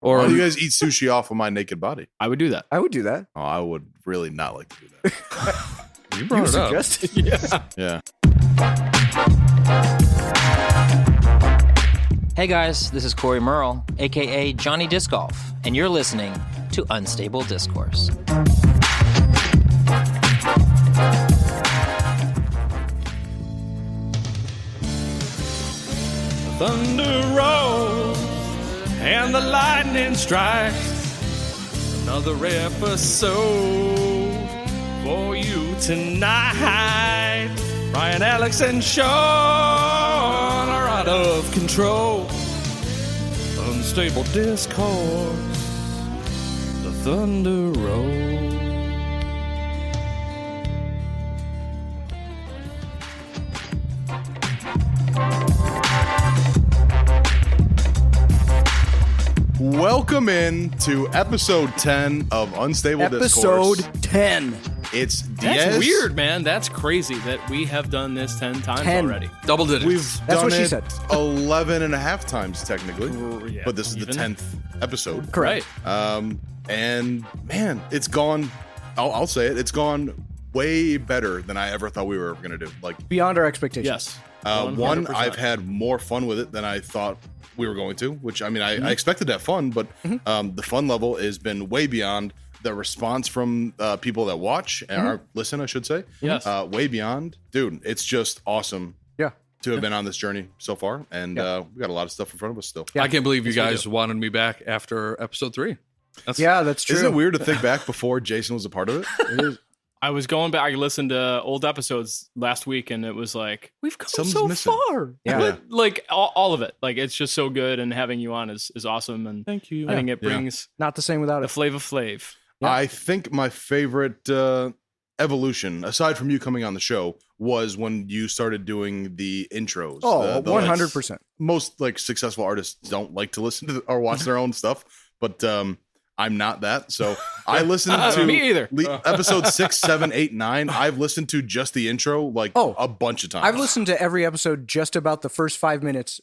Or why do you guys eat sushi off of my naked body? I would do that. I would do that. Oh, I would really not like to do that. you brought it up. Suggested. Yeah. Hey guys, this is Corey Merle, aka Johnny Disc Golf, and you're listening to Unstable Discourse. Thunder rolls and the lightning strikes. Another episode for you tonight. Ryan, Alex, and Sean are out of control. Unstable discourse. The thunder rolls. Welcome in to episode 10 of Unstable Discourse. Episode 10. It's Diaz. That's weird, man. That's crazy that we have done this 10 times 10. already. Double digits. We've That's done what she it said. 11 and a half times, technically. Yeah, But this is the even. 10th episode. Correct. And man, it's gone, I'll say it, it's gone way better than I ever thought we were going to do. Like, Beyond our expectations. Yes. one, 100%. I've had more fun with it than I thought we were going to, which I mean, I expected to have fun, but the fun level has been way beyond the response from people that watch or listen, I should say. Yes. Way beyond. Dude, it's just awesome Yeah. to have been on this journey so far. And we got a lot of stuff in front of us still. Yeah. I can't believe you Yes, we guys wanted me back after episode 3. Yeah, that's true. Isn't it weird to think back before Jason was a part of it? It is. I was going back. I listened to old episodes last week, and it was like we've come Something's so missing. far. Yeah. Like all of it. Like it's just so good, and having you on is awesome. And Thank you. I think it Yeah. brings Not the same without the it. Flava Flav. Yeah. I think my favorite evolution, aside from you coming on the show, was when you started doing the intros. Oh, The 100%. most like successful artists don't like to listen to or watch their own stuff, but I'm not that. So I listened to Me either. episode 6, 7, 8, 9. I've listened to just the intro like a bunch of times. I've listened to every episode just about the first 5 minutes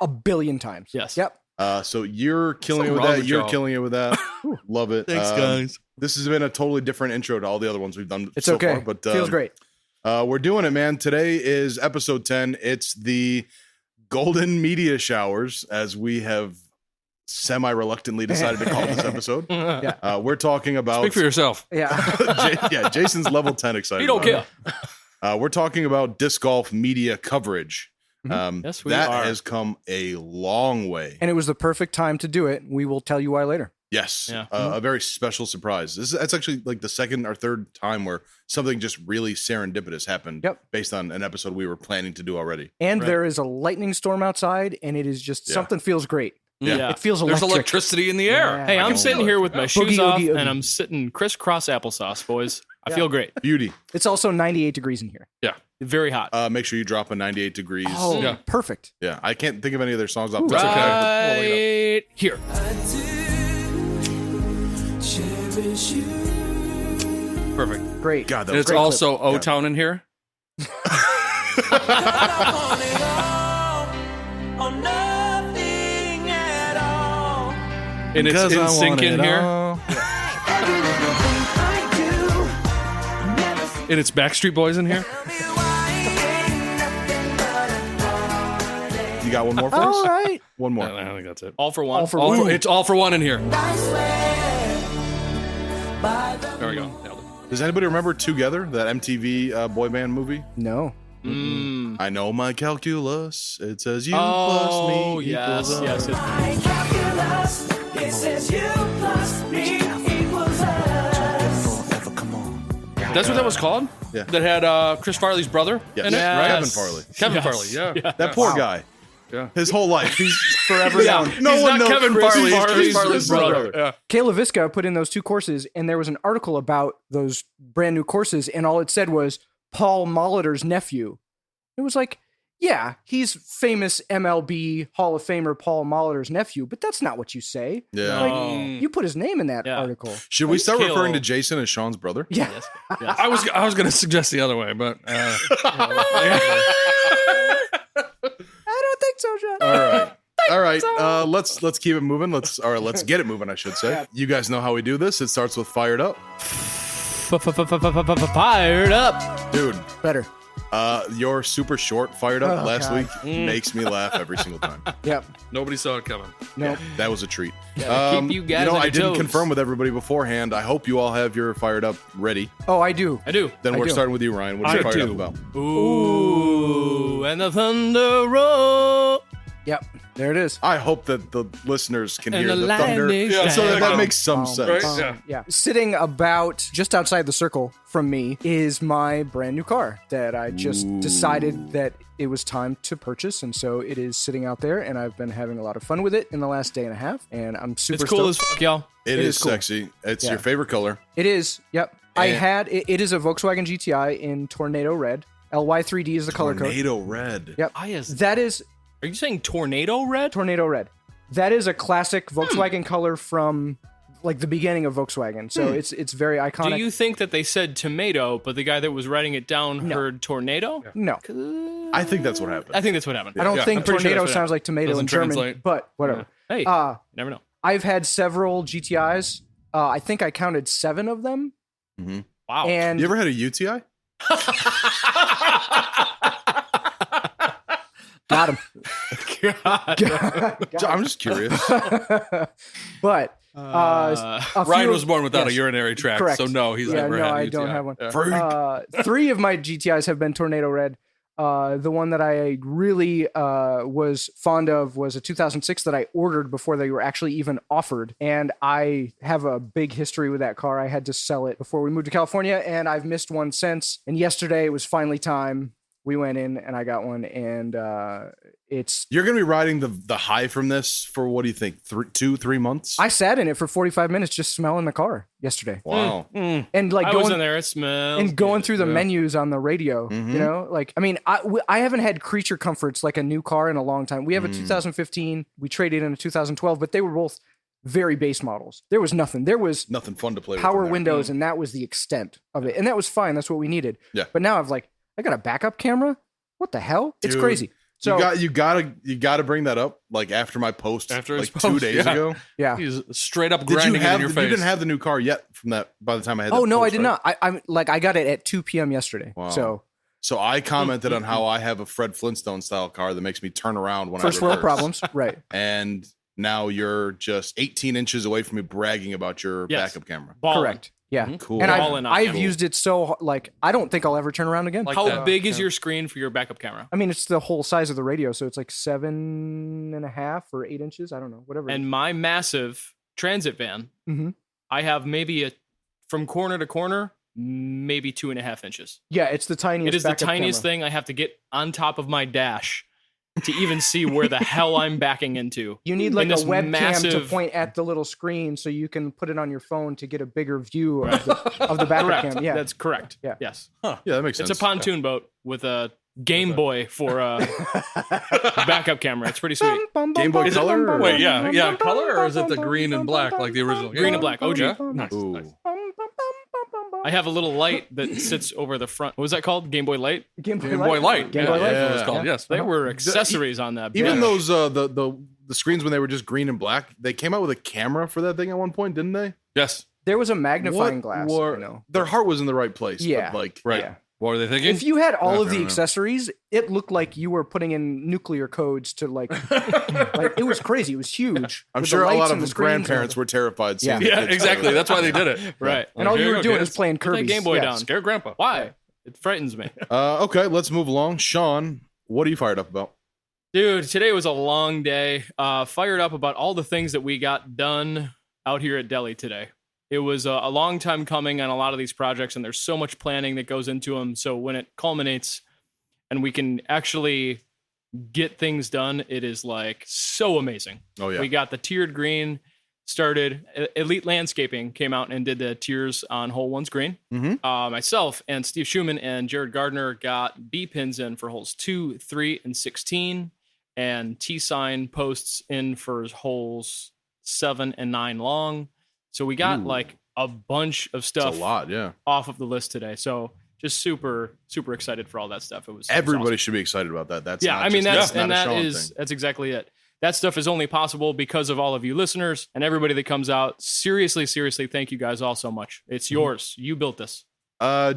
a billion times. Yes. Yep. So you're killing it Something with wrong that. with You're y'all. killing it with that. Love it. Thanks, guys. This has been a totally different intro to all the other ones we've done It's so okay. far. But Feels great. We're doing it, man. Today is episode 10. It's the Golden Media Showers, as we have semi-reluctantly decided to call this episode. We're talking about... Speak for yourself. Yeah. Jason's level 10 excited. You don't about care. it. We're talking about disc golf media coverage. Yes, we that are. has come a long way. And it was the perfect time to do it. We will tell you why later. Yes, Yeah. A very special surprise. That's actually like the second or third time where something just really serendipitous happened based on an episode we were planning to do already. And Right. there is a lightning storm outside, and it is just something feels great. Yeah. It feels There's electric. electricity in the air. Yeah. Hey, I'm can sitting feel here it. with my Boogie, shoes off, oogie, oogie. and I'm sitting crisscross applesauce, boys. I feel great. Beauty. It's also 98 degrees in here. Very hot. Make sure you drop a 98 degrees. Oh, Yeah. perfect. Yeah, I can't think of any of their songs off the Ooh, top of my head. Right here. Perfect. Great. God, that And was it's great. also O-Town in here. And it's Because I in sync want in it here. all. And it's Backstreet Boys in here. You got one more for us? All right. One more. I think that's it. All for one. All for one. It's all for one in here. There we go. Nailed it. Does anybody remember Together, that MTV boy band movie? No. Mm. I know my calculus. It says you Oh, plus me yes, equals yes. us. That's what that was called? Yeah. That had Chris Farley's brother Yes. in it, Yes. right? Kevin Farley. Kevin Yes. Farley, yeah. That poor guy. Yeah. His whole life. He's Forever down. no He's one not knows Kevin Chris Farley. He's Farley's Chris Farley's brother. Yeah. Kayla Visca put in those 2 courses, and there was an article about those brand new courses, and all it said was Paul Molitor's nephew. It was like, yeah, he's famous MLB Hall of Famer Paul Molitor's nephew, but that's not what you say. Yeah. Like, Oh. you put his name in that Yeah. article. Should we start Kayla- referring to Jason as Sean's brother? Yeah. Yes. Yes. I was going to suggest the other way, but I don't think so, Sean. All right. All right, let's keep it moving. Let's get it moving. I should say. You guys know how we do this. It starts with fired up, Fired up. dude. Better. Your super short fired up last God. week makes me laugh every single time. Yep. Nobody saw it coming. Nope. That was a treat. keep you guys on I your didn't toes. confirm with everybody beforehand. I hope you all have your fired up ready. Oh, I do. I do. Then I we're do. starting with you, Ryan. What's I your fired do. up about? Ooh, and the thunder roll. Yep. There it is. I hope that the listeners can And hear the the thunder, lightning Yeah, so that strikes. makes some Bum, sense. Right? Yeah. Yeah. Sitting about just outside the circle from me is my brand new car that I just decided that it was time to purchase. And so it is sitting out there, and I've been having a lot of fun with it in the last day and a half. And I'm super It's cool stoked. as fuck, y'all. It It is is cool. sexy. It's Yeah. your favorite color. It is. Yep. And- It is a Volkswagen GTI in Tornado Red. LY3D is the color code. Tornado red. Yep. Are That is you saying tornado red? Tornado Red. That is a classic Volkswagen color from like the beginning of Volkswagen. So it's very iconic. Do you think that they said tomato, but the guy that was writing it down heard tornado? No. I think that's what happened. I think that's what happened. I don't Yeah, think I'm pretty sure tornado that's what sounds like tomato Doesn't in German, translate. but whatever. Hey, never know. I've had several GTIs. I think I counted 7 of them. Wow. And You ever had a UTI? got him. I'm just curious. But Uh, a Ryan few- was born without a yes. urinary tract, Correct. so no, he's Yeah, never no, had a I UTI. don't have one. Yeah. Freak. 3 of my GTIs have been Tornado Red. The one that I really was fond of was a 2006 that I ordered before they were actually even offered. And I have a big history with that car. I had to sell it before we moved to California, and I've missed one since. And yesterday it was finally time. We went in and I got one, and it's. You're gonna be riding the high from this for what do you think? 3 months? I sat in it for 45 minutes just smelling the car yesterday, Wow. and like I was going in there. It smells and going good. through the menus on the radio. Mhm. You know, like I mean, I haven't had creature comforts like a new car in a long time. We have a 2015. We traded in a 2012, but they were both very base models. There was nothing. There was Nothing fun to play power with. in there. windows, and that was the extent of it, and that was fine. That's what we needed. Yeah. But now I got a backup camera. What the hell? It's Dude, crazy. So you gotta bring that up like after my post After his like 2 post, days yeah. ago. yeah. He's straight up Did you grinding it have in your face. you didn't have the new car yet from that by the time I had Oh that no, I post, did right? not. I'm like I got it at 2 p.m. yesterday. Wow. So I commented on how I have a Fred Flintstone style car that makes me turn around when first I world reverse. problems, right? And now you're just 18 inches away from me bragging about your Yes. backup camera. Ballin'. Correct. Yeah. Cool. And Ballin' on I've it. used it so like I don't think I'll ever turn around again. Like How that. big is your screen for your backup camera? I mean, it's the whole size of the radio, so it's like 7.5 or 8 inches. I don't know, whatever. And my massive transit van, Mhm. I have maybe from corner to corner, maybe 2.5 inches. yeah, it's the tiniest. It is the backup tiniest camera. thing. I have to get on top of my dash to even see where the hell I'm backing into. You need in like a this webcam to massive- point at the little screen, so you can put it on your phone to get a bigger view of the backup Correct. cam. Yeah, That's correct. Yeah. Yes. Yeah, that makes sense. It's a pontoon boat with a Game Boy for a backup camera. It's pretty sweet. Game Boy Color or- Wait, yeah, color, or is it the green and black like the original? Green and black, OG. Yeah? Nice. Ooh. nice. I have a little light that sits over the front. What was that called? Game Boy Light? Game Game Boy Light. Game yeah, Boy Light. That's what it's Yeah. called. Yes. They were accessories on that. Even bitch. those the screens when they were just green and black, they came out with a camera for that thing at one point, didn't they? Yes. There was a magnifying glass. were- You know. Their heart was in the right place. Yeah. But like Right. Yeah. What were they thinking? If you had all of I the don't know. accessories, it looked like you were putting in nuclear codes to like it was crazy. It was huge. I'm With sure the a lights lot and the of screens and grandparents all were terrified seeing Yeah. the yeah, kids exactly. play with That's why they did it. right. and all you Here were go, doing kids. is playing Put that Kirby. Game Boy down. Scare Grandpa. Why? It frightens me. Okay, let's move along. Sean, what are you fired up about? Dude, today was a long day. Fired up about all the things that we got done out here at Delhi today. It was a long time coming on a lot of these projects, and there's so much planning that goes into them. So when it culminates and we can actually get things done, it is like so amazing. Oh yeah. We got the tiered green started. Elite Landscaping came out and did the tiers on hole one's green. Mhm. Myself and Steve Schumann and Jared Gardner got B pins in for holes 2, 3, and 16, and T sign posts in for holes 7 and 9 long. So we got Ooh. like a bunch of It's stuff a lot, yeah. off of the list today. So just super excited for all that stuff. It was Everybody awesome. should be excited about that. That's Yeah, not I mean just- that's not and a that Sean is thing. that's exactly it. that stuff is only possible because of all of you listeners and everybody that comes out. Seriously, thank you guys all so much. It's yours. You built this.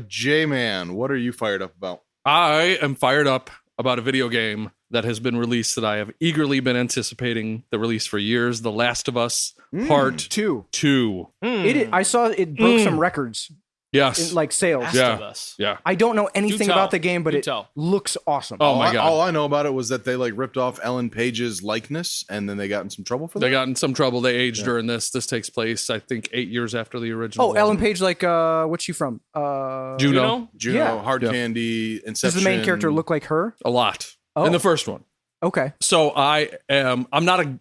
J-Man, what are you fired up about? I am fired up about a video game that has been released that I have eagerly been anticipating the release for years. The Last of Us Part 2. 2. I saw it broke some records Yes. in like sales. Last Yeah. of Us. Yeah. I don't know anything tell. about the game, but Do it tell. looks awesome. Oh my God. All I know about it was that they like ripped off Ellen Page's likeness, and then they got in some trouble for that. They got in some trouble. They aged her in this. This takes place, I think, 8 years after the original. Oh, Ellen Page, like what's she from? Juno. Juno, Yeah. Hard Yeah. Candy, Does Inception. the main character look like her? A lot. Oh. In the first one. Okay. So I'm not a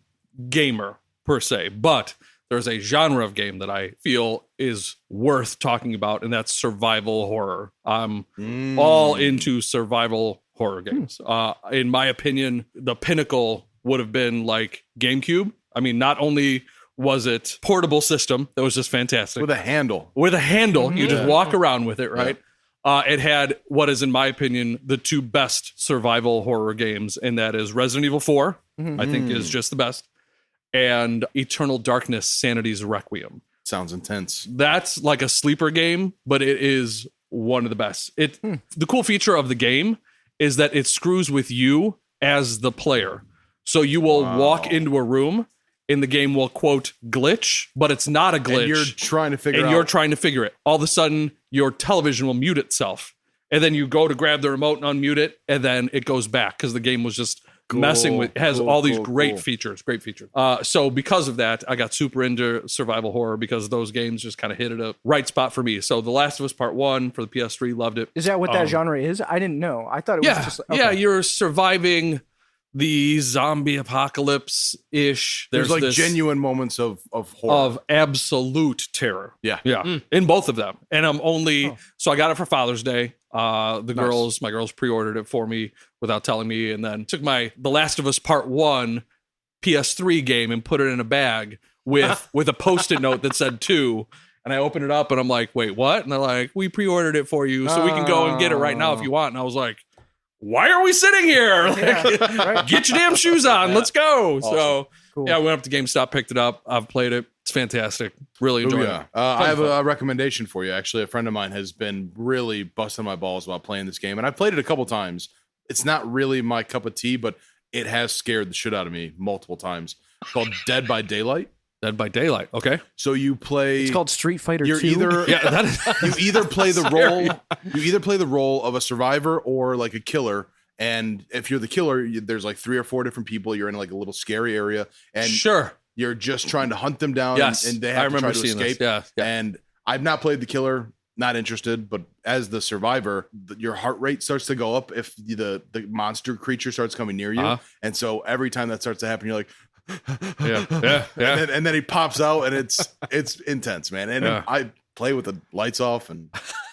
gamer per se, but there's a genre of game that I feel is worth talking about, and that's survival horror. I'm all into survival horror games. In my opinion, the pinnacle would have been like GameCube. I mean, not only was it portable system that was just fantastic. with a handle. You just walk around with it, right? It had what is, in my opinion, the two best survival horror games, and that is Resident Evil 4, I think is just the best, and Eternal Darkness, Sanity's Requiem. Sounds intense. That's like a sleeper game, but it is one of the best. The cool feature of the game is that it screws with you as the player. So you will walk into a room, and the game will, quote, glitch, but it's not a glitch. And you're trying to figure and out. you're trying to figure it. All of a sudden, your television will mute itself. And then you go to grab the remote and unmute it, and then it goes back because the game was just messing with, it has all these great features, great features. So because of that, I got super into survival horror because those games just kind of hit it a right spot for me. So The Last of Us Part 1 for the PS3, loved it. Is that what that genre is? I didn't know. I thought it was just okay. Yeah, you're surviving the zombie apocalypse-ish. There's like this genuine moments of horror. of absolute terror. Yeah. In both of them. And I'm only so I got it for Father's Day. My girls pre-ordered it for me without telling me, and then took The Last of Us Part 1 PS3 game and put it in a bag with a post-it note that said 2. And I opened it up and I'm like, wait, what? And they're like, we pre-ordered it for you, so we can go and get it right now if you want. And I was like, why are we sitting here? Like, get your damn shoes on. Let's go. Awesome. So Cool. yeah, I went up to GameStop, picked it up. I've played it. It's fantastic. Really enjoyed it. I have a recommendation for you. Actually, a friend of mine has been really busting my balls about playing this game, and I've played it a couple times. It's not really my cup of tea, but it has scared the shit out of me multiple times. It's called Dead by Daylight. Dead by Daylight. Okay. So you play. It's called Street Fighter You're 2. either Yeah, that is. you either play the role. You either play the role of a survivor or like a killer. And if you're the killer, there's like 3 or 4 different people. You're in like a little scary area, and Sure. you're just trying to hunt them down. Yes, and they I have to try remember to seeing escape. this. Yeah. And I've not played the killer, not interested. But as the survivor, your heart rate starts to go up if the monster creature starts coming near you. Uh-huh. And so every time that starts to happen, you're like, Yeah. and then he pops out, and it's intense, man. And Yeah. I play with the lights off, and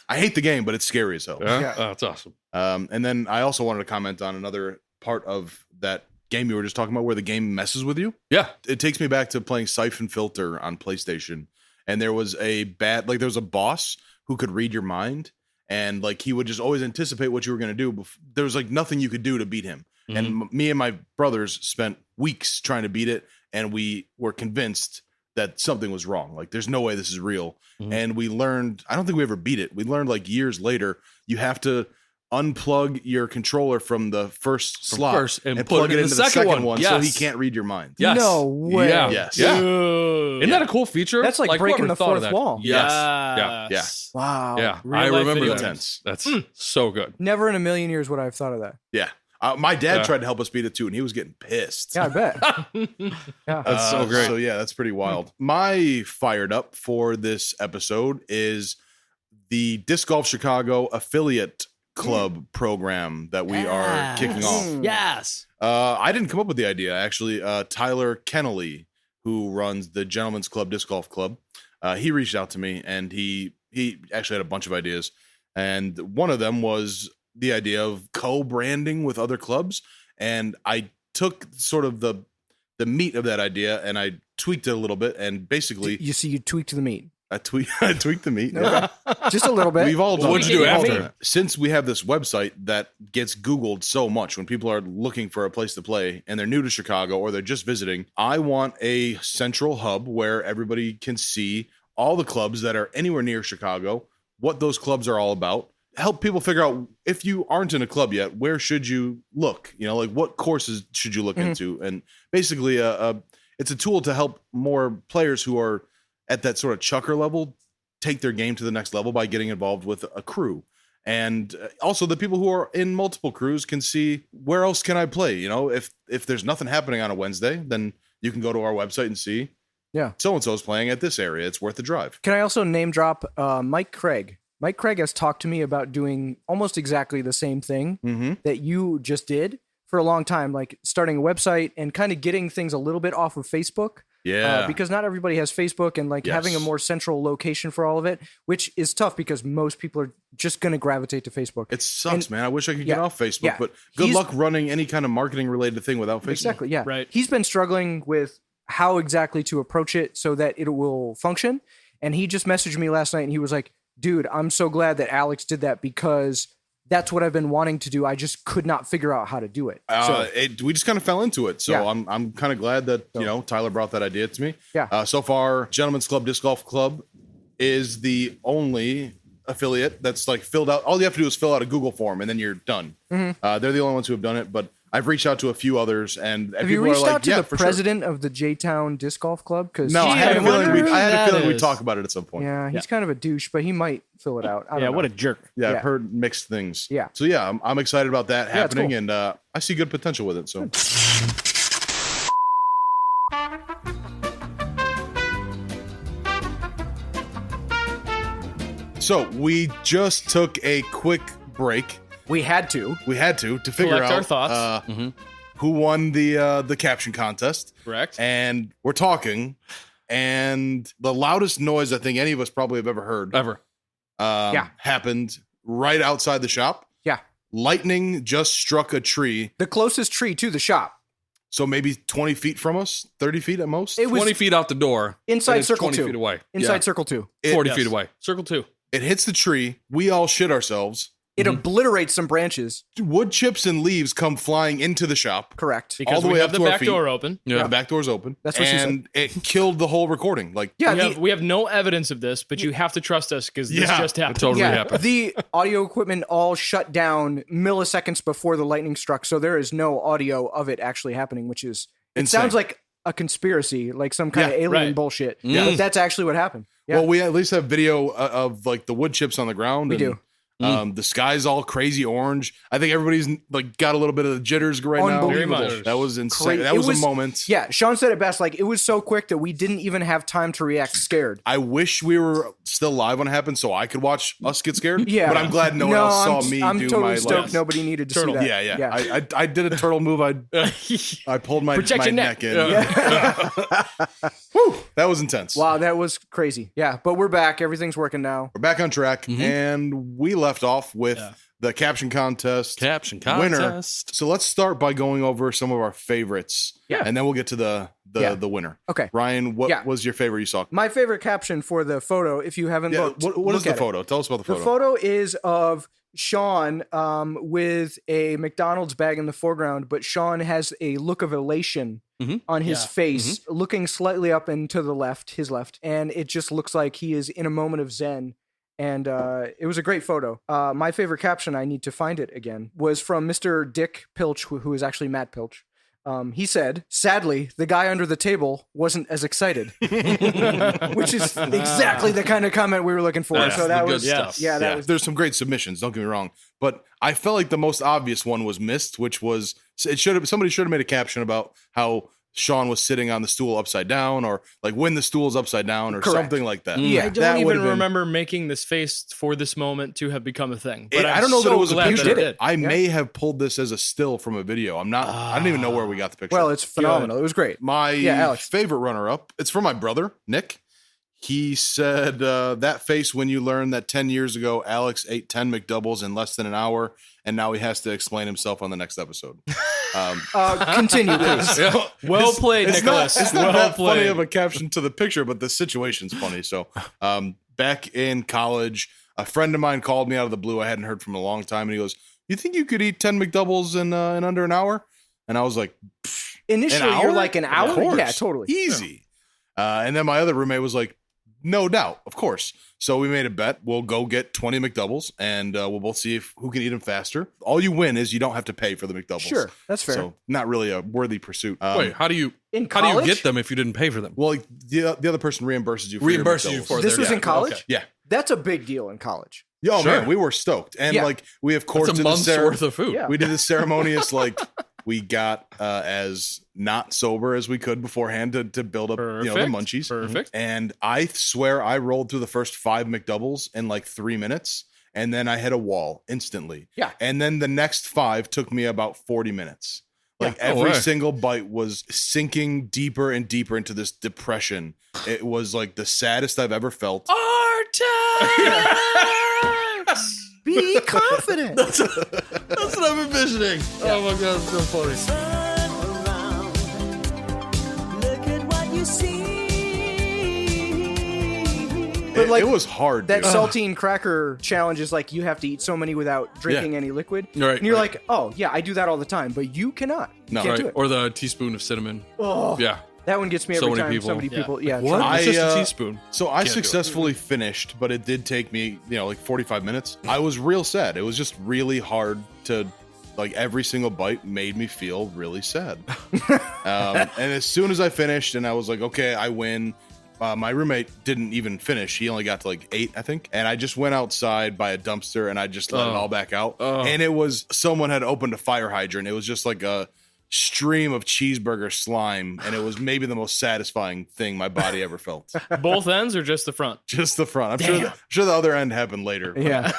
I hate the game, but it's scary as hell. Yeah. Oh, that's awesome. And then I also wanted to comment on another part of that game you were just talking about, where the game messes with you. Yeah. It takes me back to playing Siphon Filter on PlayStation, and there was there was a boss who could read your mind, and like he would just always anticipate what you were going to do. There was like nothing you could do to beat him. And me and my brothers spent weeks trying to beat it, and we were convinced that something was wrong. Like, there's no way this is real. And we learned, I don't think we ever beat it. We learned like years later, you have to unplug your controller from the first slot and plug it into the second one so he Yes. can't read your mind. Yes. No way. Yeah. Yes. Yeah. Dude. Isn't that a cool feature? That's like breaking whoever the thought of fourth that? wall. Yes. Yes. Yeah. Wow. Yeah. Real I life remember video that. games. That's so good. Never in a million years would I have thought of that. Yeah. My dad Yeah. tried to help us beat it too, and he was getting pissed. Yeah, I bet. Yeah. That's so great. So yeah, that's pretty wild. My fired up for this episode is the Disc Golf Chicago affiliate club program that we are kicking off. Yes. I didn't come up with the idea, actually. Tyler Kennelly, who runs the Gentlemen's Club Disc Golf Club, he reached out to me, and he actually had a bunch of ideas. And one of them was the idea of co-branding with other clubs. And I took sort of the meat of that idea, and I tweaked it a little bit. And basically, You tweaked the meat. I tweaked the meat. Okay. Just a little bit. We've all done What'd you do it. after? Since we have this website that gets Googled so much when people are looking for a place to play and they're new to Chicago or they're just visiting, I want a central hub where everybody can see all the clubs that are anywhere near Chicago, what those clubs are all about, help people figure out if you aren't in a club yet, where should you look? You know, like what courses should you look into? And basically, it's a tool to help more players who are at that sort of chucker level take their game to the next level by getting involved with a crew. And also the people who are in multiple crews can see where else can I play? You know, if there's nothing happening on a Wednesday, then you can go to our website and see, so-and-so's playing at this area. It's worth the drive. Can I also name drop Mike Craig? Mike Craig has talked to me about doing almost exactly the same thing that you just did for a long time, like starting a website and kind of getting things a little bit off of Facebook. Yeah. Because not everybody has Facebook, and like having a more central location for all of it, which is tough because most people are just going to gravitate to Facebook. It sucks, man. I wish I could get off Facebook, but good luck running any kind of marketing related thing without Facebook. Exactly. Yeah. Right. He's been struggling with how exactly to approach it so that it will function. And he just messaged me last night and he was like, dude, I'm so glad that Alex did that because that's what I've been wanting to do. I just could not figure out how to do it. We just kind of fell into it. So I'm kind of glad that, Tyler brought that idea to me. Yeah. So far, Gentlemen's Club Disc Golf Club is the only affiliate that's like filled out. All you have to do is fill out a Google form and then you're done. They're the only ones who have done it, but I've reached out to a few others, and have people you reached are like, out to the president of the J-Town Disc Golf Club? Because no, I had a feeling we'd talk about it at some point. Yeah, he's kind of a douche, but he might fill it out. I don't know. What a jerk. Yeah, I've heard mixed things. Yeah. So yeah, I'm excited about that happening, cool. and I see good potential with it. So. So we just took a quick break. We had to figure Collect out our thoughts. who won the caption contest. Correct. And we're talking, and the loudest noise I think any of us probably have ever heard happened right outside the shop. Yeah. Lightning just struck a tree. The closest tree to the shop. So maybe 20 feet from us, 30 feet at most. It was 20 feet out the door. inside It's circle 20 two. feet away. Inside circle two. 40 feet away. Circle 2. It hits the tree. We all shit ourselves. It obliterates some branches. Wood chips and leaves come flying into the shop. Correct. Because all the we way have up the to our back feet. door open. Yeah. The back door's open. That's what she said. And it killed the whole recording. Like, Yeah, We have no evidence of this, but you have to trust us because this just happened. It totally happened. The audio equipment all shut down milliseconds before the lightning struck, so there is no audio of it actually happening, which is Insane. sounds like a conspiracy, like some kind of Yeah, alien right. bullshit. Yeah. But that's actually what happened. Yeah. well, we at least have video of like the wood chips on the ground. We and, do. The sky's all crazy orange. I think everybody's like got a little bit of the jitters right now. Unbelievable. Very much. That was insane. Crazy. That It was was- a moment. Yeah, Sean said it best. Like, it was so quick that we didn't even have time to react scared. I wish we were still live when it happened so I could watch us get scared. Yeah. But I'm glad no one else saw me I'm do totally my stoked like, nobody needed to Turtle. see that. Yeah. I did a turtle move. I pulled my Protect your neck neck. in. Whew, that was intense. Wow, that was crazy. Yeah, but we're back. Everything's working now. We're back on track, and we left off with the caption contest. Caption winner. contest. So let's start by going over some of our favorites. Yeah. And then we'll get to the winner. Okay. Ryan, what was your favorite you saw? My favorite caption for the photo, if you haven't looked, What look is the at it. photo? Tell us about the photo. The photo is of Sean with a McDonald's bag in the foreground, but Sean has a look of elation on his face, looking slightly up and to the left, his left, and it just looks like he is in a moment of zen. And it was a great photo. My favorite caption, I need to find it again, was from Mr. Dick Pilch, who is actually Matt Pilch. He said, "Sadly, the guy under the table wasn't as excited," which is exactly the kind of comment we were looking for. That's so that the good was, stuff. yeah, that was. There's some great submissions. Don't get me wrong, but I felt like the most obvious one was missed, which was somebody should have made a caption about how Sean was sitting on the stool upside down, or like when the stool's upside down, or Correct. something like that. Yeah. I That don't even would've been- remember making this face for this moment to have become a thing. But I don't know that it was a glad picture. that it did. I may have pulled this as a still from a video. I'm not. I don't even know where we got the picture. Well, it's phenomenal. It was great. My Alex. favorite runner-up. It's from my brother Nick. He said, that face when you learn that 10 years ago, Alex ate 10 McDoubles in less than an hour, and now he has to explain himself on the next episode. Continue, please. Well played, Nicholas. It's not well that played. funny of a caption to the picture, but the situation's funny. So back in college, a friend of mine called me out of the blue. I hadn't heard from him in a long time, and he goes, "You think you could eat 10 McDoubles in under an hour?" And I was like, Initially, an you're hour? like an hour? Of course. Yeah, totally. Easy. And then my other roommate was like, "No doubt, of course." So we made a bet. We'll go get 20 McDoubles, and we'll both see who can eat them faster. All you win is you don't have to pay for the McDoubles. Sure, that's fair. So not really a worthy pursuit. Wait, how do you In how do you college? get them if you didn't pay for them? Well, like, the other person reimburses you for your Reimburses you McDoubles. for This their- was in college? Okay. Yeah. That's a big deal in college. Oh, Sure. man, we were stoked. And, Yeah. like, we, of course, It's a did the month's worth of food. Yeah. we did the ceremonious, like, we got as not sober as we could beforehand to build up, Perfect. the munchies. Perfect. And I swear I rolled through the first 5 McDoubles in like 3 minutes, and then I hit a wall instantly. Yeah. And then the next 5 took me about 40 minets. Like Yeah. No every way. single bite was sinking deeper and deeper into this depression. It was like the saddest I've ever felt. Be confident. That's what I'm envisioning. Oh my god, it's so funny. But like it was hard. that dude. saltine cracker challenge is like you have to eat so many without drinking any liquid. Right, And you're right. like, oh yeah, I do that all the time, but you cannot. You No. can't Right. do it. Or the teaspoon of cinnamon. Oh, Yeah. that one gets me So every many time. people. So many Yeah. people. Yeah. What? try. It's just I, a teaspoon. So I Can't do it. successfully finished, but it did take me, like 45 minutes. I was real sad. It was just really hard to, like, every single bite made me feel really sad. And as soon as I finished and I was like, okay, I win. My roommate didn't even finish. He only got to like 8, I think. And I just went outside by a dumpster and I just let it all back out. And it was, someone had opened a fire hydrant. It was just like a stream of cheeseburger slime. And it was maybe the most satisfying thing my body ever felt. Both ends or just the front? Just the front. I'm sure the other end happened later. but, Yeah.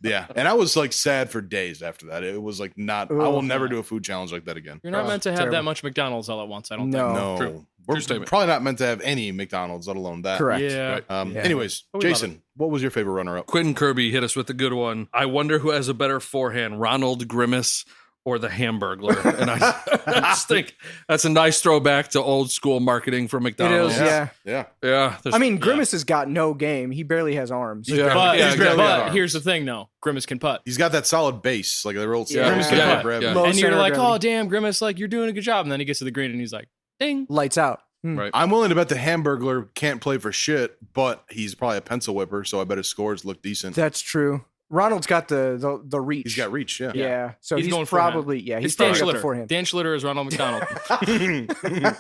yeah. And I was like sad for days after that. It was like not, I will never do a food challenge like that again. You're not meant to have terrible. that much McDonald's all at once, I don't No. think. No. True. We're True statement. probably not meant to have any McDonald's, let alone that. Correct. Yeah. Right. Yeah. Anyways, But we love Jason, what was your favorite runner-up? Quentin Kirby hit us with a good one. I wonder who has a better forehand, Ronald Grimace or the Hamburglar. And I just think that's a nice throwback to old school marketing from It McDonald's. is. Yeah. Yeah. Yeah. there's- I mean, Grimace has got no game. He barely has arms. Yeah. But, Yeah, exactly. but here's the thing, though. Grimace can putt. He's got that solid base, like the old Yeah. Grimace center can of putt. gravity. Yeah. Low And you're center of like, gravity. oh, damn, Grimace, like, you're doing a good job. And then he gets to the green and he's like, ding. Lights out. Right. I'm willing to bet the Hamburglar can't play for shit, but he's probably a pencil whipper, so I bet his scores look decent. That's true. Ronald's got the reach. He's got reach, yeah. Yeah. So He's he's, going forehand. probably he's It's Dan probably got the Schlitter. forehand. Dan Schlitter is Ronald McDonald.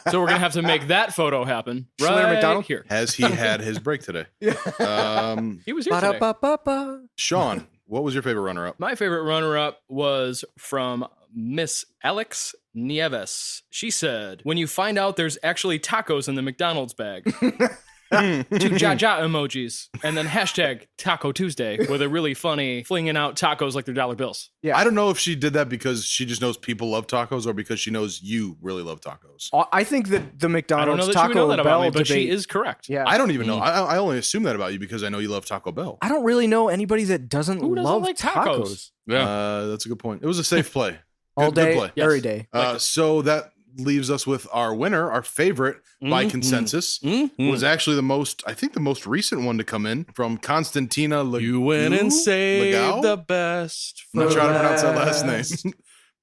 So we're going to have to make that photo happen. Schlitter Right McDonald? here. Has he had his break today? He was here today. Ba-da-ba-ba-ba. Sean, what was your favorite runner-up? My favorite runner-up was from Miss Alex Nieves. She said, when you find out there's actually tacos in the McDonald's bag. 2 ja-ja emojis. And then hashtag Taco Tuesday with a really funny flinging out tacos like they're dollar bills. Yeah. I don't know if she did that because she just knows people love tacos or because she knows you really love tacos. I think that the I don't know McDonald's that she would know Taco that about Bell me, but she debate. is correct. Yeah. I don't even know. I only assume that about you because I know you love Taco Bell. I don't really know anybody that doesn't Who doesn't love like tacos. tacos? Yeah. That's a good point. It was a safe play. All Good day, play. Yes. every day. So that leaves us with our winner, our favorite by consensus, was actually the most recent one to come in from Constantina You went and saved Legao? the best. I'm not trying to pronounce that last. last name.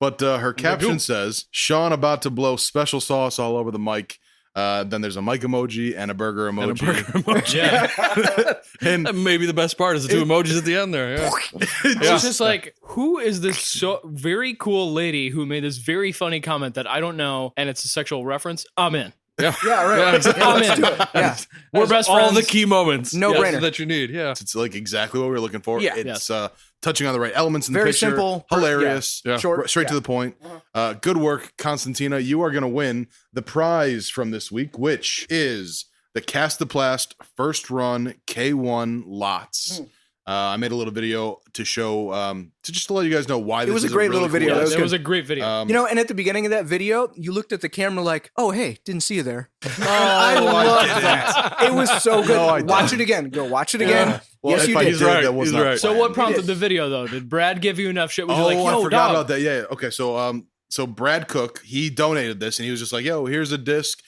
But her caption says, Sean about to blow special sauce all over the mic. Then there's a mic emoji and a burger emoji. And a burger emoji. Yeah. And That may be the best part is the 2 emojis at the end there. Yeah. It's just like, who is this so very cool lady who made this very funny comment that I don't know, and it's a sexual reference? I'm in. Yeah, right. Yeah, exactly. I'm in. Yeah. We're best all friends. the key moments. No yes, brainer. that you need. Yeah. it's like exactly what we were looking for. Yeah. It's touching on the right elements in Very the picture. simple. Hilarious. Yeah. Short. Straight to the point. Good work, Constantina. You are going to win the prize from this week, which is the Castaplast First Run K1 Lots. I made a little video to show, to let you guys know why It was a great really little video. cool That disc. It was a great video. And at the beginning of that video, you looked at the camera like, "Oh, hey, didn't see you there." I love that. It was so good. No, I didn't. Watch it again. Go watch it again. Well, Yes, if you I did. He's right. that was He's not right. So planned. what prompted did. the video though? Did Brad give you enough shit? Was you Oh, like, yo, I forgot dog. about that. Yeah. Okay. So Brad Cook, he donated this and he was just like, yo, here's a disc.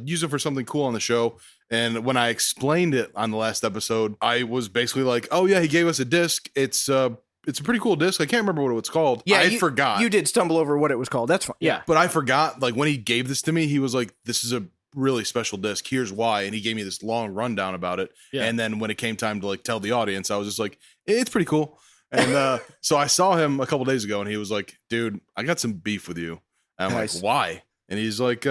Use it for something cool on the show. And when I explained it on the last episode, I was basically like, oh yeah, he gave us a disc. It's a pretty cool disc. I can't remember what it's called. Yeah, I forgot. You did stumble over what it was called. That's fine. Yeah. But I forgot, like when he gave this to me, he was like, this is a really special disc. Here's why. And he gave me this long rundown about it. Yeah. And then when it came time to like tell the audience, I was just like, it's pretty cool. And so I saw him a couple days ago and he was like, dude, I got some beef with you. And I'm Nice. like, why? And he's like,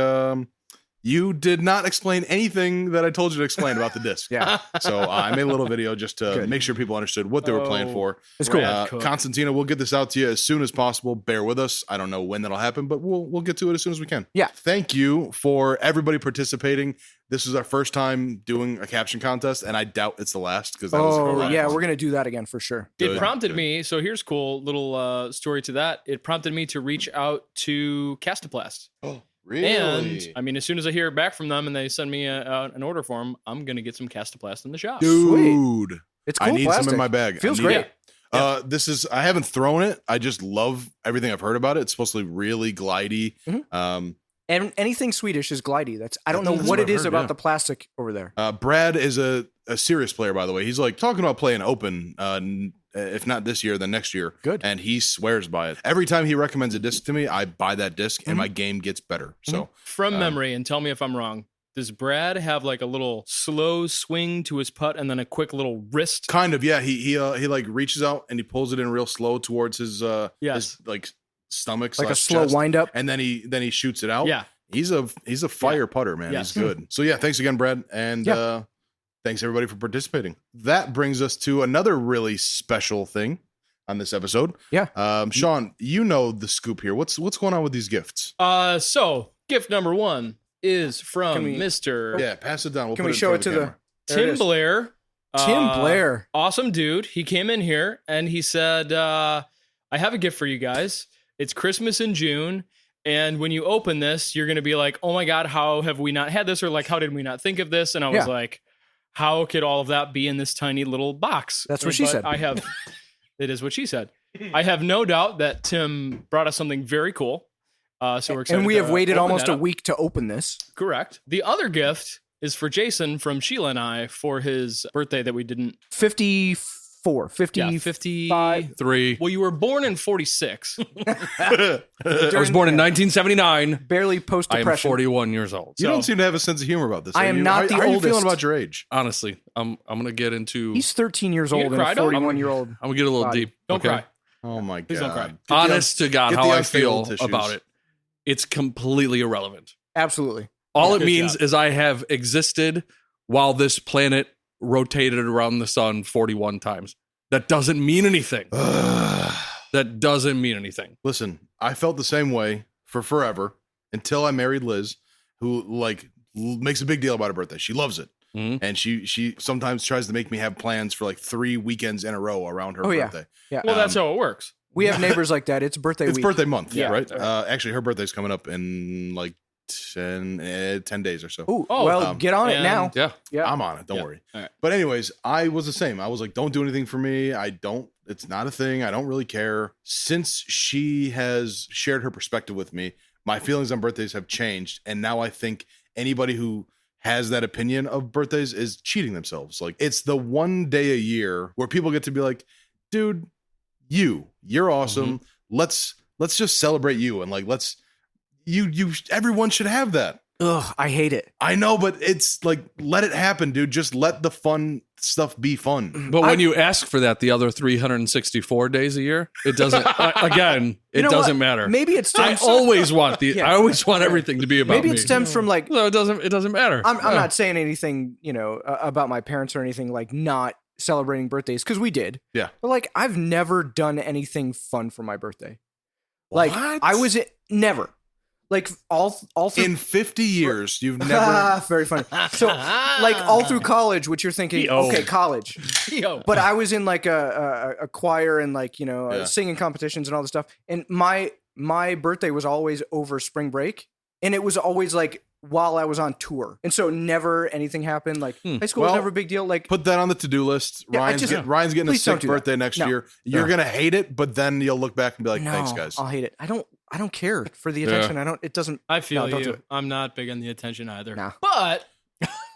you did not explain anything that I told you to explain about the disc. Yeah. So I made a little video just to Good. make sure people understood what they were playing Oh. for. It's cool. Brad Cook. Constantino, we'll get this out to you as soon as possible. Bear with us. I don't know when that'll happen, but we'll get to it as soon as we can. Yeah. Thank you for everybody participating. This is our first time doing a caption contest, and I doubt it's the last because that was a Oh, lot of yeah, fun. we're going to do that again for sure. It Good, prompted good. me. So here's cool little story to that. It prompted me to reach out to Castoplast. Oh, really? And I mean, as soon as I hear back from them and they send me an order form, I'm gonna get some Castoplast in the shop. Dude, It's cool I need plastic. some in my bag. I Feels need great. it. This is, I haven't thrown it. I just love everything I've heard about it. It's supposed to be really glidey. Mhm. And anything Swedish is glidey. I don't know That's what what it I've is heard, about yeah. the plastic over there. Brad is a serious player, by the way. He's like talking about playing open, if not this year, then next year. Good. And he swears by it. Every time he recommends a disc to me, I buy that disc and my game gets better. So From memory, and tell me if I'm wrong. Does Brad have like a little slow swing to his putt and then a quick little wrist? kind of, yeah. He like reaches out and he pulls it in real slow towards his Yes. like stomach, Like a slash slow chest, wind up. and then he shoots it out. Yeah. He's a fire putter, man. Yes. He's good. So yeah, thanks again, Brad, and Yeah. thanks everybody for participating. That brings us to another really special thing on this episode. Yeah. Sean, you know the scoop here. What's going on with these gifts? So gift number one is from Can we- Mr. Yeah, pass it down. We'll Can put we in show front it to of the camera. there it Tim is. Blair. Tim Blair. Awesome dude. He came in here and he said, I have a gift for you guys. It's Christmas in June. And when you open this, you're going to be like, oh my God, how have we not had this? Or like, how did we not think of this? And I was Yeah. like, how could all of that be in this tiny little box? That's what she But said. It is what she said. I have no doubt that Tim brought us something very cool. So we're excited. And we have to waited open almost that a up. week to open this. Correct. The other gift is for Jason from Sheila and I for his birthday that we didn't. 54, 50, Yeah, 50. 3. Well, you were born in 46. I was born in 1979. barely post I am depression. 41 years old. You don't seem to have a sense of humor about this. I Are am you- not how, the how are you feeling oldest. about your age? Honestly, I'm gonna get into. He's 13 years You old gonna and cry, a dog? 41-year-old. I'm gonna get a little body. deep. Don't okay? cry. Oh my Please god! don't cry. Get the Honest to God, get how the I feel unfadable tissues. about it. It's completely irrelevant. Absolutely. All it Good means job. is I have existed while this planet rotated around the sun 41 times. That doesn't mean anything. That doesn't mean anything. Listen, I felt the same way for forever until I married Liz, who like makes a big deal about her birthday. She loves it. Mhm. And she sometimes tries to make me have plans for like 3 weekends in a row around her Oh, yeah. birthday. Yeah. Well, that's how it works. We have neighbors like that. It's birthday It's week. birthday month, Yeah. right? Actually, her birthday's coming up in like 10 days or so. Ooh, Oh, well, get on it and- now. Yeah. Yeah. I'm on it. Don't Yeah. worry. All right. But anyways, I was the same. I was like, don't do anything for me. It's not a thing. I don't really care. Since she has shared her perspective with me, my feelings on birthdays have changed. And now I think anybody who has that opinion of birthdays is cheating themselves. Like it's the one day a year where people get to be like, dude, you're awesome. Let's just celebrate you. And like, everyone should have that. Ugh, I hate it. I know, but it's like, let it happen, dude. Just let the fun stuff be fun. But when you ask for that the other 364 days a year, it doesn't. Again, it You know doesn't what? matter. Maybe it I stems. always want Yeah. I always want everything to be about Maybe me. it stems from like So it doesn't matter. I'm not saying anything, about my parents or anything like not celebrating birthdays because we did. Yeah. But like I've never done anything fun for my birthday. Like What? I was never. Like all through In 50 years, you've never. very funny. So like all through college, which you're thinking, okay, college. But I was in like a choir and like, singing competitions and all this stuff. And my birthday was always over spring break. And it was always like while I was on tour. And so never anything happened. Like high school was never a big deal. Like put that on the to-do list. Yeah, Ryan's getting a please don't sick do that. birthday next No. year. You're going to hate it, but then you'll look back and be like, thanks, guys. I'll hate it. I don't care for the attention. It doesn't. I feel don't do you. it. I'm not big on the attention either. Nah. But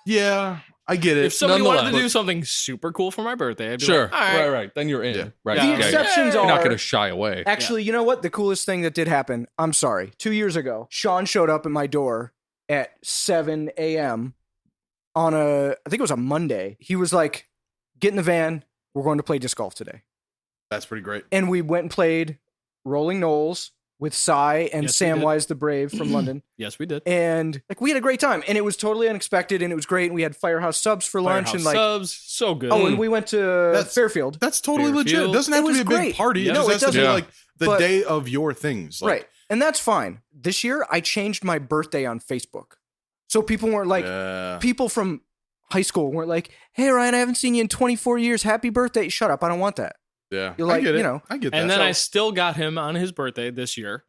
Yeah, I get it. if somebody wanted to Nonetheless. do something super cool for my birthday, I'd be Sure. like, all right. Right. Then you're in. Yeah. Right. The Yeah, yeah. exceptions You're not are- going to shy away. Actually, you know what? The coolest thing that did happen, I'm sorry, 2 years ago, Sean showed up at my door at 7 a.m. on I think it was a Monday. He was like, get in the van. We're going to play disc golf today. That's pretty great. And we went and played Rolling Knolls with Cy and Yes, we did. Samwise the Brave from London. Yes, we did. And like we had a great time. And it was totally unexpected and it was great. And we had Firehouse subs for lunch Firehouse and like subs, so good. and we went to That's- Fairfield. That's totally legit. It Fairfield. doesn't have It to be was a big great. party. It No, just it has to be doesn't. like the But- day of your things. Like, Right. And that's fine. This year I changed my birthday on Facebook. So people weren't like yeah. people from high school weren't like, "Hey Ryan, I haven't seen you in 24 years. Happy birthday." Shut up. I don't want that. Yeah. You're like, I get it. you know. I get that. And then So- I still got him on his birthday this year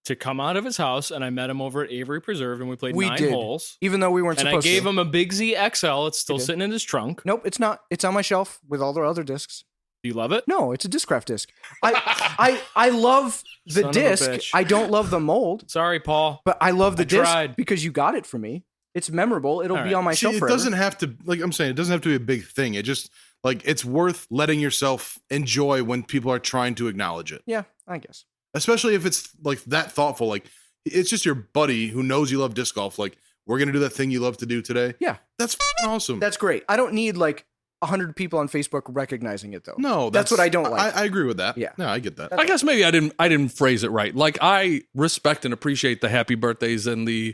to come out of his house, and I met him over at Avery Preserve, and we played We 9 did. holes. Even though we weren't And I supposed gave to. him a Big Z XL. It's still did. sitting in his trunk. Nope, it's not. It's on my shelf with all the other discs. Do you love it? No, it's a Discraft disc. I love the Son of a disc. bitch. I don't love the mold, Sorry, Paul. but I love the I disc tried. because you got it for me. It's memorable. It'll All be right. on my See, shelf it forever. doesn't have to, like I'm saying, it doesn't have to be a big thing. It just, like, it's worth letting yourself enjoy when people are trying to acknowledge it. Yeah, I guess. Especially if it's like that thoughtful. Like, it's just your buddy who knows you love disc golf. Like, we're going to do that thing you love to do today. Yeah. That's f***ing awesome. That's great. I don't need like 100 people on Facebook recognizing it though. no, that's what I don't like. I agree with that. Yeah. No, I get that. I guess maybe I didn't phrase it right. Like I respect and appreciate the happy birthdays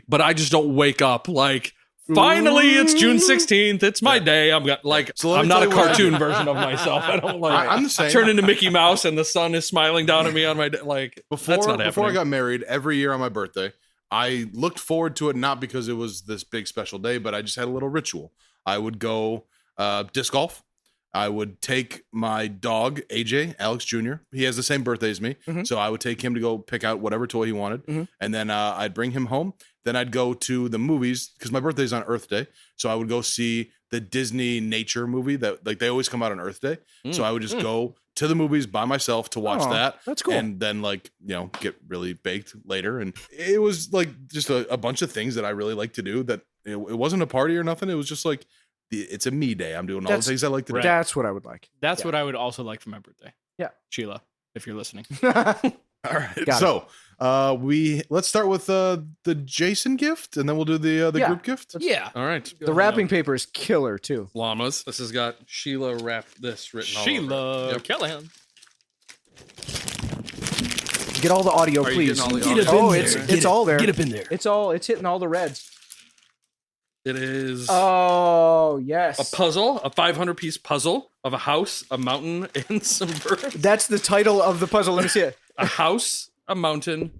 but I just don't wake up like finally it's June 16th. It's my day. I'm got like So let me I'm not tell a you what I cartoon do. version of myself. I don't like I'm the same. turn into Mickey Mouse and the sun is smiling down at me on my day. Like Before that's not I happening. got married, every year on my birthday, I looked forward to it not because it was this big special day, but I just had a little ritual. I would go disc golf. I would take my dog, AJ, Alex Jr. He has the same birthday as me. Mhm. So I would take him to go pick out whatever toy he wanted. Mhm. And then I'd bring him home. Then I'd go to the movies because my birthday's on Earth Day. So I would go see the Disney nature movie that like they always come out on Earth Day. So I would just go to the movies by myself to watch Aw, that. that's cool. And then like, get really baked later. And it was like just a bunch of things that I really like to do that it wasn't a party or nothing. It was just like, it's a me day. I'm doing all the That's- things I like to do. That's what I would like. That's what I would also like for my birthday. Yeah. Sheila, if you're listening. All right. Got So let's start with the Jason gift, and then we'll do the Yeah. group gift. Yeah. All right. The wrapping paper is killer too. llamas. This has got Sheila wrapped this written all over Sheila it. Yep. Callahan. Get all the audio, Are you please. getting all the Get audio? up Oh, in it's there. it's all there. Get up in there. It's hitting all the reds. It is Oh yes. a puzzle, a 500-piece puzzle of a house, a mountain, and some birds. That's the title of the puzzle. Let me see it. A house, a mountain,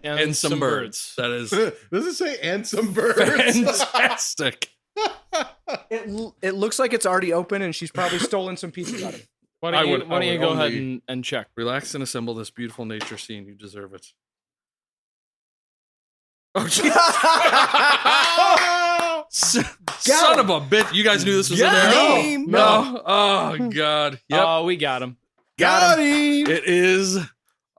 and some birds. That is Does it say and some birds? fantastic. It looks like it's already open, and she's probably stolen some pieces out of it. Why I don't you, would- why don't I you would go ahead only- and check? Relax and assemble this beautiful nature scene. You deserve it. Oh, geez. Son of a bitch. You guys knew this was in there? Game. No. Oh, God. Yep. Oh, we got him. Got him. It is.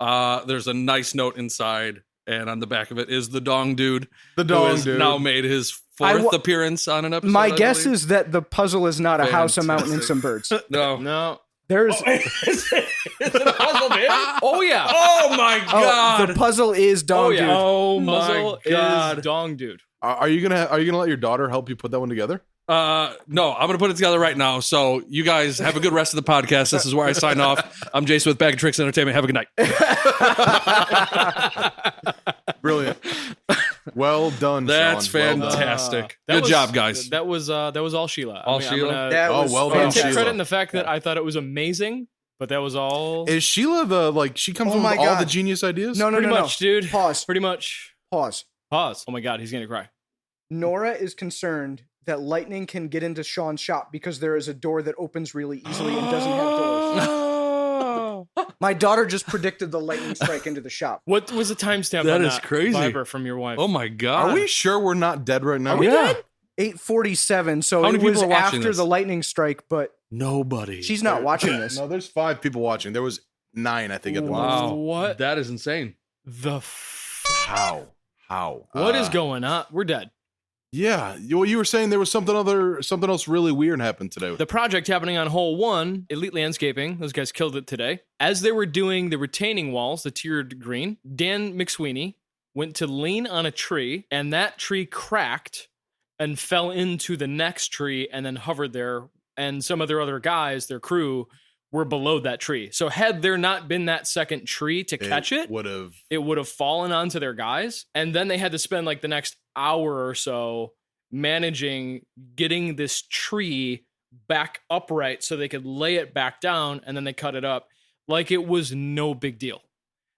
There's a nice note inside, and on the back of it is the Dong Dude. The who dong has dude. now made his I fourth wa- appearance on an episode. My I guess believe. is that the puzzle is not a house, a mountain, and Fantastic. some birds. No. No. There's Is it a puzzle, man? Oh, yeah. Oh, my oh, God. the puzzle is Dog Oh, yeah. Dude. Oh, Puzzle my God. is Dong Dude. Are you gonna let your daughter help you put that one together? No, I'm gonna put it together right now. So you guys have a good rest of the podcast. This is where I sign off. I'm Jason with Bag of Tricks Entertainment. Have a good night. Brilliant. Well done. That's Sean. Well done. fantastic. That Good was- job, guys. That was all Sheila. All Sheila? That Oh, was well done, I'll take Sheila. credit in the fact that I thought it was amazing, but that was all Is Sheila she comes Oh up my with all God. the genius ideas? No, pretty much, dude. Pause. Pretty much. Pause. Pause. Oh my God, he's going to cry. Nora is concerned that lightning can get into Sean's shop because there is a door that opens really easily and doesn't have doors. My daughter just predicted the lightning strike into the shop. What was the timestamp That on is that crazy. Viber from your wife? Oh my God. Are we sure we're not dead right now? Are we dead? 8:47. So How it many was people are watching after this? the lightning strike, but Nobody. she's not watching this. No, there's 5 people watching. There was 9, I think, at the most. Wow. What? That is insane. The How? What is going on? We're dead. Yeah, you were saying there was something else really weird happened today. The project happening on hole 1, Elite Landscaping, those guys killed it today. As they were doing the retaining walls, the tiered green, Dan McSweeney went to lean on a tree, and that tree cracked and fell into the next tree and then hovered there. And some of their other guys, their crew, were below that tree. So had there not been that second tree to catch it would have. it would have fallen onto their guys. And then they had to spend like the next hour or so managing getting this tree back upright so they could lay it back down, and then they cut it up like it was no big deal.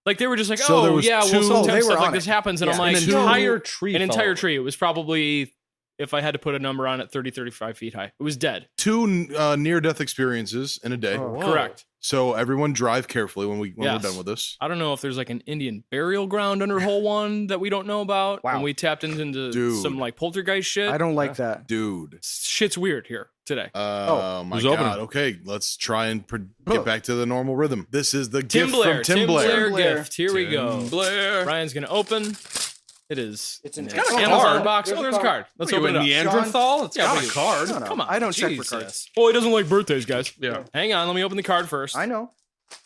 Like they were just like, So there oh was yeah, well two- sometimes they were stuff like on this it. happens. And Yeah. I'm like, An entire tree. an fell entire over. tree. It was probably, if I had to put a number on it, 30, 35 feet high. It was dead. 2 near-death experiences in a day. Oh. Correct. So everyone drive carefully when we're Yes. done with this. I don't know if there's like an Indian burial ground under hole 1 that we don't know about. Wow. And we tapped into Dude. some like poltergeist shit. I don't like that. Dude. Shit's weird here today. Oh my who's God. opening? Okay, let's try and get back to the normal rhythm. This is the Tim gift Blair. from Tim Blair. Blair. gift. Here we go. Blair. Ryan's gonna open. It is. It's an got a Amazon card. box. There's Oh, a there's a card. card. Let's What are open you, it a up. Neanderthal? It's Yeah, got but a card. No, no. Come on. I don't check for Jesus. cards. Oh, he doesn't like birthdays, guys. Yeah. Hang on. Let me open the card first. I know.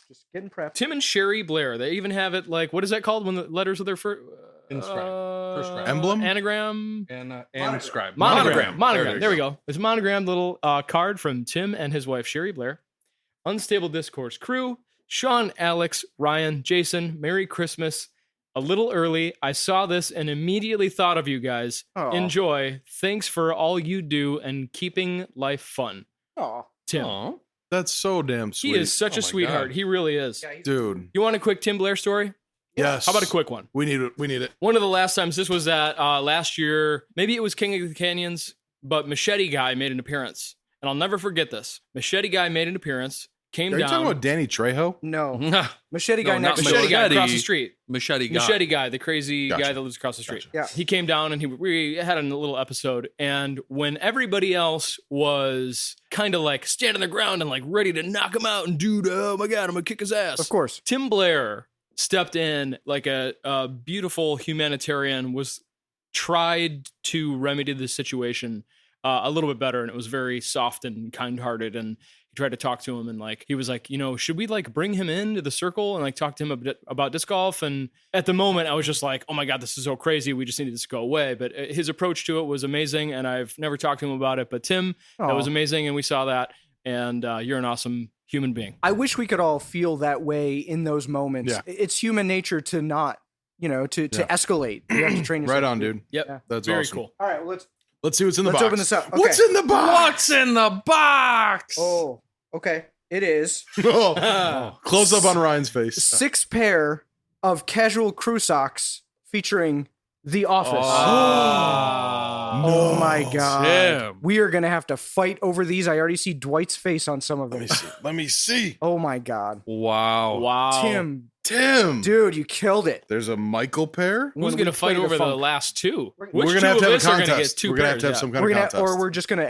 Just getting prepped. Tim and Sherry Blair. They even have it like, what is that called when the letters of their first Inscribe. Prescribe. Emblem? Anagram? And scribe. Monogram. There There we go. go. It's a monogrammed little card from Tim and his wife, Sherry Blair. Unstable Discourse crew. Sean, Alex, Ryan, Jason, Merry Christmas. A little early. I saw this and immediately thought of you guys. Aw. Enjoy. Thanks for all you do and keeping life fun. Oh, Tim. Aw. That's so damn sweet. He is such Oh a my sweetheart. God. He really is. Dude. You want a quick Tim Blair story? Yes. How about a quick one? We need it. We need it. One of the last times, this was at last year, maybe it was King of the Canyons, but Machete Guy made an appearance. And I'll never forget this. Machete Guy made an appearance, came Are you down. talking about Danny Trejo? no. Machete guy No, not next Machete door. Guy Machete. across the street. Machete guy. Machete Guy, the crazy Gotcha. guy that lives across the street. Yeah. He came down and we had a little episode. And when everybody else was kind of like standing their ground and like ready to knock him out and dude, oh my God, I'm gonna kick his ass. Of course. Tim Blair stepped in like a beautiful humanitarian, was tried to remedy the situation a little bit better, and it was very soft and kind-hearted, and he tried to talk to him, and like he was like, you know, should we like bring him into the circle and like talk to him a bit about disc golf? And at the moment I was just like, oh my God, this is so crazy, we just needed this to go away. But his approach to it was amazing, and I've never talked to him about it, but Tim, that was Aw. amazing, and we saw that, and you're an awesome human being. I wish we could all feel that way in those moments. Yeah. It's human nature to not, to Yeah. escalate. You have to train yourself. Right on, dude. Yep. Yeah. That's Very awesome. cool. All right, well, Let's see what's in the Let's box. open this up. Okay. What's in the box? What's in the box? Oh, okay. It is Oh, close up on Ryan's face. 6 pair of casual crew socks featuring The Office. Oh my God. Tim. We are going to have to fight over these. I already see Dwight's face on some of Let them. me see. Let me see. Oh my God. Wow. Wow. Tim, dude, you killed it. There's a Michael pair. Who's When going to we fight play the over the funk. last two? We're Which We're two gonna have of to have a us are gonna contest. get two We're gonna have pairs? to have Yeah. some kind We're of gonna, contest. or we're just gonna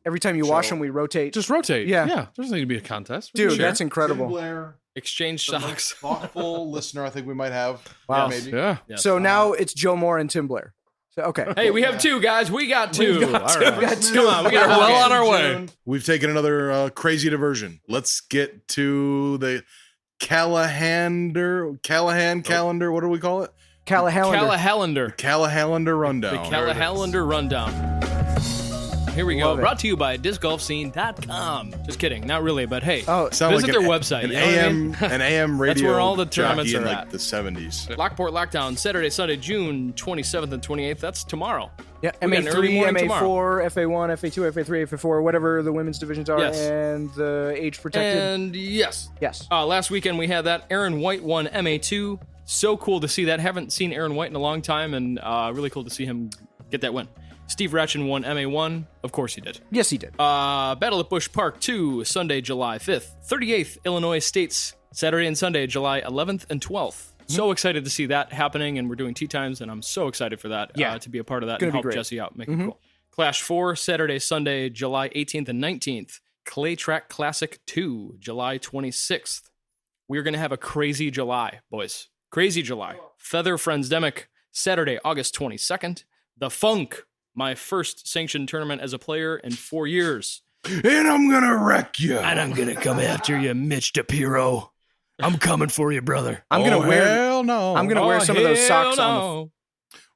every time you wash So- them, we rotate. Just rotate. Yeah. Yeah. Doesn't need to be a contest. Dude, Sure. that's incredible. Blair, Exchange the most socks. thoughtful listener I think we might have. Wow. Yeah, maybe. Yeah. Yes. So now it's Joe Moore and Tim Blair. So okay. Hey, we have two, guys. We got two. We've got All two. right. We got two. Come on, we got We're well okay. on our way. We've taken another crazy diversion. Let's get to the Callahan calendar. What do we call it? Callahallander. Callahallander. Callahallander rundown. The Callahallander Rundown. Here we go. Love it. Brought to you by discgolfscene.com. Just kidding. Not really, but hey. Oh, Sound Visit like their website, An you know what I mean? AM, an AM radio. where all the tournaments jockey in are like at. the 70s. Lockport Lockdown, Saturday, Sunday, June 27th and 28th. That's tomorrow. yeah, we got an early MA3, morning MA4, FA1, FA2, FA3, FA4, whatever the women's divisions are, Yes. and the age protected. And yes. Yes. Last weekend we had that. Aaron White won MA2. So cool to see that. Haven't seen Aaron White in a long time, and really cool to see him get that win. Steve Ratchin won MA1. Of course he did. Yes, he did. Battle at Busch Park 2, Sunday, July 5th. 38th Illinois States, Saturday and Sunday, July 11th and 12th. So excited to see that happening, and we're doing tea times, and I'm so excited for that, to be a part of that and help Jesse out, make it cool. Clash 4, Saturday, Sunday, July 18th and 19th. Clay Track Classic 2, July 26th. We're going to have a crazy July, boys. Crazy July. Feather Friendsdemic, Saturday, August 22nd. The Funk, my first sanctioned tournament as a player in 4 years. And I'm going to wreck you. And I'm going to come after you, Mitch DePiro. I'm coming for you, brother. I'm gonna wear. Hell no. I'm gonna wear some of those socks on.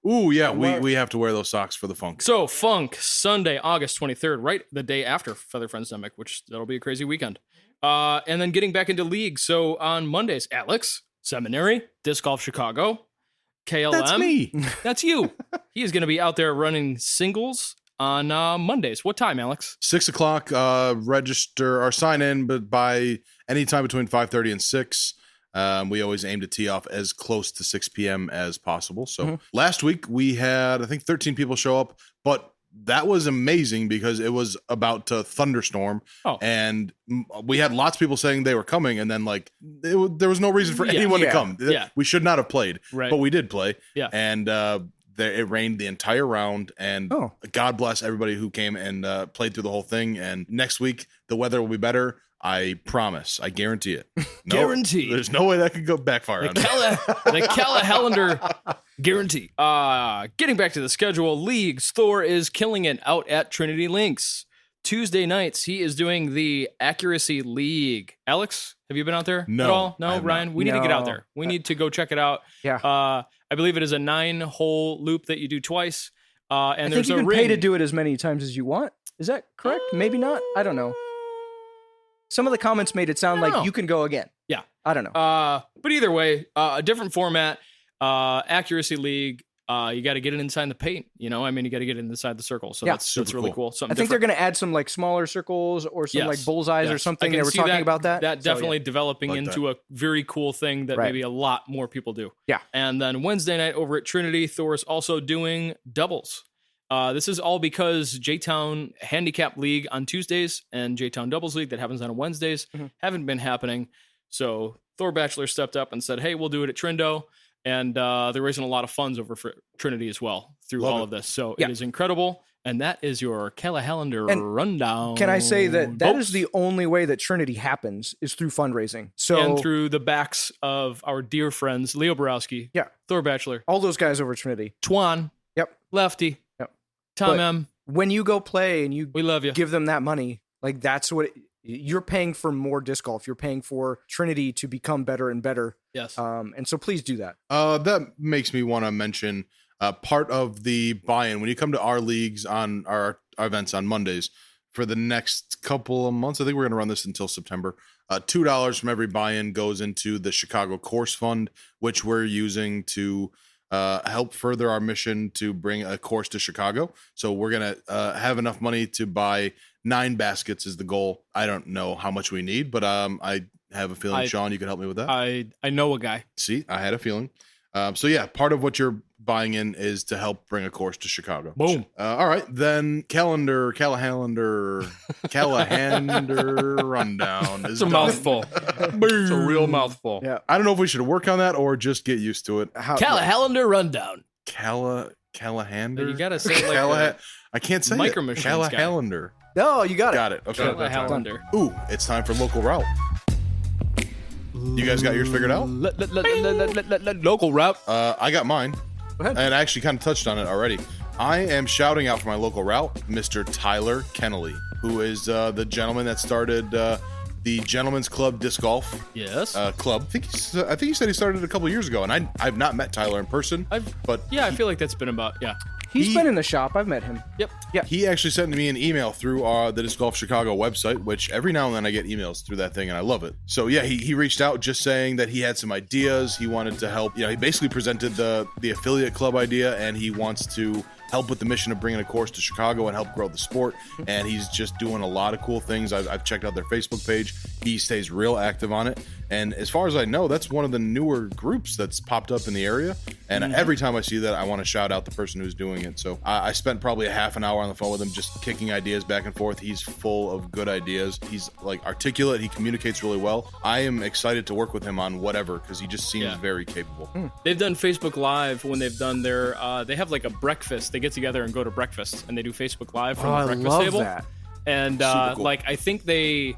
Ooh, yeah, we have to wear those socks for the Funk. So Funk, Sunday, August 23rd, right the day after Feather Friendsdemic, which that'll be a crazy weekend. And then getting back into league. So on Mondays, Alex, Seminary, Disc Golf Chicago, KLM. That's me. That's you. He is going to be out there running singles on Mondays. What time, Alex? 6 o'clock, register or sign in, but by any time between 5:30 and 6. We always aim to tee off as close to 6 p.m. as possible. So last week we had, I think, 13 people show up, but that was amazing because it was about to thunderstorm, and we had lots of people saying they were coming, and then there was no reason for anyone to come. Yeah. We should not have played, but we did play. Yeah. And it rained the entire round, and God bless everybody who came and played through the whole thing. And next week the weather will be better. I promise. I guarantee it. No, guarantee. There's no way that could go backfire on me. The Callahallander guarantee. Getting back to the schedule, leagues. Thor is killing it out at Trinity Links. Tuesday nights, he is doing the Accuracy League. Alex, have you been out there No, at all? No, Ryan? We need to get out there. We need to go check it out. Yeah. I believe it is a 9-hole loop that you do twice. And I there's think you a can ring. pay to do it as many times as you want. Is that correct? Maybe not. I don't know. Some of the comments made it sound like you can go again. Yeah. I don't know. But either way, a different format, Accuracy League. You got to get it inside the paint. You know, I mean, you got to get it inside the circle. So that's really cool. I think they're going to add some smaller circles or some bullseyes or something. They were talking about that. That definitely developing into a very cool thing that maybe a lot more people do. Yeah. And then Wednesday night over at Trinity, Thor is also doing doubles. This is all because J-Town Handicap League on Tuesdays and J-Town Doubles League that happens on Wednesdays haven't been happening. So Thor Bachelor stepped up and said, hey, we'll do it at Trindo. And they're raising a lot of funds over for Trinity as well through all of this. So it is incredible. And that is your Callahallander rundown. Can I say that is the only way that Trinity happens is through fundraising. So and through the backs of our dear friends, Leo Borowski, Thor Bachelor, all those guys over at Trinity. Twan, Lefty, Tom M. When you go play and we love you. Give them that money, that's what you're paying for more disc golf. You're paying for Trinity to become better and better. Yes. And so please do that. That makes me want to mention part of the buy-in when you come to our leagues on our events on Mondays for the next couple of months. I think we're going to run this until September. $2 from every buy-in goes into the Chicago Course Fund, which we're using to help further our mission to bring a course to Chicago. So we're going to have enough money to buy 9 baskets is the goal. I don't know how much we need, but I have a feeling, Sean, you can help me with that. I know a guy. See, I had a feeling. So yeah, part of what you're buying in is to help bring a course to Chicago. Boom. All right, then Callahander rundown. It's a mouthful. It's a real mouthful. Yeah. I don't know if we should work on that or just get used to it. Callahallander rundown. Callahander. You gotta say it like I can't say Micro it. Machines guy. Callahallander. No, you got it. Got it. Okay. Callahallander. Ooh, it's time for local route. You guys got yours figured out? Local route. I got mine. Go ahead. And I actually kind of touched on it already. I am shouting out for my local route, Mr. Tyler Kennelly, who is the gentleman that started the Gentlemen's Club Disc Golf Yes. Club. I think he said he started a couple years ago, and I've not met Tyler in person. I feel like that's been about He's been in the shop. I've met him. Yep. Yeah. He actually sent me an email through the Disc Golf Chicago website, which every now and then I get emails through that thing, and I love it. So yeah, he reached out just saying that he had some ideas. He wanted to help. He basically presented the affiliate club idea, and he wants to help with the mission of bringing a course to Chicago and help grow the sport. And he's just doing a lot of cool things. I've checked out their Facebook page. He stays real active on it. And as far as I know, that's one of the newer groups that's popped up in the area. And every time I see that, I want to shout out the person who's doing it. So I spent probably a half an hour on the phone with him, just kicking ideas back and forth. He's full of good ideas. He's like articulate. He communicates really well. I am excited to work with him on whatever, because he just seems very capable. They've done Facebook Live when they've done their, they have like a breakfast. They get together and go to breakfast, and they do Facebook Live from the breakfast table. That. And Super cool. I think they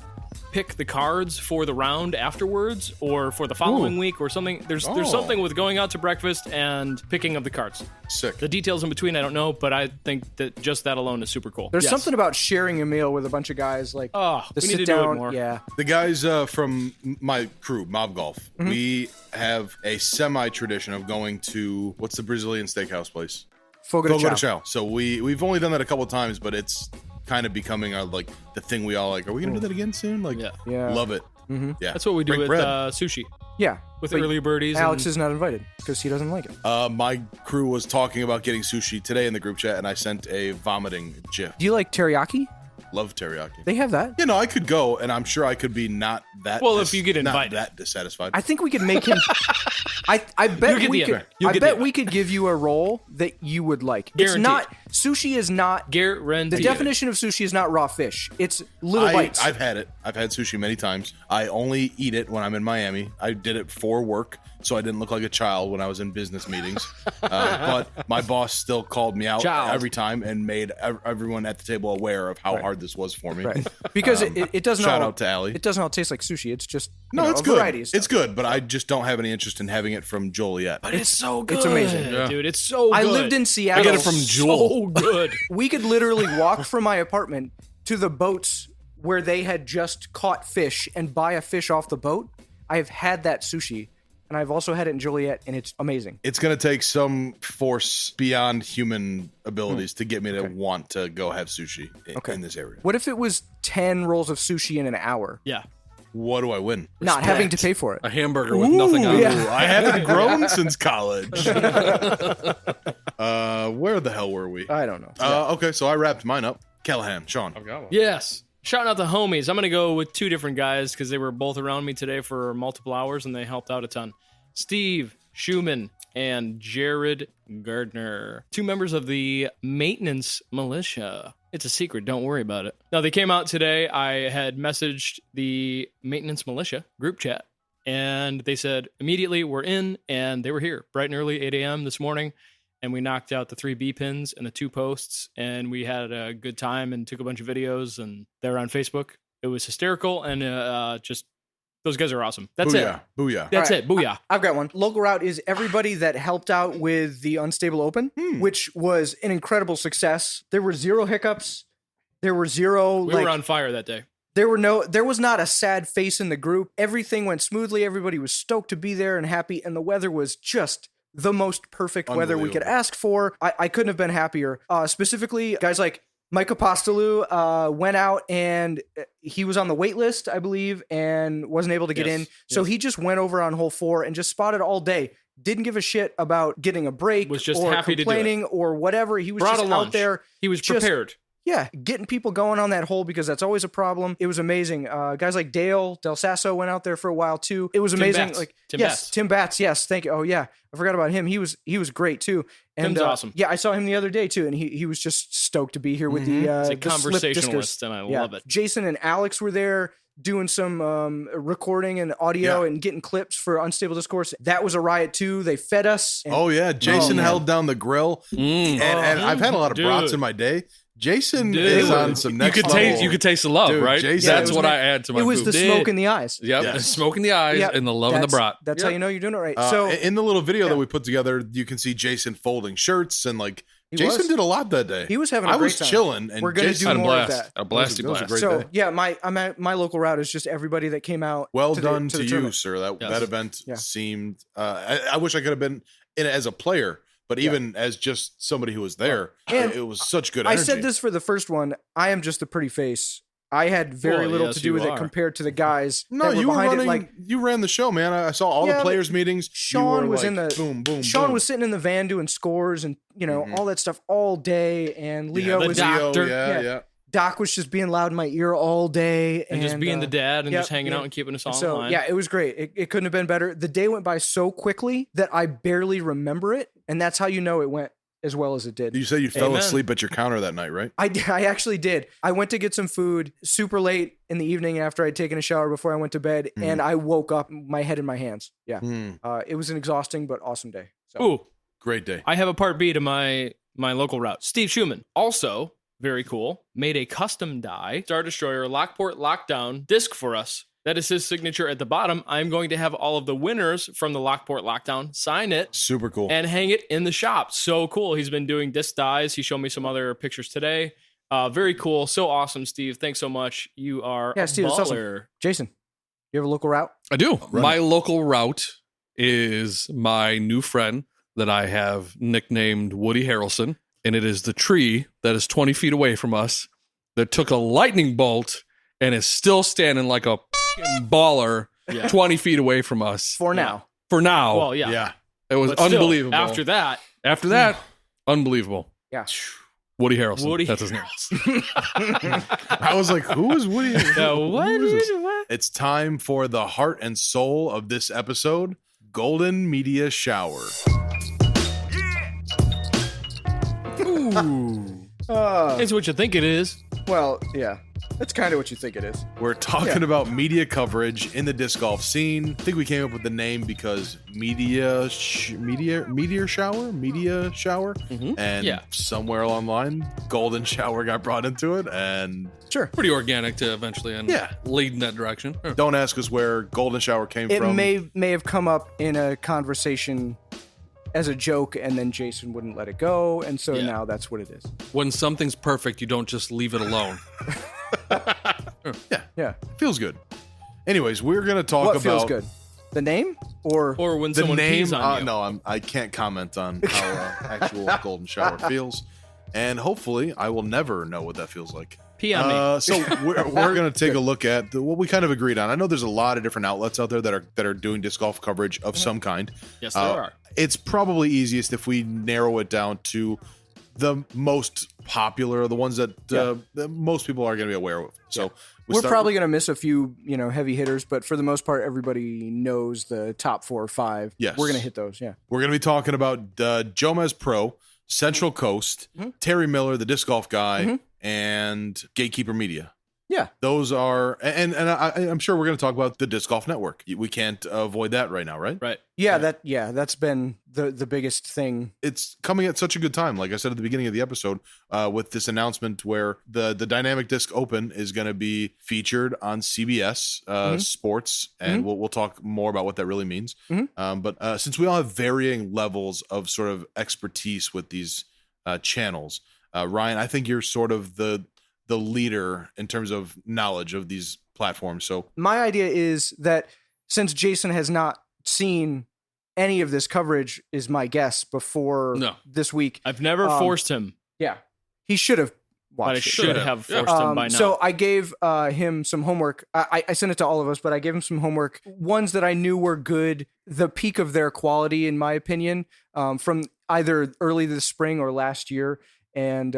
pick the cards for the round afterwards or for the following week or something. There's something with going out to breakfast and picking of the cards. Sick. The details in between, I don't know, but I think that just that alone is super cool. There's something about sharing a meal with a bunch of guys, like Oh, the we sit need to down. do it more. Yeah, The guys from my crew, Mob Golf, we have a semi-tradition of going to, what's the Brazilian steakhouse place? Fogo de Fogo de Chao. Chao. So we've only done that a couple of times, but it's kind of becoming like the thing we all like. Are we gonna do that again soon? Like, Yeah. love it. Yeah, That's what we do Break with bread. Sushi, Yeah, with but early birdies. Alex and, is not invited because he doesn't like it. My crew was talking about getting sushi today in the group chat, and I sent a vomiting gif. Do you like teriyaki? Love teriyaki. They have that. You know, I could go, and I'm sure I could be not that. Well, if you get not invited. that dissatisfied. I think we could make him. I bet You get we the could. invite. You I get bet the we could give you a roll that you would like. It's Guaranteed. not sushi. Is not guaranteed. the definition of sushi is not raw fish. It's little bites. I've had it. I've had sushi many times. I only eat it when I'm in Miami. I did it for work, so I didn't look like a child when I was in business meetings. But my boss still called me out Child. every time and made everyone at the table aware of how hard this was for me. Right. Because it doesn't. Shout all, out to Allie. It doesn't all taste like sushi. It's just It's a good. variety of stuff. It's good, but I just don't have any interest in having it from Joliet. But it's so good. It's amazing. Yeah. Dude. It's so good. I lived in Seattle. I get it from Jewel. So good. We could literally walk from my apartment to the boats where they had just caught fish and buy a fish off the boat. I have had that sushi, and I've also had it in Joliet, and it's amazing. It's going to take some force beyond human abilities to get me to want to go have sushi in this area. What if it was 10 rolls of sushi in an hour? Yeah. What do I win? Not having to pay for it. A hamburger with nothing on yeah. it. Ooh, I haven't grown since college. Where the hell were we? I don't know. Okay, so I wrapped mine up. Callahan, Sean. I've got one. Yes. Shouting out the homies. I'm going to go with two different guys because they were both around me today for multiple hours and they helped out a ton. Steve Schumann and Jared Gardner, two members of the maintenance militia. It's a secret. Don't worry about it. Now, they came out today. I had messaged the maintenance militia group chat and they said immediately we're in, and they were here bright and early, 8 a.m. this morning. And we knocked out the 3 B pins and the 2 posts, and we had a good time and took a bunch of videos, and they were on Facebook. It was hysterical, and just those guys are awesome. That's Booyah. it. Booyah. That's All right. it. Booyah. I've got one. Local route is everybody that helped out with the Unstable Open, which was an incredible success. There were 0 hiccups. There were 0 We were on fire that day. there was not a sad face in the group. Everything went smoothly. Everybody was stoked to be there and happy, and the weather was just the most perfect weather we could ask for. I couldn't have been happier. Specifically, guys like Mike Apostolou went out and he was on the wait list, I believe, and wasn't able to get in. So he just went over on hole 4 and just spotted all day. Didn't give a shit about getting a break Was just or happy to do it. complaining or whatever. He was Brought just a lunch. out there. He was just- prepared. Yeah, getting people going on that hole because that's always a problem. It was amazing. Guys like Dale Del Sasso went out there for a while too. It was amazing. Batts. Like Tim yes, Batts. Tim Batts. Yes, thank you. Oh yeah, I forgot about him. He was great too. And Tim's awesome. Yeah, I saw him the other day too, and he was just stoked to be here with He's a the slip conversationalist, discers. and I Yeah. love it. Jason and Alex were there doing some recording and audio Yeah. and getting clips for Unstable Discourse. That was a riot too. They fed us. And Oh, yeah. Jason man. held down the grill. And I've had a lot of brats Dude. in my day. Jason Dude. is on some You next could level. taste. You could taste the love, Dude, right? Jason- That's it was what ma- I add to my it was food. the smoke in the eyes. Yep, Yes. smoke in the eyes Yep. and the love in the brat. That's how you know you're doing it right. So So in the little video that we put together, you can see Jason folding shirts and like Jason was. did a lot that day. He was having a I great was time. chilling, and We're gonna Jason do Had a more of blast. that. A blasty That was a blast. great day. So yeah, my local route is just everybody that came out. Well to done the to you, tournament. sir. That Yes. that event Yeah. seemed. I wish I could have been in it as a player, but even as just somebody who was there, And it was such good I energy. said this for the first one. I am just a pretty face. I had very Well, little yes, to do you with it are. compared to the guys. No, that were you were behind running. it. Like You ran the show, man. I saw all Yeah, the but players' meetings. Sean you were was like, in the boom, boom. Sean boom. was sitting in the van doing scores and Mhm. all that stuff all day, and Leo the was doctor. Yeah, Yeah. yeah. Doc was just being loud in my ear all day, And just being the dad and yep, just hanging yeah. out and keeping us all in So line. yeah, it was great. It couldn't have been better. The day went by so quickly that I barely remember it, and that's how you know it went as well as it did. You said you fell Amen. asleep at your counter that night, right? I actually did. I went to get some food super late in the evening after I'd taken a shower before I went to bed, and I woke up, my head in my hands. Yeah, it was an exhausting but awesome day. So. Ooh, Great day. I have a part B to my local route. Steve Schumann, also very cool, made a custom die Star Destroyer Lockport Lockdown disc for us. That is his signature at the bottom. I'm going to have all of the winners from the Lockport Lockdown sign it Super cool. and hang it in the shop. So cool. He's been doing disc dies. He showed me some other pictures today. Very cool. So awesome, Steve. Thanks so much. You are a Steve, it's awesome. baller. Jason, you have a local route? I do. Run My it. local route is my new friend that I have nicknamed Woody Harrelson, and it is the tree that is 20 feet away from us that took a lightning bolt and is still standing like a baller Yeah. 20 feet away from us. For now. For now, Well, yeah. Yeah. it was But still, unbelievable. after that, After that, unbelievable. Yeah. Woody Harrelson. Woody That's his name. I was like, who is Woody? what Who is this? what? It's time for the heart and soul of this episode, Golden Media Shower. It's what you think it is. Well, yeah. That's kind of what you think it is. We're talking about media coverage in the disc golf scene. I think we came up with the name because meteor shower, and Yeah. somewhere along the line, golden shower got brought into it. And Sure. Pretty organic to eventually and Yeah. lead in that direction. Sure. don't ask us where golden shower came It from. may have come up in a conversation as a joke, and then Jason wouldn't let it go, and so Yeah. now that's what it is. When something's perfect, you don't just leave it alone. Yeah. Feels good. Anyways, we're gonna talk What about feels good? The name or Or when the someone name. pees on you. No, I can't comment on how actual golden shower feels, and hopefully, I will never know what that feels like. Pee on me. So we're going to take a look at what we kind of agreed on. I know there's a lot of different outlets out there that are doing disc golf coverage of some kind. Yes, there are. It's probably easiest if we narrow it down to the most popular, the ones that most people are going to be aware of. So we're probably going to miss a few, heavy hitters, but for the most part, everybody knows the top 4 or 5. Yes. We're going to hit those. Yeah. we're going to be talking about Jomez Pro, Central Coast, Terry Miller, the disc golf guy, and Gatekeeper Media. Yeah. Those are, and I'm sure we're going to talk about the Disc Golf Network. We can't avoid that right now, right? Right. That's been the biggest thing. It's coming at such a good time. Like I said at the beginning of the episode, with this announcement where the Dynamic Disc Open is going to be featured on CBS Sports, and we'll talk more about what that really means. But since we all have varying levels of sort of expertise with these channels, Ryan, I think you're sort of the leader in terms of knowledge of these platforms. So My idea is that since Jason has not seen any of this coverage, is my guess, before No. this week. I've never forced him, Yeah. He should have but I watched it. should have forced him by now. So I gave him some homework. I sent it to all of us, but I gave him some homework. Ones that I knew were good, the peak of their quality, in my opinion, from either early this spring or last year. And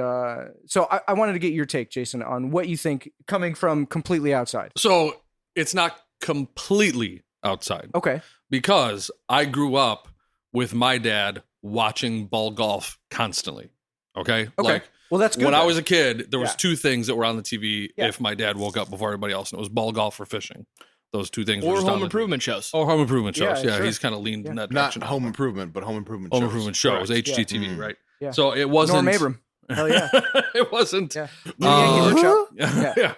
so I wanted to get your take, Jason, on what you think coming from completely outside. So it's not completely outside Okay. because I grew up with my dad watching ball golf constantly. Okay. Okay. Well, that's good. When I then. was a kid, there was Yeah. 2 things that were on the TV Yeah. if my dad woke up before everybody else, and it was ball golf or fishing. Those 2 things were or just on home the- improvement shows. Or home improvement shows. Yeah, Yeah, sure. he's kind of leaned in that not direction. home improvement, but home improvement Home shows. improvement shows, Correct. HGTV, Yeah. right? Yeah. So it wasn't. Norm Abram. Hell yeah. It wasn't. Yeah. Yankee Workshop. Yeah. Yeah.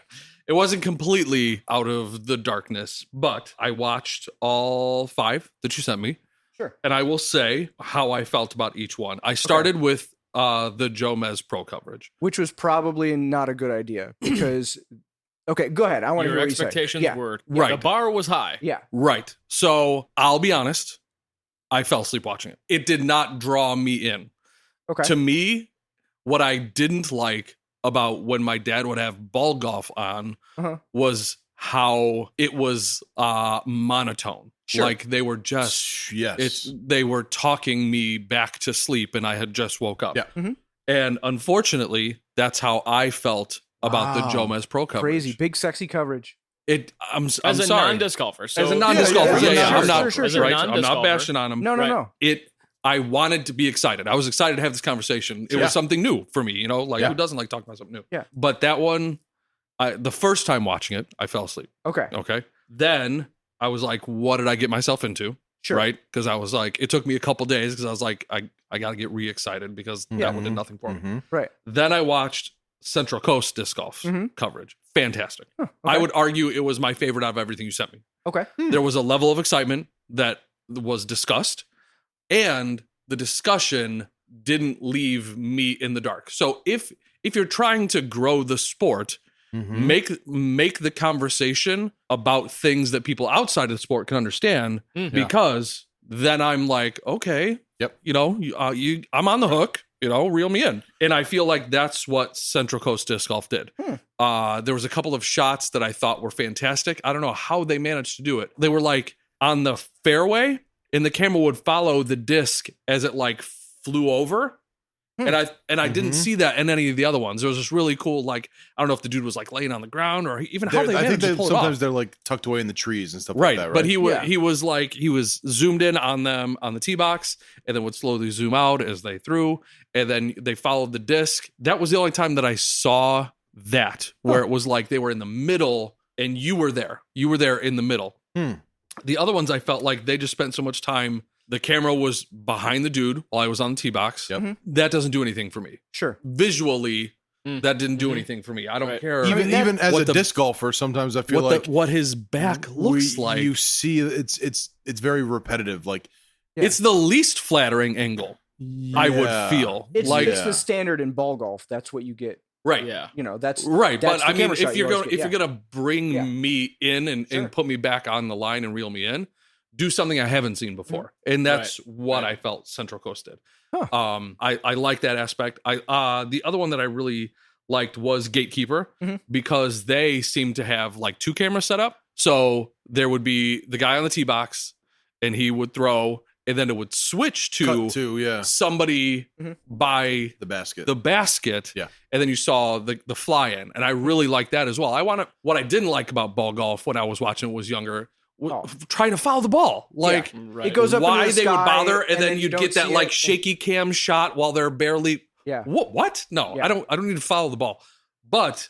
It wasn't completely out of the darkness, but I watched all 5 that you sent me. Sure. And I will say how I felt about each one. I started with the Jomez Pro coverage. Which was probably not a good idea because. Okay, go ahead. I want to Your hear what you say. expectations Yeah. were Right. The bar was high. Yeah. Right. So I'll be honest. I fell asleep watching it. It did not draw me in. Okay. To me, what I didn't like about when my dad would have ball golf on was how it was monotone. Sure. Like they were just yes. they were talking me back to sleep and I had just woke up. Yeah. Mm-hmm. And unfortunately, that's how I felt about the Jomez Pro coverage. Crazy, big, sexy coverage. I'm as a sorry. non-disc golfer. So As a non-disc golfer, I'm not As a right. non-disc I'm not golfer. bashing on him. No. I wanted to be excited. I was excited to have this conversation. It was something new for me, like who doesn't like talking about something new? Yeah. But that one, the first time watching it, I fell asleep. Okay. Then I was like, what did I get myself into? Sure. Right? Because I was like, it took me a couple days because I was like, I got to get re-excited because that one did nothing for me. Right. Then I watched Central Coast disc golf coverage. Fantastic. Okay. I would argue it was my favorite out of everything you sent me. Okay. There was a level of excitement that was discussed, and the discussion didn't leave me in the dark. So if you're trying to grow the sport, make the conversation about things that people outside of the sport can understand, because then I'm like, okay, I'm on the hook. Reel me in. And I feel like that's what Central Coast Disc Golf did. There was a couple of shots that I thought were fantastic. I don't know how they managed to do it. They were like on the fairway, and the camera would follow the disc as it like flew over. And I didn't see that in any of the other ones. There was this really cool, like, I don't know if the dude was like laying on the ground or even how they managed to pull it off. Sometimes they're like tucked away in the trees and stuff like that, right? But he was zoomed in on them on the tee box and then would slowly zoom out as they threw. And then they followed the disc. That was the only time that I saw that, where it was like they were in the middle and you were there. You were there in the middle. The other ones, I felt like they just spent so much time. The camera was behind the dude while I was on the tee box. That doesn't do anything for me. Sure. Visually, that didn't do anything for me. I don't care. Even as a disc golfer, sometimes I feel like what his back looks like. You see, it's very repetitive. Like it's the least flattering angle. I would feel it's the standard in ball golf. That's what you get. Right. Yeah. That's right. That's but I mean, if you're going to bring me in and put me back on the line and reel me in, do something I haven't seen before. And that's what I felt Central Coast did. I like that aspect. The other one that I really liked was Gatekeeper, because they seemed to have like two cameras set up. So there would be the guy on the tee box and he would throw, and then it would switch to somebody by the basket. Yeah. And then you saw the fly in. And I really liked that as well. What I didn't like about ball golf when I was watching it was younger, trying to follow the ball. Like it goes up why into the they would sky, bother, and then you you'd get that like shaky cam shot while they're barely. Yeah. What? No, I don't need to follow the ball. But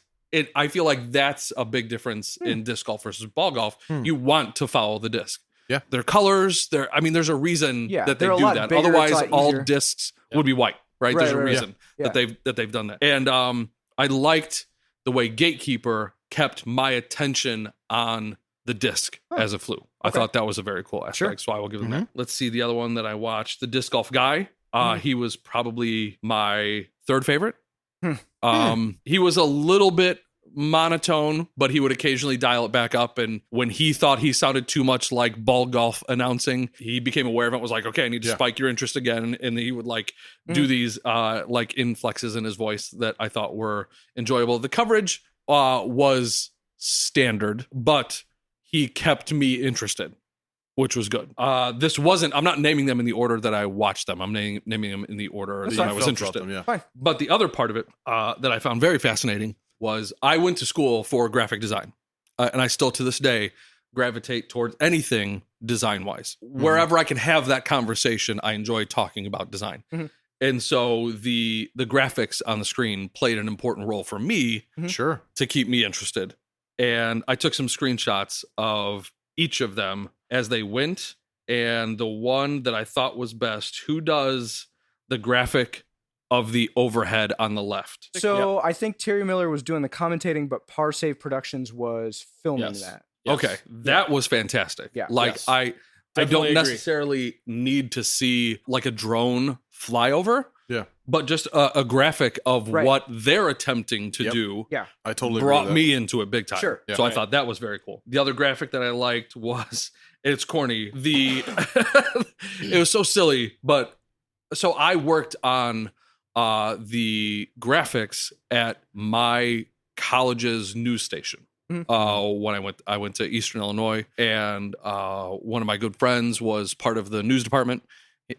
I feel like that's a big difference in disc golf versus ball golf. You want to follow the disc. Yeah. Their colors, there's a reason that they they're a do lot that. bigger, Otherwise, it's a lot all easier. discs would be white, right? There's a reason Yeah. that they've done that. And I liked the way Gatekeeper kept my attention on the disc as it flew. I thought that was a very cool aspect, so I will give them that. Let's see the other one that I watched, the Disc Golf Guy. He was probably my third favorite. He was a little bit monotone, but he would occasionally dial it back up. And when he thought he sounded too much like ball golf announcing, he became aware of it, was like, okay, I need to spike your interest again. And he would like do these like inflexes in his voice that I thought were enjoyable. The coverage was standard, but he kept me interested, which was good. I'm not naming them in the order that I watched them. I'm naming them in the order that I was interested in. Fine. But the other part of it that I found very fascinating was I went to school for graphic design, and I still to this day gravitate towards anything design-wise. Wherever I can have that conversation, I enjoy talking about design. And so the graphics on the screen played an important role for me Sure. to keep me interested. And I took some screenshots of each of them as they went. And the one that I thought was best, who does the graphic of the overhead on the left? So I think Terry Miller was doing the commentating, but Parsave Productions was filming that. Yes. Okay. That was fantastic. Yeah. Like Yes. I Definitely don't agree. necessarily need to see like a drone flyover. Yeah. But just a graphic of Right. what they're attempting to do Yeah. I totally agree brought with me into it big time. Sure. Yeah. So I Right. thought that was very cool. The other graphic that I liked was, it's corny. It was so silly, but so I worked on the graphics at my college's news station. When I went to Eastern Illinois, and one of my good friends was part of the news department,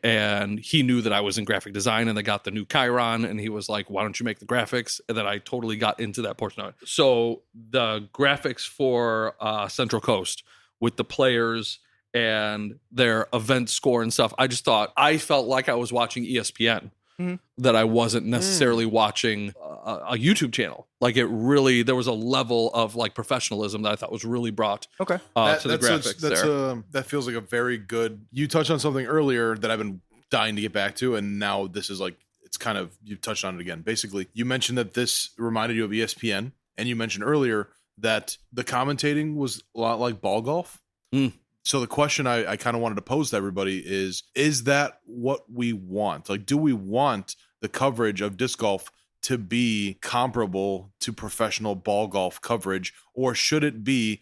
and he knew that I was in graphic design, and they got the new Chiron, and he was like, why don't you make the graphics? And then I totally got into that portion of it. So the graphics for Central Coast with the players and their event score and stuff, I felt like I was watching ESPN. That I wasn't necessarily watching a YouTube channel. Like there was a level of like professionalism that I thought was really brought to the graphics there. That feels like a very good, you touched on something earlier that I've been dying to get back to. And now this is like, it's kind of, you touched on it again. Basically, you mentioned that this reminded you of ESPN, and you mentioned earlier that the commentating was a lot like ball golf. So the question I kind of wanted to pose to everybody is that what we want? Like, do we want the coverage of disc golf to be comparable to professional ball golf coverage, or should it be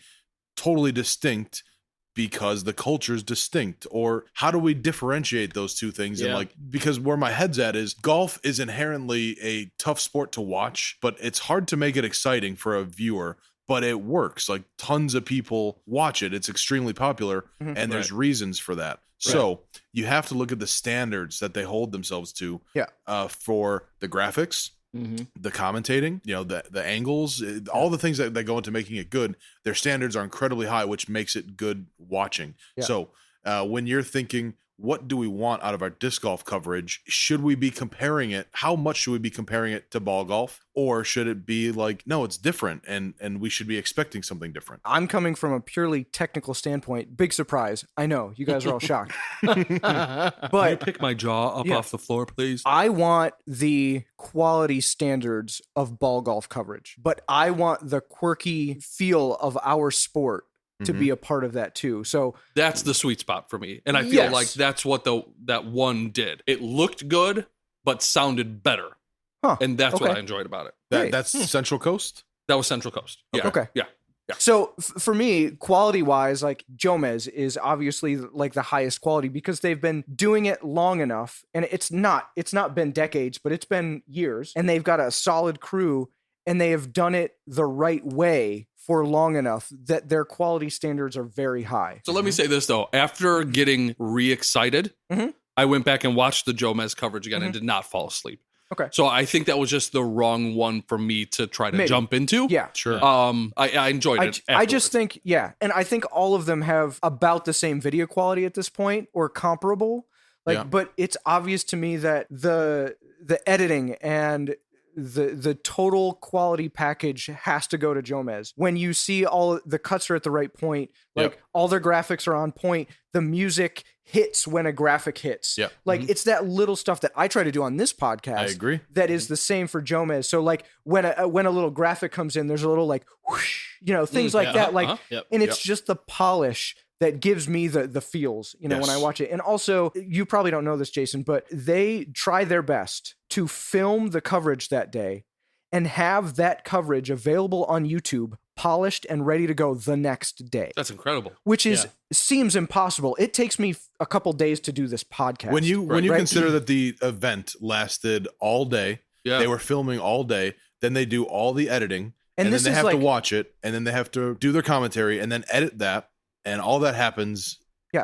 totally distinct because the culture is distinct? Or how do we differentiate those two things? And like, because where my head's at is golf is inherently a tough sport to watch, but it's hard to make it exciting for a viewer. But it works. Like tons of people watch it. It's extremely popular, and there's reasons for that. So you have to look at the standards that they hold themselves to for the graphics, the commentating, the angles, all the things that go into making it good. Their standards are incredibly high, which makes it good watching. So when you're thinking, what do we want out of our disc golf coverage? Should we be comparing it? How much should we be comparing it to ball golf? Or should it be like, no, it's different, and we should be expecting something different? I'm coming from a purely technical standpoint. Big surprise. I know. You guys are all shocked. But can you pick my jaw up off the floor, please? I want the quality standards of ball golf coverage, but I want the quirky feel of our sport to be a part of that too. So that's the sweet spot for me. And I feel like that's what that one did. It looked good, but sounded better. And that's what I enjoyed about it. That's Central Coast? That was Central Coast. Yeah. Okay. Yeah. So for me, quality wise, like Jomez is obviously like the highest quality because they've been doing it long enough, and it's not been decades, but it's been years, and they've got a solid crew, and they have done it the right way for long enough that their quality standards are very high. So let me say this though, after getting re-excited, I went back and watched the Jomez coverage again and did not fall asleep. Okay. So I think that was just the wrong one for me to try to jump into. Yeah. Sure. I enjoyed it. I just think, and I think all of them have about the same video quality at this point or comparable. But it's obvious to me that the editing and the total quality package has to go to Jomez. When you see all the cuts are at the right point, all their graphics are on point, the music hits when a graphic hits. It's that little stuff that I try to do on this podcast. I agree. That is the same for Jomez. So like when a little graphic comes in, there's a little like whoosh, things like that. And it's just the polish that gives me the feels, when I watch it. And also, you probably don't know this, Jason, but they try their best to film the coverage that day and have that coverage available on YouTube, polished and ready to go the next day. That's incredible. Which seems impossible. It takes me a couple days to do this podcast. When you consider that the event lasted all day, they were filming all day, then they do all the editing, and then they have to watch it, and then they have to do their commentary, and then edit that. And all that happens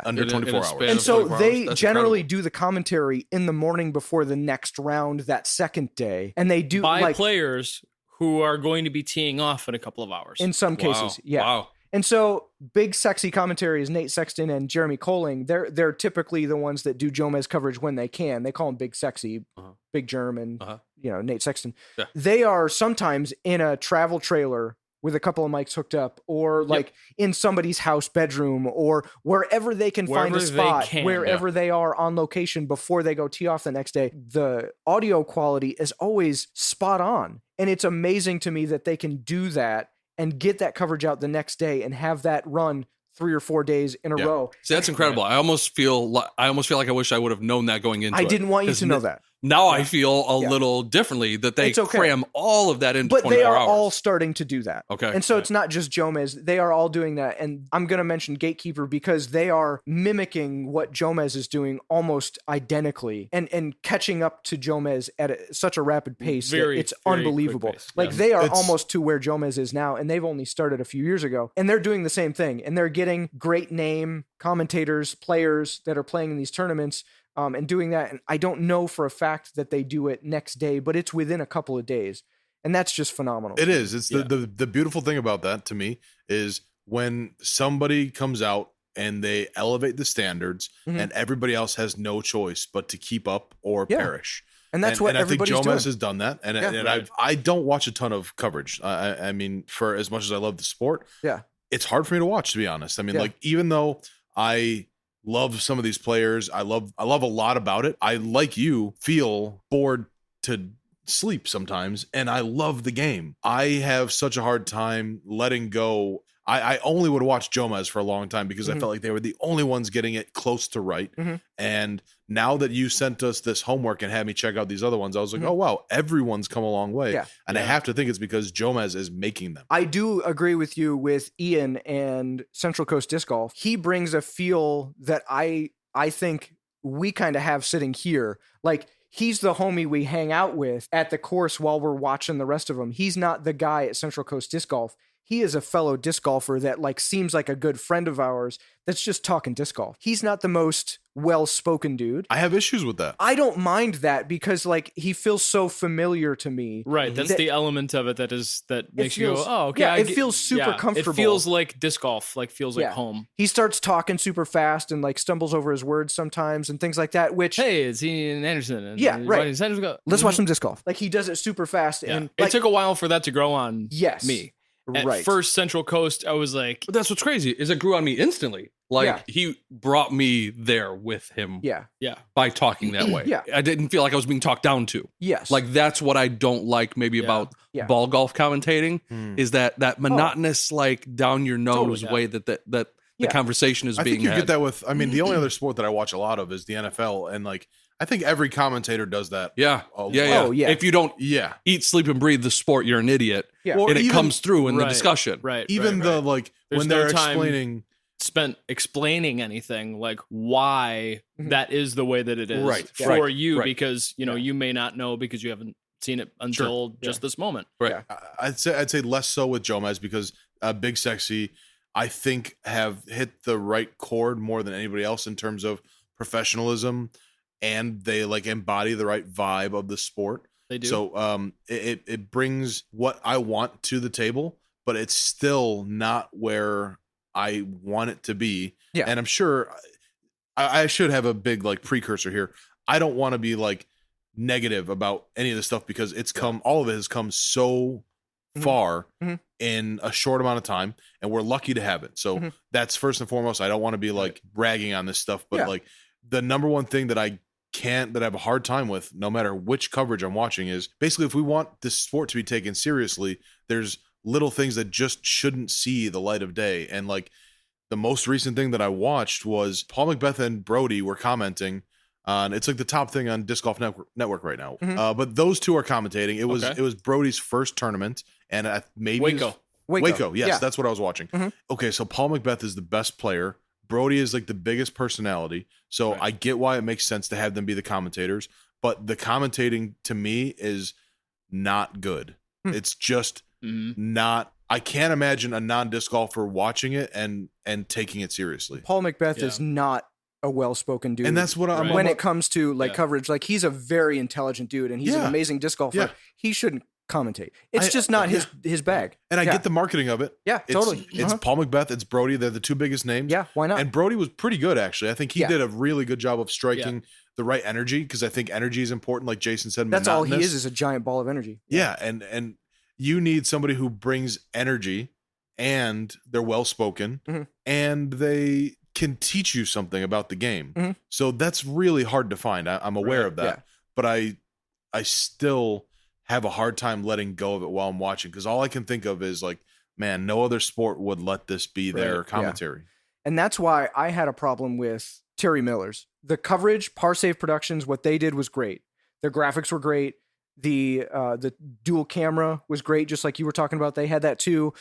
under 24 hours. And so they generally do the commentary in the morning before the next round that second day. And they do by players who are going to be teeing off in a couple of hours. In some cases, Wow. And so big sexy commentary is Nate Sexton and Jeremy Colling. They're typically the ones that do Jomez coverage when they can. They call them Big Sexy, Big Germ, and Nate Sexton. Yeah. They are sometimes in a travel trailer with a couple of mics hooked up, or in somebody's house bedroom, or wherever they can find a spot, wherever they are on location before they go tee off the next day. The audio quality is always spot on. And it's amazing to me that they can do that and get that coverage out the next day and have that run 3 or 4 days in a row. See, that's incredible. I almost feel like I wish I would have known that going into it. I didn't want you to know that. now I feel a little differently that they It's okay. cram all of that into But 24 they are hours. all starting to do that. Okay. And so it's not just Jomez. They are all doing that. And I'm going to mention Gatekeeper because they are mimicking what Jomez is doing almost identically and catching up to Jomez at such a rapid pace. It's very unbelievable. quick pace. Like Yes. they are almost to where Jomez is now. And they've only started a few years ago. And they're doing the same thing. And they're getting great name commentators, players that are playing in these tournaments. And doing that. And I don't know for a fact that they do it next day, but it's within a couple of days. And that's just phenomenal. It is. It's the beautiful thing about that to me is when somebody comes out and they elevate the standards and everybody else has no choice but to keep up or perish. And that's what everybody's I think Jomez doing. has done that. And I don't watch a ton of coverage. I mean, for as much as I love the sport, it's hard for me to watch, to be honest. I mean, like, even though I love some of these players, I love a lot about it, I, like you, feel bored to sleep sometimes, and I love the game. I have such a hard time letting go. I only would watch Jomez for a long time because I felt like they were the only ones getting it close to right. And now that you sent us this homework and had me check out these other ones, I was like, oh, wow, everyone's come a long way. And I have to think it's because Jomez is making them. I do agree with you with Ian and Central Coast Disc Golf. He brings a feel that I think we kind of have sitting here. Like, he's the homie we hang out with at the course while we're watching the rest of them. He's not the guy at Central Coast Disc Golf. He is a fellow disc golfer that like seems like a good friend of ours that's just talking disc golf. He's not the most well-spoken dude. I have issues with that. I don't mind that because like he feels so familiar to me. Right. That's the element of it that makes you go, oh, okay. Yeah, it feels super comfortable. It feels like disc golf, like feels like home. He starts talking super fast and like stumbles over his words sometimes and things like that, which hey, it's Ian Anderson. And right. Let's watch some disc golf. Like he does it super fast. And it took a while for that to grow on me. At first, Central Coast, I was like... But that's what's crazy, is it grew on me instantly. Like, he brought me there with him by talking that way. I didn't feel like I was being talked down to. Yes. Like, that's what I don't like maybe about ball golf commentating, is that monotonous, like, down your nose way that the conversation is being had. I think you get that with... I mean, the only other sport that I watch a lot of is the NFL, and, like, I think every commentator does that. Yeah. Oh, yeah. If you don't eat, sleep, and breathe the sport, you're an idiot. Yeah. And it comes through in the discussion. Right. Even like, there's when no they're time explaining... spent explaining anything, like why that is the way that it is for you, because, you know, you may not know because you haven't seen it until just this moment. Right. I'd say less so with Jomez because Big Sexy, I think, have hit the right chord more than anybody else in terms of professionalism, and they like embody the right vibe of the sport. They do. So it brings what I want to the table, but it's still not where I want it to be. Yeah. And I'm sure I should have a big like precursor here. I don't want to be like negative about any of this stuff because all of it has come so far in a short amount of time, and we're lucky to have it. So that's first and foremost. I don't want to be like bragging on this stuff, but like the number one thing that I have a hard time with, no matter which coverage I'm watching, is basically if we want this sport to be taken seriously, there's little things that just shouldn't see the light of day. And like the most recent thing that I watched was Paul Macbeth and Brody were commenting on, it's like the top thing on Disc Golf Network right now. But those two are commentating. It was Brody's first tournament, and maybe Waco. Yes, that's what I was watching. Okay, so Paul Macbeth is the best player. Brody is like the biggest personality. So I get why it makes sense to have them be the commentators, but the commentating to me is not good. It's just not. I can't imagine a non-disc golfer watching it and taking it seriously. Paul Macbeth is not a well-spoken dude. And that's what I'm when it comes to like coverage. Like he's a very intelligent dude and he's an amazing disc golfer. Yeah. He shouldn't commentate. It's just not his bag. And I get the marketing of it. Yeah, totally. It's Paul Macbeth, it's Brody. They're the two biggest names. Yeah, why not? And Brody was pretty good, actually. I think he did a really good job of striking the right energy, because I think energy is important, like Jason said. That's all he is a giant ball of energy. Yeah, and you need somebody who brings energy, and they're well-spoken, and they can teach you something about the game. So that's really hard to find. I'm aware of that. But I still have a hard time letting go of it while I'm watching, because all I can think of is like, man, no other sport would let this be their commentary. And that's why I had a problem with Terry Miller's. The coverage, Parsave Productions, what they did was great. Their graphics were great. The dual camera was great, just like you were talking about. They had that too.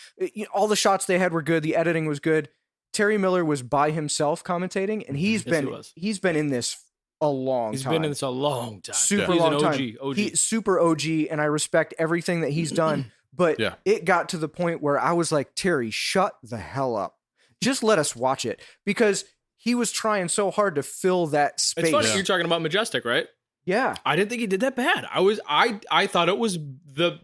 All the shots they had were good. The editing was good. Terry Miller was by himself commentating, and he's been in this a long time. He's been in this a long time. Super He's long an time. OG. He's super OG, and I respect everything that he's done. But it got to the point where I was like, Terry, shut the hell up. Just let us watch it, because he was trying so hard to fill that space. It's funny you're talking about Majestic, right? Yeah. I didn't think he did that bad. I thought it was the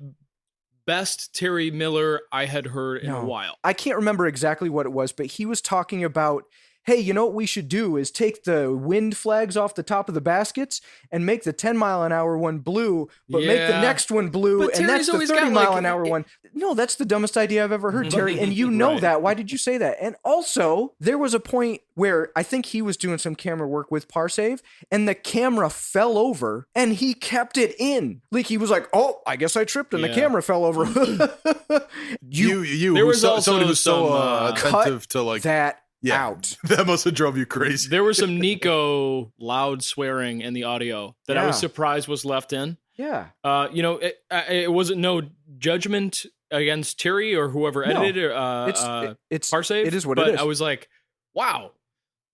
best Terry Miller I had heard in a while. I can't remember exactly what it was, but he was talking about, hey, you know what we should do is take the wind flags off the top of the baskets and make the 10-mile-an-hour one blue, but make the next one blue, and that's the 30-mile-an-hour one. No, that's the dumbest idea I've ever heard, Terry, and you know that. Why did you say that? And also, there was a point where I think he was doing some camera work with Parsave, and the camera fell over, and he kept it in. Like, he was like, oh, I guess I tripped, and the camera fell over. There was somebody who's so attentive to like that. Out. That must have drove you crazy. There was some Nico loud swearing in the audio that I was surprised was left in. Yeah. It wasn't no judgment against Terry or whoever edited it. It's Parsave. It is what but it is. I was like, wow,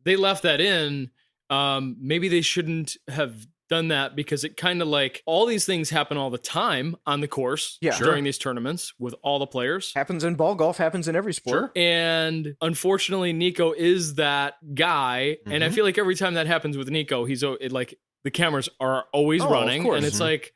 they left that in. Maybe they shouldn't have done that, because it kind of like all these things happen all the time on the course during these tournaments with all the players. Happens in ball golf, happens in every sport. And unfortunately, Nico is that guy. And I feel like every time that happens with Nico, like the cameras are always running. And it's like,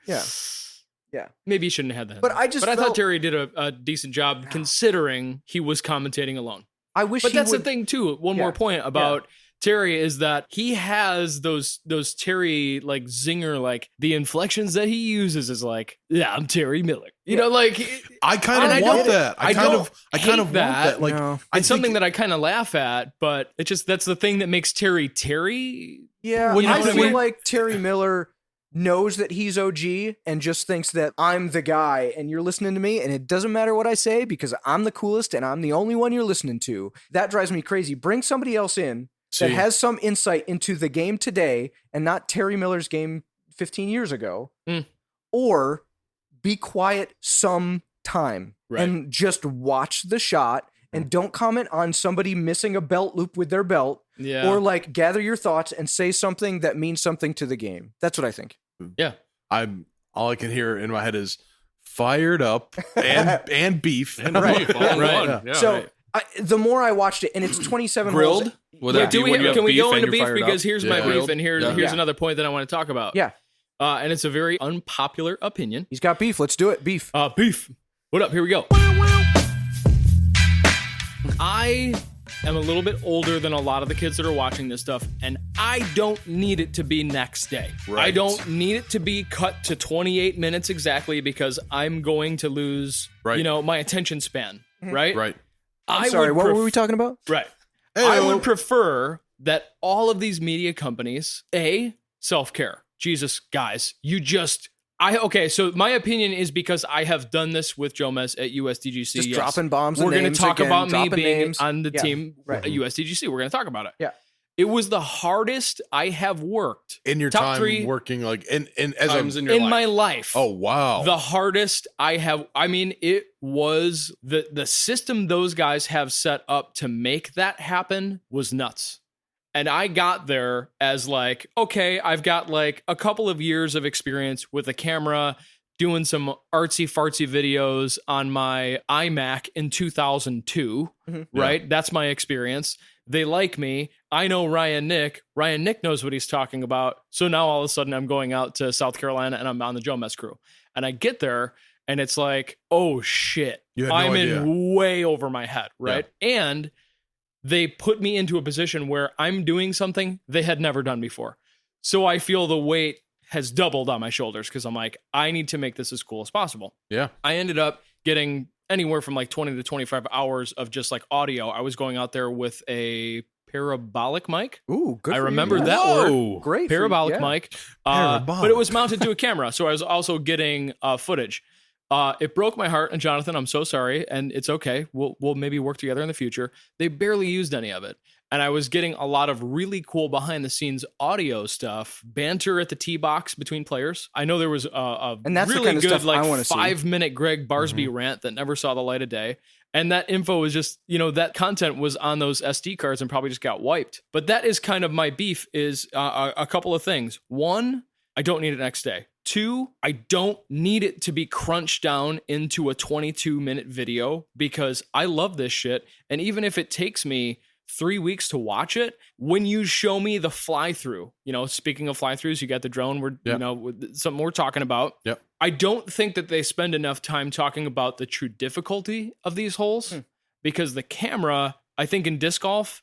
maybe he shouldn't have had that. But I thought Terry did a decent job considering he was commentating alone. I wish But that's the thing too. One more point about Terry is that he has those Terry like zinger, like the inflections that he uses is like, yeah, I'm Terry Miller. You know, like I kind of want that. I kind of want that. that. Like it's something that I kind of laugh at, but it just that's the thing that makes Terry Terry. Yeah, You know I what I feel mean? like Terry Miller knows that he's OG and just thinks that I'm the guy and you're listening to me, and it doesn't matter what I say because I'm the coolest and I'm the only one you're listening to. That drives me crazy. Bring somebody else in that has some insight into the game today and not Terry Miller's game 15 years ago, or be quiet some time and just watch the shot and don't comment on somebody missing a belt loop with their belt, or like gather your thoughts and say something that means something to the game. That's what I think. Yeah. All I can hear in my head is fired up and beef. And beef, all in one. Yeah, so the more I watched it, and it's 27 grilled. holes. Can we go into beef? Because here's my Grilled. beef, and here's another point that I want to talk about. Yeah. And it's a very unpopular opinion. He's got beef. Let's do it. Beef. Beef. What up? Here we go. I am a little bit older than a lot of the kids that are watching this stuff, and I don't need it to be next day. Right. I don't need it to be cut to 28 minutes exactly, because I'm going to lose, my attention span. Right? Right. I'm sorry, what were we talking about? Right. Hey-o. I would prefer that all of these media companies, self-care. Jesus, guys, so my opinion is because I have done this with Jomez at USDGC. Just dropping bombs and We're going names to talk again, about me dropping being names. on the team at USDGC. We're going to talk about it. Yeah. It was the hardest I have worked In your Top time 3 working like in times in your in life. my life. Oh wow. The hardest I have. I mean, it was the system those guys have set up to make that happen was nuts. And I got there as like, okay, I've got like a couple of years of experience with a camera, doing some artsy fartsy videos on my iMac in 2002, right? That's my experience. They like me. I know Ryan Nick. Ryan Nick knows what he's talking about. So now all of a sudden I'm going out to South Carolina and I'm on the Jomez crew. And I get there and it's like, oh shit, I'm in way over my head, right? Yeah. And they put me into a position where I'm doing something they had never done before. So I feel the weight has doubled on my shoulders because I'm like, I need to make this as cool as possible. Yeah. I ended up getting anywhere from like 20 to 25 hours of just like audio. I was going out there with a parabolic mic. Ooh, good. I for remember you. that word. Great. Parabolic mic. But it was mounted to a camera. So I was also getting footage. It broke my heart, and Jonathan, I'm so sorry, and it's okay. We'll maybe work together in the future. They barely used any of it. And I was getting a lot of really cool behind the scenes audio stuff, banter at the tee box between players. I know there was a And that's the really kind of good stuff I wanna see. 5-minute Greg Barsby rant that never saw the light of day. And that info was just, that content was on those SD cards and probably just got wiped. But that is kind of my beef is a couple of things. One, I don't need it next day. 2, I don't need it to be crunched down into a 22-minute video because I love this shit. And even if it takes me 3 weeks to watch it, when you show me the fly through, speaking of fly throughs, you got the drone, something we're talking about. Yep. I don't think that they spend enough time talking about the true difficulty of these holes because the camera, I think in disc golf,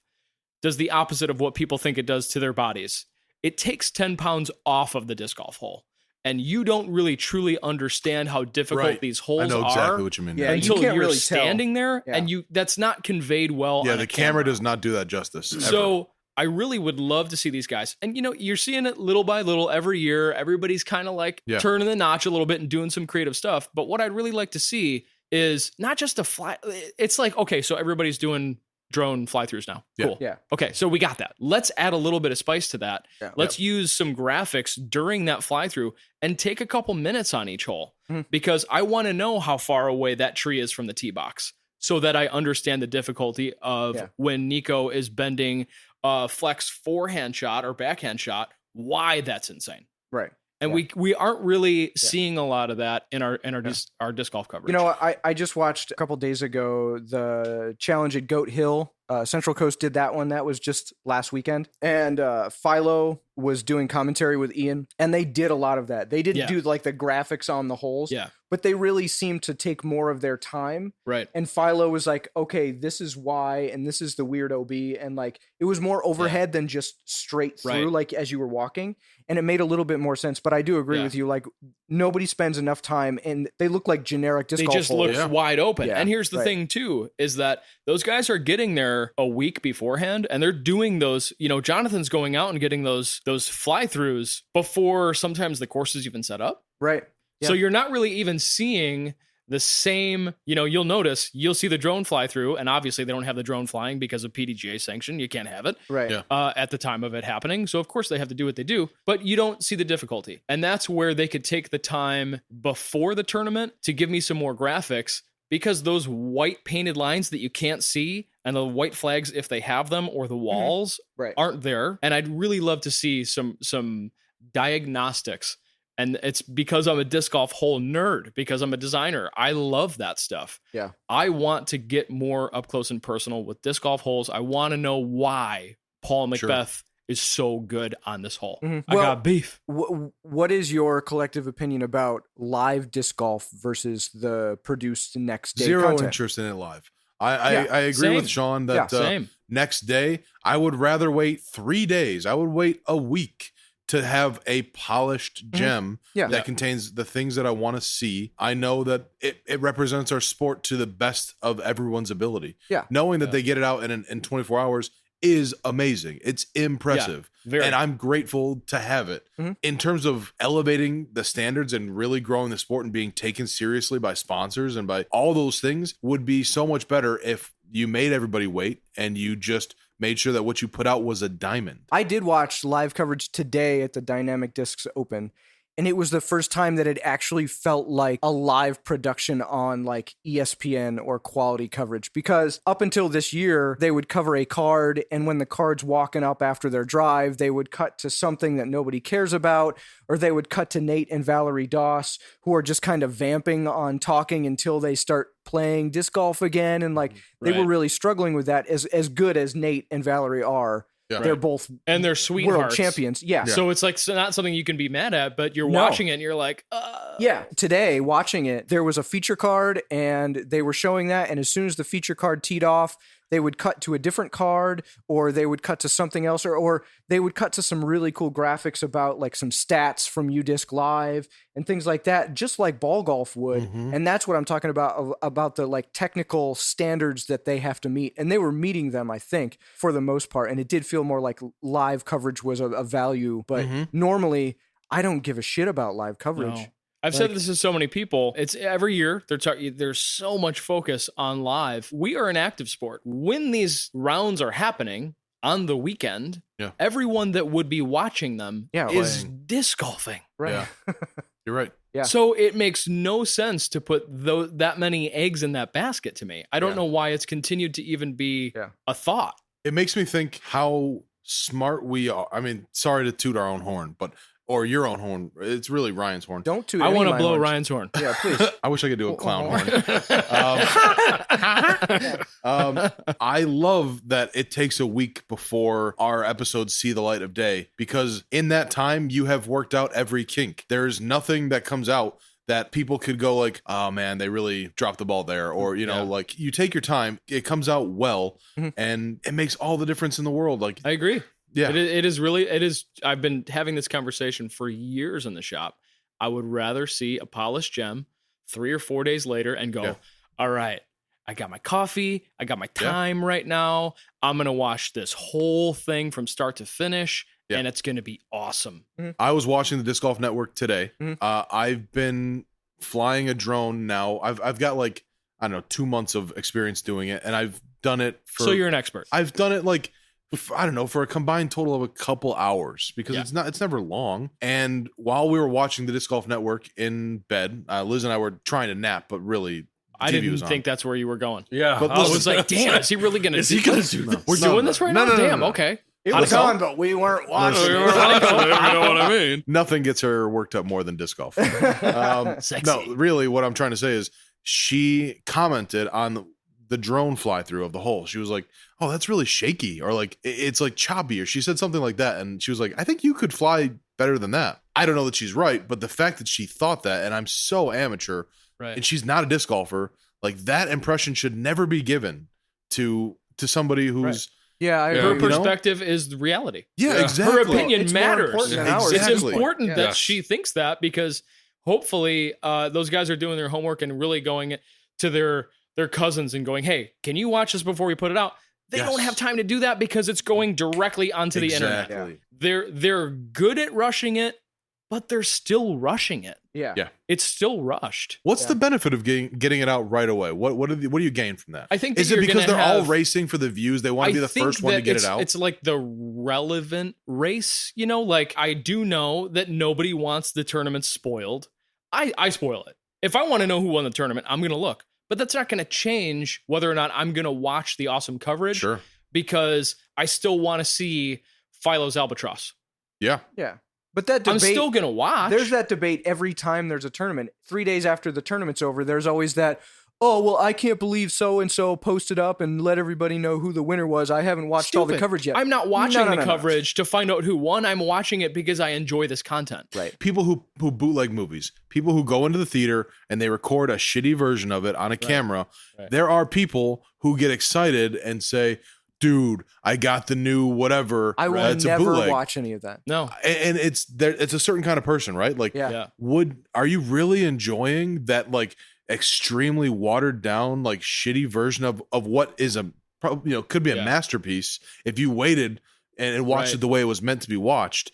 does the opposite of what people think it does to their bodies. It takes 10 pounds off of the disc golf hole. And you don't really truly understand how difficult these holes are. I know exactly what you mean. Yeah, until you can't you're really standing there, Yeah. and that's not conveyed well. Yeah, on the a camera does not do that justice. Ever. So I really would love to see these guys. And you're seeing it little by little every year. Everybody's kind of like turning the notch a little bit and doing some creative stuff. But what I'd really like to see is not just a fly. It's like, okay, so everybody's doing drone fly-throughs now. Cool. Yeah. Okay, so we got that. Let's add a little bit of spice to that. Yeah. Let's use some graphics during that fly-through and take a couple minutes on each hole because I want to know how far away that tree is from the tee box so that I understand the difficulty of when Nico is bending a flex forehand shot or backhand shot, why that's insane. Right. And we aren't really seeing a lot of that in our disc golf coverage. I just watched a couple days ago the challenge at Goat Hill. Central Coast did that one. That was just last weekend. And Philo was doing commentary with Ian, and they did a lot of that. They didn't do like the graphics on the holes, but they really seemed to take more of their time. Right. And Philo was like, okay, this is why, and this is the weird OB. And like, it was more overhead than just straight through, like as you were walking. And it made a little bit more sense. But I do agree with you. Like, nobody spends enough time, and they look like generic disc golf holes. They just look wide open. Yeah. And here's the thing too, is that those guys are getting there a week beforehand, and they're doing those, Jonathan's going out and getting those fly-throughs before sometimes the course is even set up. Right. So you're not really even seeing the same, you'll see the drone fly through, and obviously they don't have the drone flying because of PDGA sanction. You can't have it at the time of it happening. So of course they have to do what they do, but you don't see the difficulty. And that's where they could take the time before the tournament to give me some more graphics, because those white painted lines that you can't see and the white flags, if they have them, or the walls aren't there. And I'd really love to see some diagnostics. And it's because I'm a disc golf hole nerd, because I'm a designer. I love that stuff. Yeah. I want to get more up close and personal with disc golf holes. I want to know why Paul Macbeth is so good on this hole. I got beef. What is your collective opinion about live disc golf versus the produced next day Zero content? interest in it live. I agree with Sean that next day, I would rather wait 3 days. I would wait a week to have a polished gem that contains the things that I want to see. I know that it represents our sport to the best of everyone's ability. Yeah. Knowing that they get it out in 24 hours is amazing. It's impressive. And I'm grateful to have it. In terms of elevating the standards and really growing the sport and being taken seriously by sponsors and by all those things, would be so much better if you made everybody wait and you just made sure that what you put out was a diamond. I did watch live coverage today at the Dynamic Discs Open, and it was the first time that it actually felt like a live production on like ESPN or quality coverage, because up until this year, they would cover a card, and when the card's walking up after their drive, they would cut to something that nobody cares about, or they would cut to Nate and Valerie Doss, who are just kind of vamping on talking until they start playing disc golf again. And like, they were really struggling with that. As good as Nate and Valerie are, they're both and they're sweethearts, world champions. Yeah. So it's like not something you can be mad at, but you're watching it and you're like, yeah. Today, watching it, there was a feature card and they were showing that. And as soon as the feature card teed off, they would cut to a different card, or they would cut to something else, or they would cut to some really cool graphics about like some stats from UDisc Live and things like that, just like ball golf would. And that's what I'm talking about the like technical standards that they have to meet. And they were meeting them, I think, for the most part. And it did feel more like live coverage was a value, but normally I don't give a shit about live coverage. No. I've said this to so many people. It's every year there's so much focus on live. We are an active sport. When these rounds are happening on the weekend, everyone that would be watching them is disc golfing. Right. Yeah. You're right. Yeah. So it makes no sense to put that many eggs in that basket to me. I don't know why it's continued to even be a thought. It makes me think how smart we are. I mean, sorry to toot our own horn, or your own horn. It's really Ryan's horn. Don't toot. I any want of to my blow horns. Ryan's horn. Yeah, please. I wish I could do a clown horn. I love that it takes a week before our episodes see the light of day, because in that time you have worked out every kink. There's nothing that comes out that people could go like, oh man, they really dropped the ball there. Or, like you take your time, it comes out well, and it makes all the difference in the world. Like, I agree. Yeah. It is. I've been having this conversation for years in the shop. I would rather see a polished gem 3 or 4 days later and go, all right, I got my coffee. I got my time right now. I'm going to watch this whole thing from start to finish. And it's going to be awesome. I was watching the Disc Golf Network today. I've been flying a drone now. I've got 2 months of experience doing it, and I've done it for. So you're an expert. I've done it for a combined total of a couple hours, because it's never long. And while we were watching the Disc Golf Network in bed, Liz and I were trying to nap, but really, I didn't think that's where you were going. Yeah, but I was like, damn, is he really going to? Is he going to do this? We're doing this right now. No. Damn. Okay. It was on, but we weren't watching. You know what I mean? Nothing gets her worked up more than disc golf. Sexy. No, really, what I'm trying to say is she commented on the drone fly through of the hole. She was like, oh, that's really shaky, or it's like choppy, or she said something like that. And she was like, I think you could fly better than that. I don't know that she's right, but the fact that she thought that, and I'm so amateur, and she's not a disc golfer, that impression should never be given to somebody who's Yeah, I her agree. perspective is the reality. Yeah, exactly. Her opinion It's more matters. important than ours. It's Exactly. important that Yes. she thinks that, because hopefully those guys are doing their homework and really going to their cousins and going, hey, can you watch this before we put it out? They don't have time to do that because it's going directly onto the internet. Exactly. They're good at rushing it, but they're still rushing it. Yeah. It's still rushed. What's the benefit of getting it out right away? What do you gain from that? I think that is it you're because gonna they're all have- racing for the views? They want to be the think first one to that get it out. It's like the relevant race, I do know that nobody wants the tournament spoiled. I spoil it. If I want to know who won the tournament, I'm going to look. But that's not going to change whether or not I'm going to watch the awesome coverage. Sure. Because I still want to see Philo's albatross. Yeah. Yeah. But that debate, I'm still going to watch. there's that debate every time there's a tournament. 3 days after the tournament's over, there's always that, oh, well, I can't believe so-and-so posted up and let everybody know who the winner was. I haven't watched all the Stupid. coverage yet. I'm not watching No. the coverage to find out who won. I'm watching it because I enjoy this content. Right. People who bootleg movies, people who go into the theater and they record a shitty version of it on a camera. Right. There are people who get excited and say, dude, I got the new whatever. I will it's a never bootleg. watch any of that. No. And it's there. It's a certain kind of person, right? Yeah. Are you really enjoying that extremely watered down shitty version of what is could be a masterpiece if you waited and watched Right. it the way it was meant to be watched?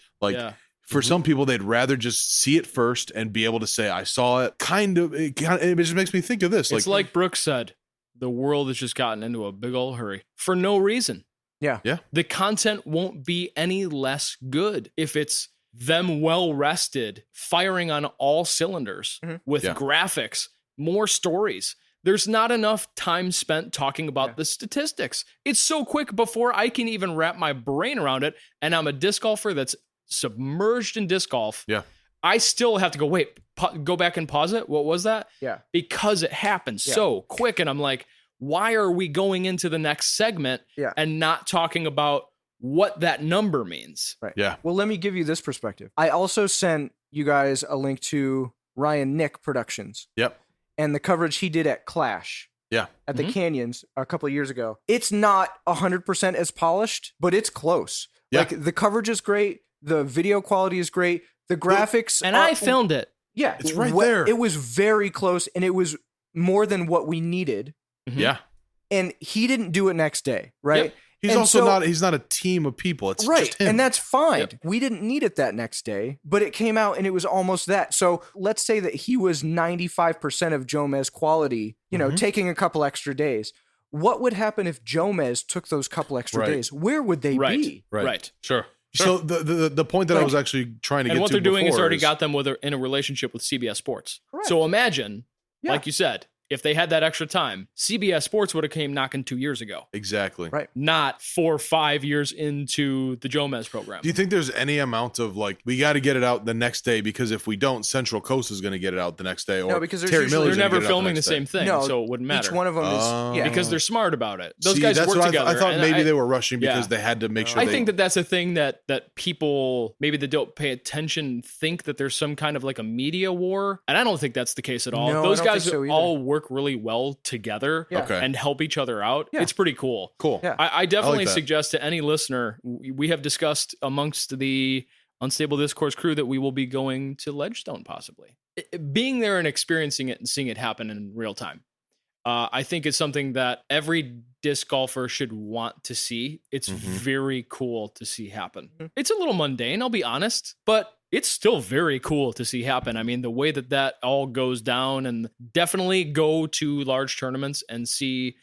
For some people, they'd rather just see it first and be able to say, I saw it. It just makes me think of this. It's like Brooks said, the world has just gotten into a big old hurry for no reason. Yeah. Yeah. The content won't be any less good if it's them well rested, firing on all cylinders with graphics, more stories. There's not enough time spent talking about the statistics. It's so quick before I can even wrap my brain around it. And I'm a disc golfer that's submerged in disc golf. Yeah. I still have to go, go back and pause it. What was that? Yeah. Because it happened so quick. And I'm like, why are we going into the next segment and not talking about what that number means? Right. Yeah. Well, let me give you this perspective. I also sent you guys a link to Ryan Nick Productions. Yep. And the coverage he did at Clash. Yeah. At the Canyons a couple of years ago. It's not 100% as polished, but it's close. Yeah. The coverage is great. The video quality is great. The graphics. And I filmed it. Yeah. It's right there. It was very close, and it was more than what we needed. Yeah. And he didn't do it next day, right? Yep. He's not a team of people. It's right, just him. and that's fine. Yep. We didn't need it that next day, but it came out and it was almost that. So let's say that he was 95% of Jomez quality, taking a couple extra days. What would happen if Jomez took those couple extra days? Where would they be? Right. Sure. So the point that I was actually trying to get to, and what they're doing is already is, got them in a relationship with CBS Sports. Correct. So imagine, Yeah. like you said, if they had that extra time, CBS Sports would have came knocking 2 years ago, exactly. Right. not 4 or 5 years into the Jomez program. Do you think there's any amount of like, we got to get it out the next day, because if we don't, Central Coast is going to get it out the next day, or No, because there's Terry usually- Miller's They're gonna never get it out filming the next day? same thing, No, so it wouldn't matter. Each one of them is because they're smart about it. Those See, guys that's work what together. I thought and maybe they were rushing because yeah. they had to make sure. I think that's a thing that people maybe that don't pay attention think that there's some kind of like a media war, and I don't think that's the case at all. No, Those I don't guys think so either. all work really well together Yeah. Okay. and help each other out. Yeah. It's pretty cool. Cool. Yeah. I definitely that. suggest to any listener, we have discussed amongst the Unstable Discourse crew that we will be going to Ledgestone possibly. Being there and experiencing it and seeing it happen in real time. I think it's something that every disc golfer should want to see. It's very cool to see happen. It's a little mundane, I'll be honest, but it's still very cool to see happen. I mean, the way that all goes down, and definitely go to large tournaments and see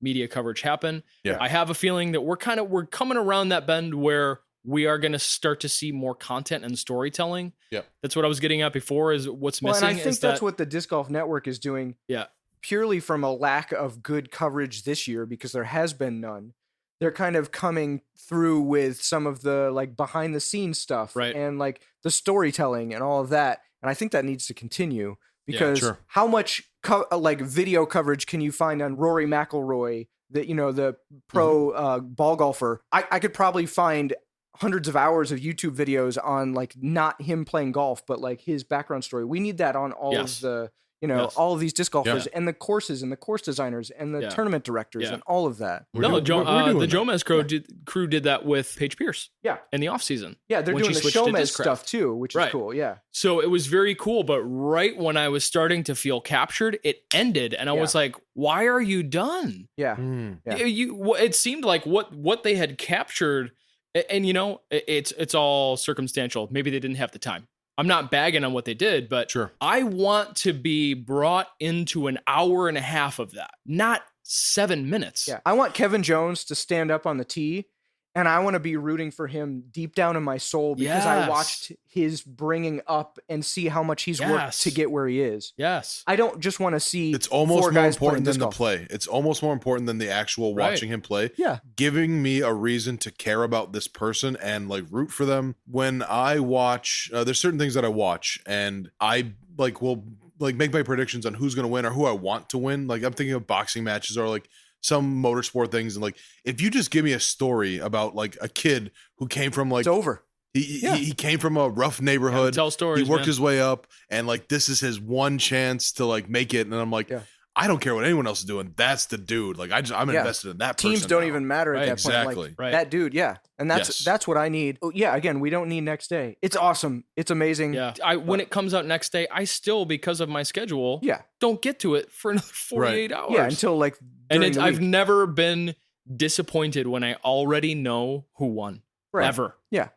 media coverage happen. Yeah. I have a feeling that we're coming around that bend where we are going to start to see more content and storytelling. Yeah. That's what I was getting at before, is what's Well, missing. and I think is that's that, what the Disc Golf Network is doing. Yeah. Purely from a lack of good coverage this year, because there has been none. They're kind of coming through with some of the like behind the scenes stuff, Right. and like the storytelling and all of that. And I think that needs to continue, because sure. how much like video coverage can you find on Rory McIlroy, the pro ball golfer? I could probably find hundreds of hours of YouTube videos on like not him playing golf, but like his background story. We need that on all Yes. of the Yes. all of these disc golfers and the courses and the course designers and the Yeah. tournament directors Yeah. and all of that. We're No, doing the that. Jomez crew did that with Paige Pierce. Yeah. In the offseason. Yeah, they're when doing she the switched to Jomez Discraft. stuff too, which is Right. cool. Yeah. So it was very cool, but right when I was starting to feel captured, it ended, and I was like, "Why are you done?" Yeah. Yeah. It seemed like what they had captured, and it's all circumstantial. Maybe they didn't have the time. I'm not bagging on what they did, but Sure. I want to be brought into an hour and a half of that, not 7 minutes. Yeah. I want Kevin Jones to stand up on the tee, and I want to be rooting for him deep down in my soul, because I Yes. watched his bringing up and see how much he's worked Yes. to get where he is. Yes. I don't just want to see It's almost four more guys important playing than disc the golf. play. It's almost more important than the actual Right. watching him play. Yeah. Giving me a reason to care about this person and like root for them. When I watch, there's certain things that I watch, and I will make my predictions on who's going to win or who I want to win. Like I'm thinking of boxing matches or like some motorsport things, and like if you just give me a story about like a kid who came from like It's over. he came from a rough neighborhood, Tell stories. he worked man. his way up, and like this is his one chance to like make it, and I'm like, Yeah. I don't care what anyone else is doing, that's the dude. Like I'm Yeah. invested in that person Teams don't now. even matter at Right. that point. Exactly. Like, Right. that dude, yeah. And Yes. that's what I need. Oh, yeah, again, we don't need next day. It's awesome. It's amazing. Yeah. When it comes out next day, I still, because of my schedule, Yeah. don't get to it for another 48 hours. Yeah, until like and during the I've week. never been disappointed when I already know who won. Right. Ever. Yeah.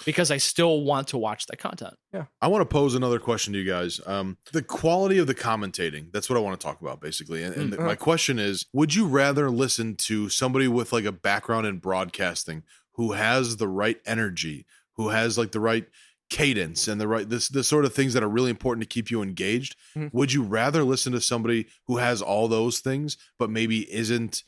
Because I still want to watch that content. I want to pose another question to you guys. The quality of the commentating, that's what I want to talk about basically. And my question is, would you rather listen to somebody with like a background in broadcasting who has the right energy, who has like the right cadence and the right the sort of things that are really important to keep you engaged? Would you rather listen to somebody who has all those things but maybe isn't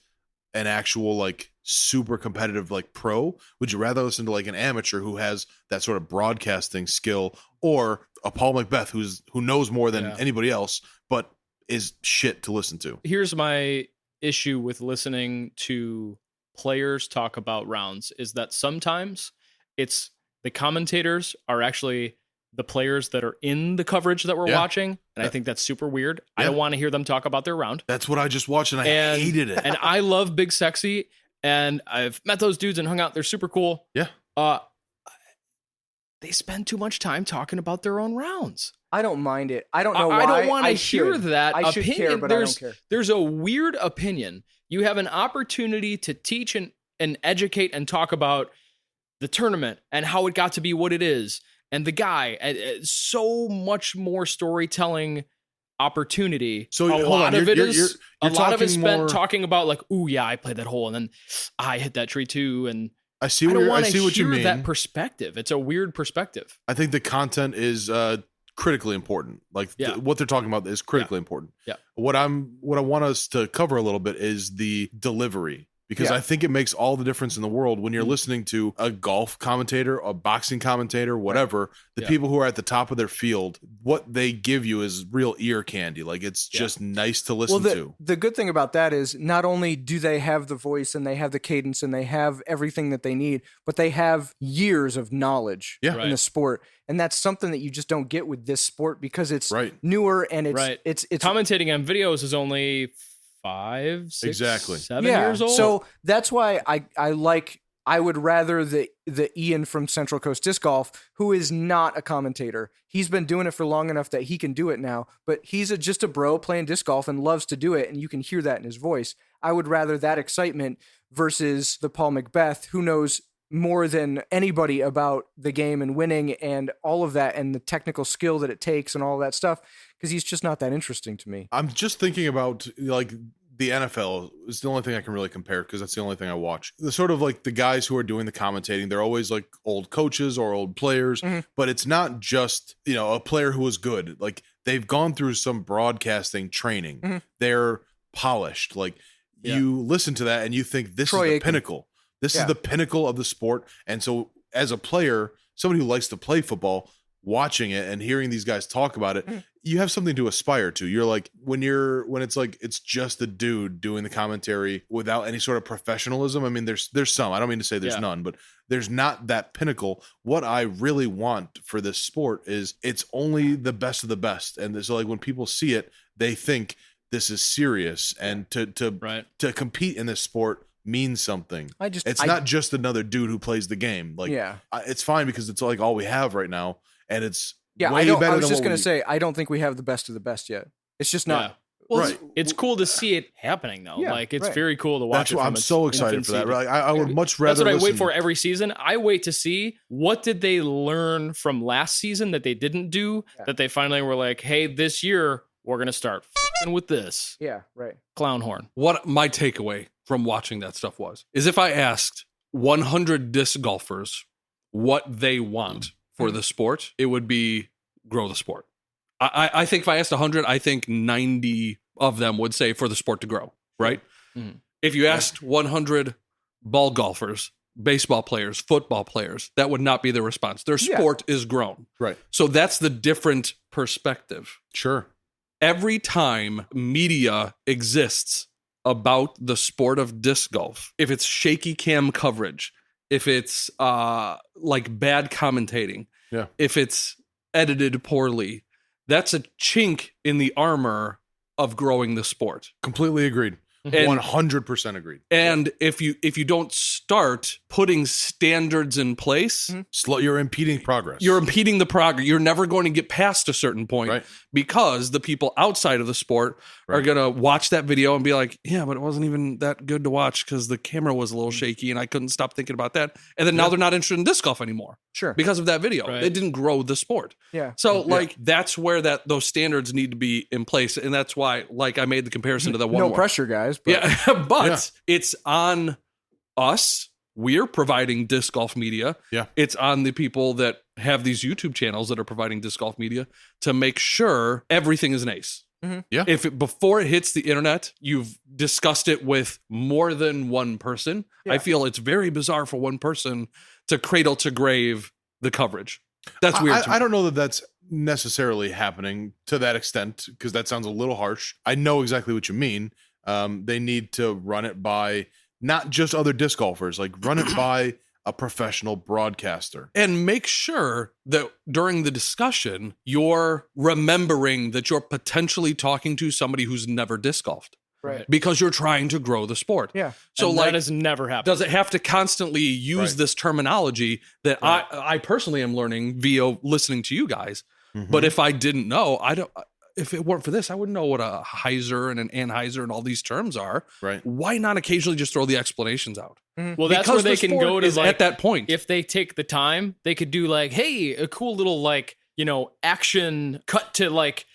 an actual like super competitive like pro? Would you rather listen to like an amateur who has that sort of broadcasting skill, or a Paul Macbeth who knows more than anybody else but is shit to listen to? Here's my issue with listening to players talk about rounds, is that sometimes it's the commentators are actually the players that are in the coverage that we're watching. And I think that's super weird. I don't want to hear them talk about their round. That's what I just watched, and I hated it. And I love Big Sexy, and I've met those dudes and hung out. They're super cool. Yeah. They spend too much time talking about their own rounds. I don't mind it. I don't know why. I don't want to I hear should. that I should opinion. care, but I don't care. There's a weird opinion. You have an opportunity to teach and educate and talk about the tournament and how it got to be what it is, and the guy, and so much more storytelling opportunity. So a hold lot on, of it you're is a lot of it talking spent more- talking about like, ooh yeah, I played that hole and then I hit that tree too, and I see I what don't I want to see what you hear mean. that perspective. It's a weird perspective. I think the content is critically important. Like Yeah. what they're talking about is critically important. Yeah. What I want us to cover a little bit is the delivery, because Yeah. I think it makes all the difference in the world when you're listening to a golf commentator, a boxing commentator, whatever. The Yeah. people who are at the top of their field, what they give you is real ear candy. Like it's Yeah. just nice to listen to. The good thing about that is not only do they have the voice and they have the cadence and they have everything that they need, but they have years of knowledge Yeah. in Right. the sport. And that's something that you just don't get with this sport because it's Right. newer and it's Right. it's Commentating on videos is only 5, 6, Exactly. 7 years old. So that's why I would rather the Ian from Central Coast Disc Golf, who is not a commentator. He's been doing it for long enough that he can do it now, but he's just a bro playing disc golf and loves to do it, and you can hear that in his voice. I would rather that excitement versus the Paul Macbeth, who knows more than anybody about the game and winning and all of that and the technical skill that it takes and all that stuff, because he's just not that interesting to me. I'm just thinking about like the NFL is the only thing I can really compare because that's the only thing I watch. The sort of like the guys who are doing the commentating, they're always like old coaches or old players, but it's not just, a player who was good. Like they've gone through some broadcasting training. They're polished. Like you listen to that and you think this Troy is the Aikman. pinnacle. This is Yeah. the pinnacle of the sport. And so as a player, somebody who likes to play football, watching it and hearing these guys talk about it, you have something to aspire to. You're like, when it's like it's just a dude doing the commentary without any sort of professionalism. I mean, there's some. I don't mean to say there's none, but there's not that pinnacle. What I really want for this sport is it's only the best of the best. And so like when people see it, they think this is serious, and to compete in this sport means something. It's not just another dude who plays the game. Like, it's fine because it's like all we have right now, and it's way I better was than just what going we- to say, I don't think we have the best of the best yet. It's just not. Well, Right. It's cool to see it happening though. Yeah, Like it's right. very cool to watch. That's it why from I'm its so excited for that. infancy. Like, I would much rather. That's what I wait listen- for every season. I wait to see what did they learn from last season that they didn't do, that they finally were like, hey, this year we're going to start f***ing with this Yeah, right. clown horn. What my takeaway from watching that stuff is if I asked 100 disc golfers what they want for the sport, it would be grow the sport. I think if I asked 100, I think 90 of them would say for the sport to grow, right? If you asked 100 ball golfers, baseball players, football players, that would not be their response. Their sport is grown. Right. So that's the different perspective. Sure. Every time media exists about the sport of disc golf, if it's shaky cam coverage, if it's like bad commentating, if it's edited poorly, that's a chink in the armor of growing the sport. Completely agreed. And 100% agreed. And if you don't start putting standards in place, You're impeding progress. you're impeding the progress. You're never going to get past a certain point, Right. because the people outside of the sport are Right. going to watch that video and be like, yeah, but it wasn't even that good to watch because the camera was a little shaky and I couldn't stop thinking about that. And then now they're not interested in disc golf anymore Sure. because of that video. Right. It didn't grow the sport. Yeah. So like that's where those standards need to be in place. And that's why like I made the comparison to the one. No pressure, guys. But Yeah, but it's on us. We're providing disc golf media. Yeah. It's on the people that have these YouTube channels that are providing disc golf media to make sure everything is an ace. Yeah. Before it hits the internet, you've discussed it with more than one person. I feel it's very bizarre for one person to cradle to grave the coverage. That's weird. to me. I don't know that that's necessarily happening to that extent, because that sounds a little harsh. I know exactly what you mean. They need to run it by not just other disc golfers, like run it by a professional broadcaster. And make sure that during the discussion, you're remembering that you're potentially talking to somebody who's never disc golfed. Right. Because you're trying to grow the sport. Yeah. So And like, that has never happened. does it have to constantly use this terminology that I personally am learning via listening to you guys? But if I didn't know, if it weren't for this, I wouldn't know what a Heiser and an Anheuser and all these terms are. Right. Why not occasionally just throw the explanations out? Well, that's where they can go to is like at that point. if they take the time, they could do like, hey, a cool little like, action cut to like,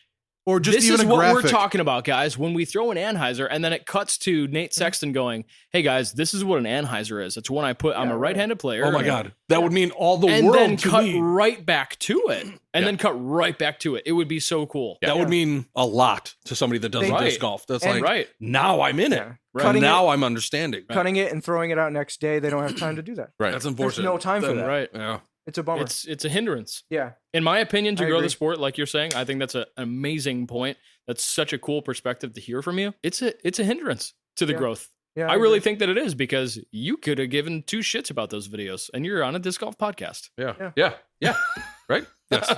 or just this even is a what graphic. we're talking about, guys. When we throw an Anheuser and then it cuts to Nate Sexton going, hey guys, this is what an Anheuser is. It's one I put, I'm a right-handed player. Oh my God. That would mean all the and world then to cut me. right back to it. And then cut right back to it. It would be so cool. That would mean a lot to somebody that doesn't Right. disc golf. That's And- like, now I'm in it. Yeah. Right. Cutting Now I'm understanding. Cutting it and throwing it out next day, they don't have time to do that. Right. That's There's unfortunate. no time for that. Right. Yeah. It's a bummer. It's a hindrance. Yeah. In my opinion, to I grow agree. the sport, like you're saying, I think that's an amazing point. That's such a cool perspective to hear from you. It's a hindrance to the Yeah. growth. Yeah. I really think that it is because you could have given two shits about those videos and you're on a disc golf podcast. Yeah. Right? Yes.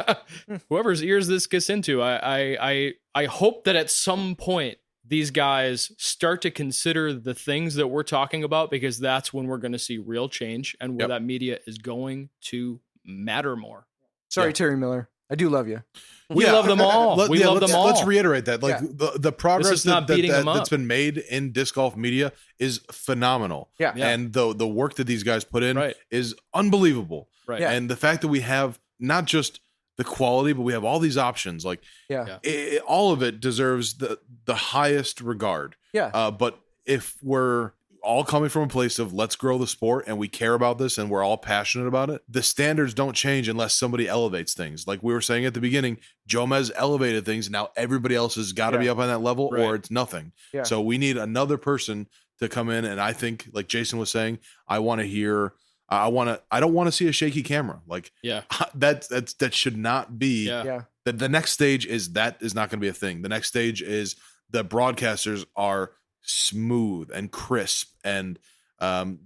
Whoever's ears this gets into, I hope that at some point these guys start to consider the things that we're talking about because that's when we're going to see real change and where Yep. that media is going to matter more. Sorry, Terry Miller. I do love you. We love them all. We love them all. Let's reiterate that. Like the progress This is not beating them up. that's been made in disc golf media is phenomenal. Yeah. Yeah. And the work that these guys put in Right. is unbelievable. Right. Yeah. And the fact that we have not just the quality, but we have all these options, like Yeah. all of it deserves the highest regard. Yeah. But if we're all coming from a place of let's grow the sport and we care about this and we're all passionate about it, the standards don't change unless somebody elevates things. Like we were saying at the beginning, Jomez elevated things. Now everybody else has got to be up on that level Right. or it's nothing. Yeah. So we need another person to come in. And I think, like Jason was saying, I want to hear. I don't want to see a shaky camera. Like Yeah. that should not be. Yeah. Yeah. The next stage is not going to be a thing. The next stage is the broadcasters are smooth and crisp and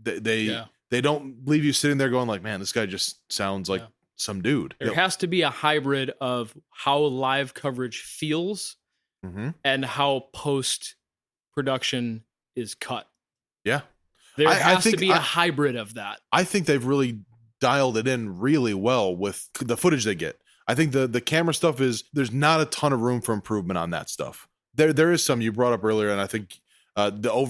they don't leave you sitting there going like, man, this guy just sounds like some dude. There has to be a hybrid of how live coverage feels Mm-hmm. and how post production is cut. Yeah. There I has to think be a hybrid of that. I think they've really dialed it in really well with the footage they get. I think the camera stuff there's not a ton of room for improvement on that stuff. There is some you brought up earlier, and I think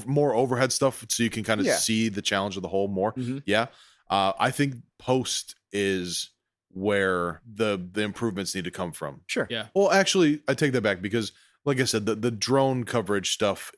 more overhead stuff so you can kind of see the challenge of the whole more. Mm-hmm. Yeah. I think post is where the improvements need to come from. Sure. Yeah. Well, actually, I take that back because, like I said, the drone coverage stuff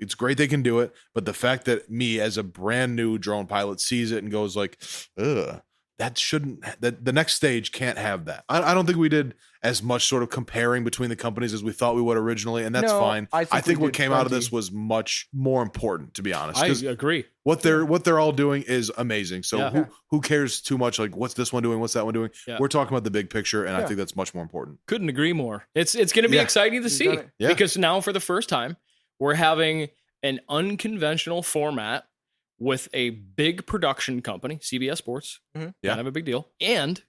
it's great they can do it, but the fact that me as a brand new drone pilot sees it and goes like, ugh, the next stage can't have that. I don't think we did as much sort of comparing between the companies as we thought we would originally, and that's No, fine. I think we what did came out of plenty. this was much more important, to be honest. I 'Cause agree. what they're all doing is amazing. So Yeah. who cares too much? Like, what's this one doing? What's that one doing? Yeah. We're talking about the big picture, and I Yeah. think that's much more important. Couldn't agree more. It's going to be Yeah. exciting to see done it. Yeah. because now for the first time we're having an unconventional format with a big production company, CBS Sports, Mhm. Yeah. kind of a big deal, and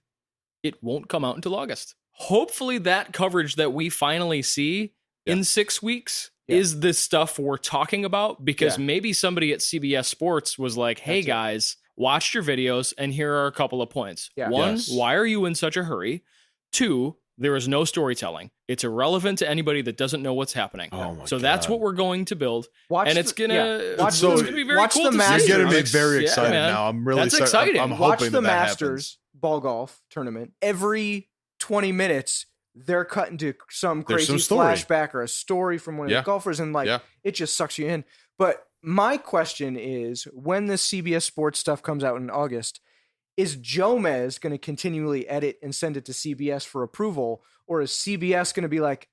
it won't come out until August. Hopefully that coverage that we finally see in 6 weeks is the stuff we're talking about because maybe somebody at CBS Sports was like, hey guys, watched your videos and here are a couple of points. Yeah. One, Yes. why are you in such a hurry? Two, there is no storytelling. It's irrelevant to anybody that doesn't know what's happening. Oh my so that's God. what we're going to build. Watch And it's gonna watch So- it's gonna be very watch cool the to Masters. see. You're getting me I'm very yeah, excited man. now. I'm really That's excited. exciting. I'm watch hoping the that Masters ball golf tournament. Every 20 minutes, they're cut into some There's crazy some story. flashback or a story from one of Yeah. the golfers, and Yeah. it just sucks you in. But my question is, when the CBS Sports stuff comes out in August, is Jomez going to continually edit and send it to CBS for approval, or is CBS going to be like,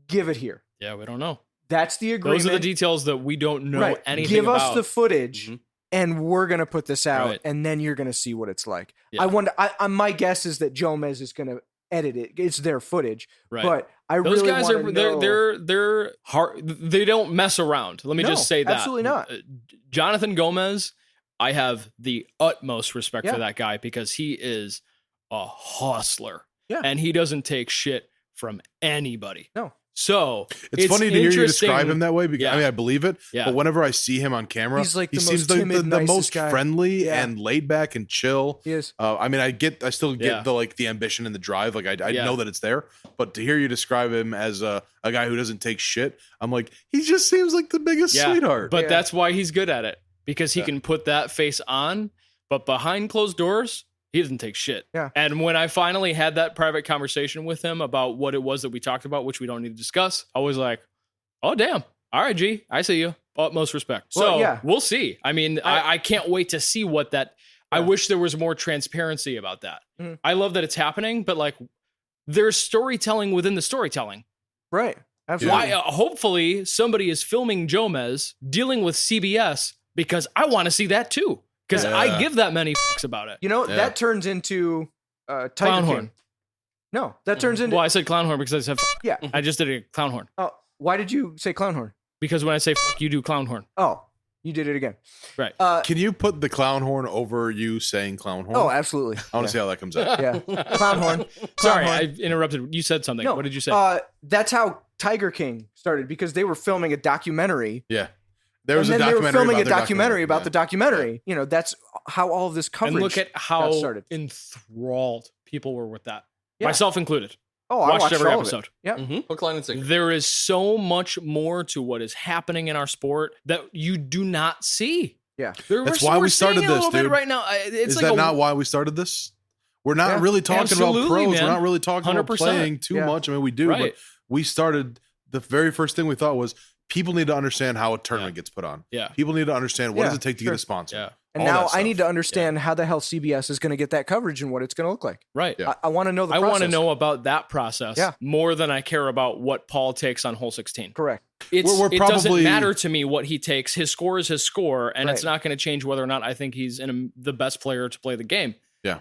give it here? Yeah, we don't know. That's the agreement. Those are the details that we don't know Right. anything Give about. us the footage, Mhm. and we're gonna put this out, Right. and then you're gonna see what it's like. Yeah. I wonder. My guess is that Jomez is gonna edit it. It's their footage, Right. but I Those really guys wanna are know. they're hard. They don't mess around. Let me No, just say that. absolutely not. Jonathan Gomez, I have the utmost respect Yeah. for that guy because he is a hustler. Yeah. And he doesn't take shit from anybody. No. So It's funny to hear you interesting- describe him that way because Yeah. I mean I believe it, Yeah. but whenever I see him on camera, He's like he the seems most like timid, the nicest most guy. friendly Yeah. and laid back and chill. He is. I mean, I still get Yeah. the ambition and the drive. Like I Yeah. know that it's there, but to hear you describe him as a guy who doesn't take shit, I'm like, he just seems like the biggest Yeah, sweetheart. But Yeah. that's why he's good at it. because he can put that face on, but behind closed doors, he doesn't take shit. Yeah. And when I finally had that private conversation with him about what it was that we talked about, which we don't need to discuss, I was like, oh, damn. All right, G, I see you. Utmost respect. Well, So yeah. we'll see. I mean, I can't wait to see what that. I wish there was more transparency about that. Mhm. I love that it's happening, but like there's storytelling within the storytelling. Right. Absolutely. Why? Hopefully somebody is filming Jomez dealing with CBS because I want to see that too. Because I give that many fucks about it. You know, that turns into Tiger Clown King. horn. No, that turns into. Well, I said clown horn because I said fuck. Yeah. I just did a clown horn. Oh, why did you say clown horn? Because when I say fuck, you do clown horn. Oh, you did it again. Right. Can you put the clown horn over you saying clown horn? Oh, absolutely. I want to see how that comes out. Yeah. Clown horn. Sorry, horn. I interrupted. You said something. No, What did you say? That's how Tiger King started because they were filming a documentary. Yeah. There was and a then they were documentary filming a about their documentary about yeah. the documentary. You know, that's how all of this coverage and look at got how started. enthralled people were with that. Yeah. Myself included. Oh, I Watched every all of it. episode. Yeah. Hook, line, and sinker. There is so much more to what is happening in our sport that you do not see. Yeah. That's why we started seeing it a this, little bit dude. right now. It's Is like that a, not why we started this? We're not Yeah. really talking Absolutely, about pros. man. We're not really talking about 100%. playing too Yeah. much. I mean, we do, Right. but we started. The very first thing we thought was people need to understand how a tournament gets put on. Yeah. People need to understand what Yeah, does it take to sure. get a sponsor. Yeah. And All now that I need to stuff. understand how the hell CBS is going to get that coverage and what it's going to look like. Right. Yeah. I want to know the I process. want to know about that process Yeah. more than I care about what Paul takes on hole 16. Correct. It We're doesn't probably- matter to me what he takes. His score is his score, and it's Right. not going to change whether or not I think he's the best player to play the game. Yeah.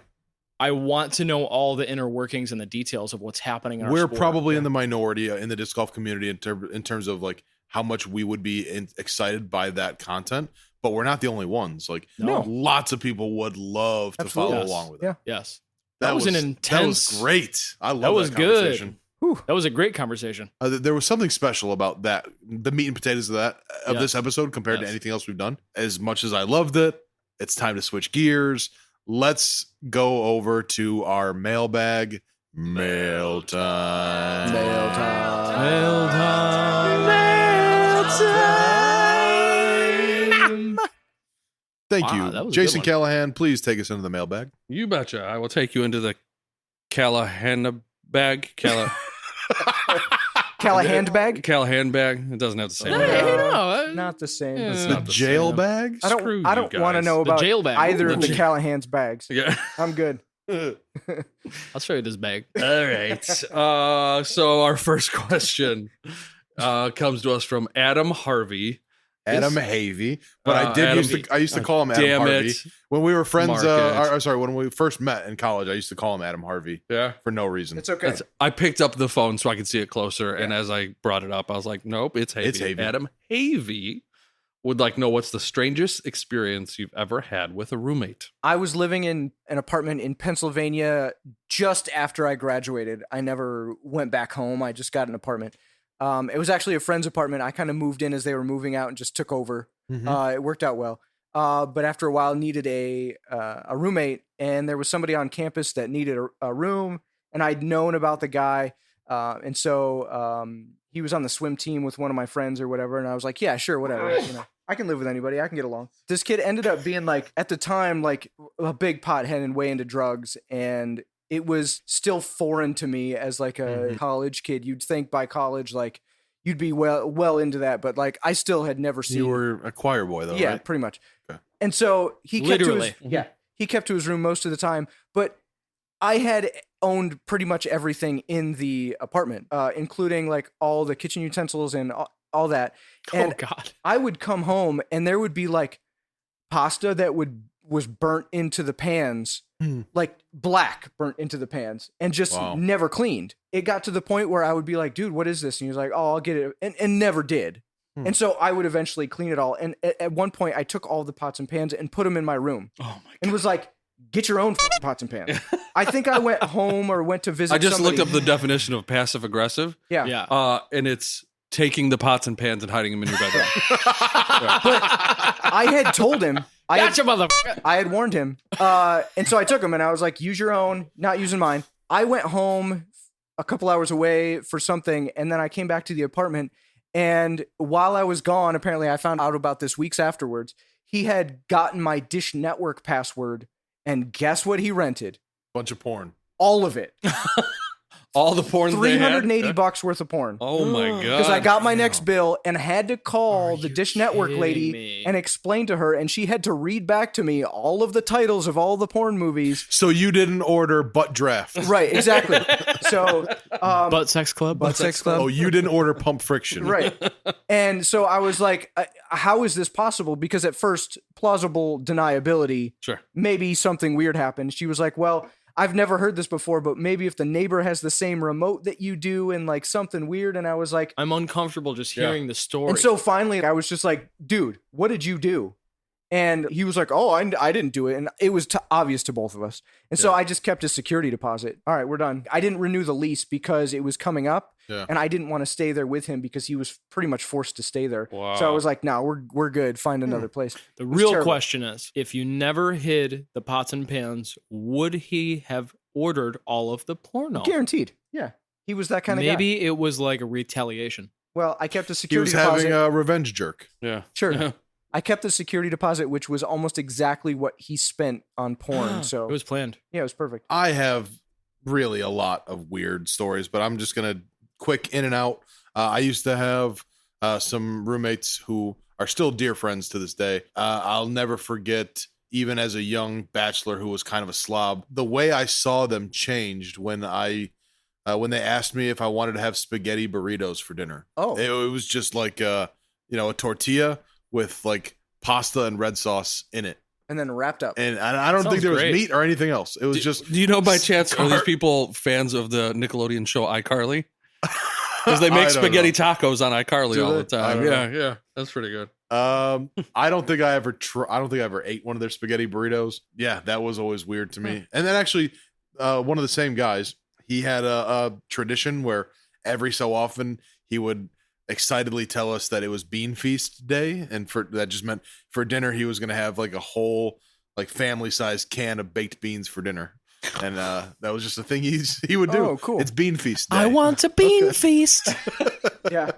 I want to know all the inner workings and the details of what's happening in our We're sport. probably in the minority in the disc golf community in terms of like how much we would be excited by that content, but we're not the only ones. Like, No. lots of people would love to Absolutely. follow Yes. along with it. Yeah. Yes. That was an That intense. was great. I love That was good. conversation. That was a great conversation. There was something special about that, the meat and potatoes of this episode compared to Yes. anything else we've done. As much as I loved it, it's time to switch gears. Let's go over to our mailbag. Mail time. Mail time. Mail time. Thank Wow, you, that was a Jason good one. Callahan. Please take us into the mailbag. You betcha. I will take you into the Callahan bag. Callahan bag? Callahan bag. It doesn't have the same. Hey, name. no, Not the same. Yeah. It's The not the jail same. bags. I Screw you don't want to guys. know The about jail bag. either Ooh, of the the- Callahan's bags. Yeah. I'm good. I'll show you this bag. All right. So our first question comes to us from Adam Harvey. Adam Havey, but I did Adam- used to call him Adam Damn Harvey it. when we were friends. Mark it. Sorry, when we first met in college, I used to call him Adam Harvey Yeah. for no reason. It's okay. I picked up the phone so I could see it closer. And as I brought it up, I was like, nope, it's Havey. It's Havey. Adam Havey would like know what's the strangest experience you've ever had with a roommate. I was living in an apartment in Pennsylvania just after I graduated. I never went back home. I just got an apartment. It was actually a friend's apartment. I kind of moved in as they were moving out and just took over. Mhm. It worked out well. But after a while, needed a roommate, and there was somebody on campus that needed a room, and I'd known about the guy, and so he was on the swim team with one of my friends or whatever, and I was like, yeah, sure, whatever, you know, I can live with anybody, I can get along. This kid ended up being like, at the time, like a big pothead and way into drugs, and it was still foreign to me as like a college kid. You'd think by college, like you'd be well into that, but like I still had never seen. You were a choir boy, though, Yeah, right? pretty much. Okay. And so he kept to his, Literally. he kept to his room most of the time, but I had owned pretty much everything in the apartment, including like all the kitchen utensils and all that. And Oh God. I would come home and there would be like pasta that was burnt into the pans, like black burnt into the pans, and just Wow. never cleaned. It got to the point where I would be like, dude, what is this? And he was like, oh, I'll get it. And never did. And so I would eventually clean it all. And at one point I took all the pots and pans and put them in my room Oh my and was like, get your own fucking pots and pans. I think I went home or went to visit I just somebody. looked up the definition of passive aggressive. Yeah. Yeah. And it's taking the pots and pans and hiding them in your bedroom. I had told him. Gotcha, motherfucker. I had warned him. And so I took him and I was like, use your own, not using mine. I went home a couple hours away for something. And then I came back to the apartment. And while I was gone, apparently I found out about this weeks afterwards. he had gotten my Dish Network password, and guess what he rented? Bunch of porn. All of it. All the porn they had? $380 worth of porn. Oh my god! Because I got my next bill and had to call the Dish Network kidding lady me? and explain to her, and she had to read back to me all of the titles of all the porn movies. So you didn't order Butt Draft. Right, exactly. So, Butt Sex Club. Butt Sex Club. Oh, you didn't order Pump Friction. Right. And so I was like, how is this possible? Because at first, plausible deniability, Sure. maybe something weird happened. She was like, well, I've never heard this before, but maybe if the neighbor has the same remote that you do and like something weird. And I was like, I'm uncomfortable just hearing the story. and so finally I was just like, dude, what did you do? And he was like, oh, I didn't do it. And it was obvious to both of us. And so I just kept his security deposit. All right, we're done. I didn't renew the lease because it was coming up. Yeah. And I didn't want to stay there with him because he was pretty much forced to stay there. Wow. So I was like, no, we're good. Find another place. the It was real terrible. question is, if you never hid the pots and pans, would he have ordered all of the porno? Guaranteed. Yeah. He was that kind of guy. Maybe it was like a retaliation. Well, I kept a He security was deposit. having a revenge jerk. Yeah. Sure. Yeah. I kept the security deposit, which was almost exactly what he spent on porn. So It was planned. yeah, it was perfect. I have really a lot of weird stories, but I'm just going to quick in and out. I used to have some roommates who are still dear friends to this day. I'll never forget, even as a young bachelor who was kind of a slob, the way I saw them changed when they asked me if I wanted to have spaghetti burritos for dinner. Oh. It was just like a tortilla with like pasta and red sauce in it. And then wrapped up. And I don't Sounds think there great. was meat or anything else. It was just Do you know by chance are these people fans of the Nickelodeon show iCarly? Because they I make don't spaghetti know. tacos on iCarly Do all they? the I time. don't know. Yeah, that's pretty good. I don't think I ever ate one of their spaghetti burritos. Yeah, that was always weird to me. And then actually, one of the same guys, he had a tradition where every so often he would excitedly tell us that it was Bean Feast Day, and that just meant for dinner he was going to have like a whole like family sized can of baked beans for dinner. And that was just a thing he would do. Oh, cool. It's Bean Feast Day. I want a bean feast. Yeah.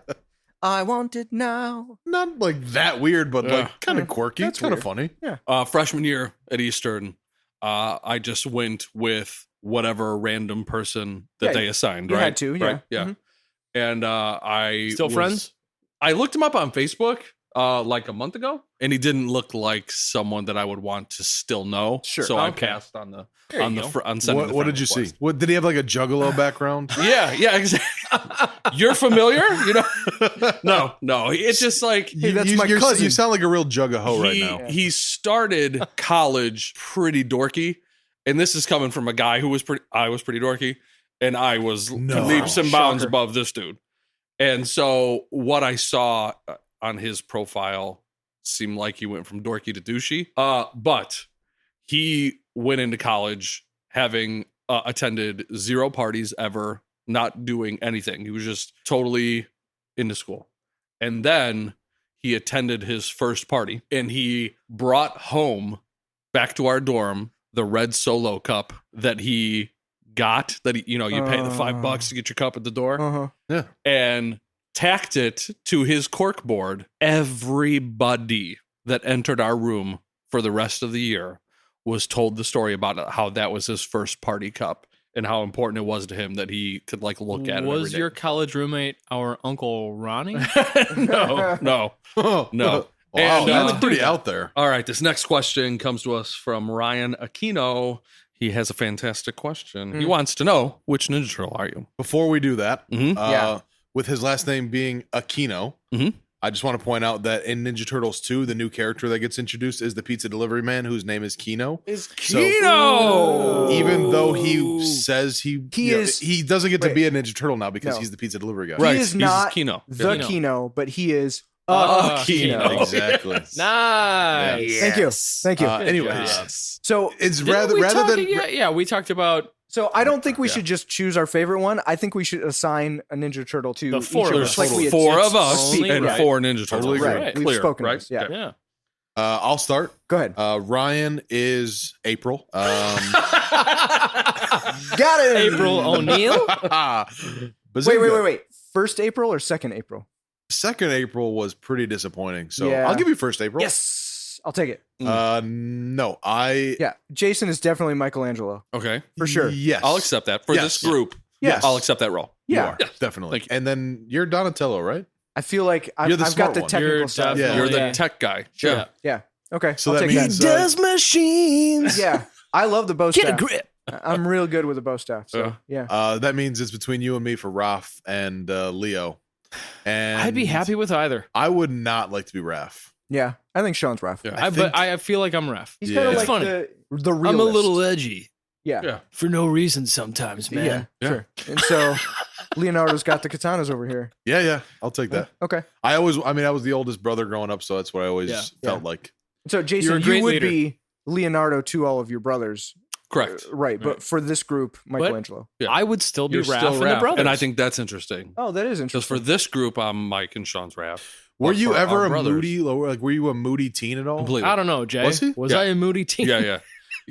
I want it now. Not like that weird, but Yeah. like kind of quirky. That's It's kind of weird. funny. Freshman year at Eastern, I just went with whatever random person that Yeah, they assigned. you right? had to, yeah. Right? Yeah. Mhm. And I Still friends? I looked him up on Facebook like a month ago, and he didn't look like someone that I would want to still know. Sure. So I Okay. passed on the There you go. on sending. the What friend did you see? request. What did he have like a Juggalo background? Yeah, exactly. You're familiar, you know? No. It's just like Hey, that's my cousin. You sound like a real jug-a-ho right he, now. he started college pretty dorky, and this is coming from a guy who was I was pretty dorky, and I was No. leaps and bounds Shocker. above this dude. And so what I saw on his profile seemed like he went from dorky to douchey. But he went into college having attended 0 parties ever, not doing anything. He was just totally into school. And then he attended his first party, and he brought home back to our dorm the red Solo cup that he got, that he, you pay the $5 to get your cup at the door, Uh-huh. and tacked it to his cork board. Everybody that entered our room for the rest of the year was told the story about how that was his first party cup and how important it was to him that he could like look at it. Was every day. your college roommate our Uncle Ronnie? no. Wow, And, that's pretty out there. All right, this next question comes to us from Ryan Aquino. He has a fantastic question. He wants to know, which Ninja Turtle are you? Before we do that, Mhm. Yeah. with his last name being Aquino, Mhm. I just want to point out that in Ninja Turtles 2, the new character that gets introduced is the pizza delivery man whose name is Kino. Kino! Even though he says he doesn't get to Wait. be a Ninja Turtle now because No. he's the pizza delivery guy. Right. He is he's not Kino. the Kino. Kino, but he is Kino. Exactly. Nice. Thank you. Thank you. Anyways, job. So it's Didn't rather we rather talk- than yeah, we talked about I don't think we Yeah. should just choose our favorite one. I think we should assign a Ninja Turtle to The each four of of us, us. like we had Four just of us Only and right. 4 Ninja Turtles. Totally agree. Right. We've Clear, spoken right? this, yeah. yeah. I'll start. Go ahead. Ryan is April. Got it. April O'Neil. Wait. First April or second April? Second April was pretty disappointing. So Yeah. I'll give you first April. Yes. I'll take it. No, Yeah, Jason is definitely Michelangelo Okay. for sure. Yes, I'll accept that. For Yes. this group, Yes. I'll accept that role. You Yeah, are, definitely. Thank you. And then you're Donatello, right? I feel like You're the I've smart got the one. technical You're side. Yeah. You're the Yeah. tech guy. Sure. Yeah. Okay. So I'll that take means machines. Yeah, I love the bow staff. grip. I'm real good with the bow staff. So yeah. that means it's between you and me for Raph and Leo. And I'd be happy with either. I would not like to be Raph. Yeah, I think Sean's rough. Yeah. But I feel like I'm Ref. He's Yeah. kind of It's like funny. the realist. I'm a little edgy yeah. Yeah. for no reason sometimes, man. Yeah, Yeah. sure. And so Leonardo's got the katanas over here. Yeah, I'll take that. Okay. I was the oldest brother growing up, so that's what I always Yeah. felt Yeah. like. So You're Jason, a you great would leader. be Leonardo to all of your brothers. Correct. Right, but for this group, Michelangelo. Yeah. I would still be You're Raph still and the Raph. brothers. And I think that's interesting. Oh, that is Because interesting. for this group, I'm Mike and Sean's Raph. Were But you for ever our a brothers- moody? Like, were you a moody teen at all? Completely. I don't know, Jay. Was he? Yeah. I a moody teen? Yeah.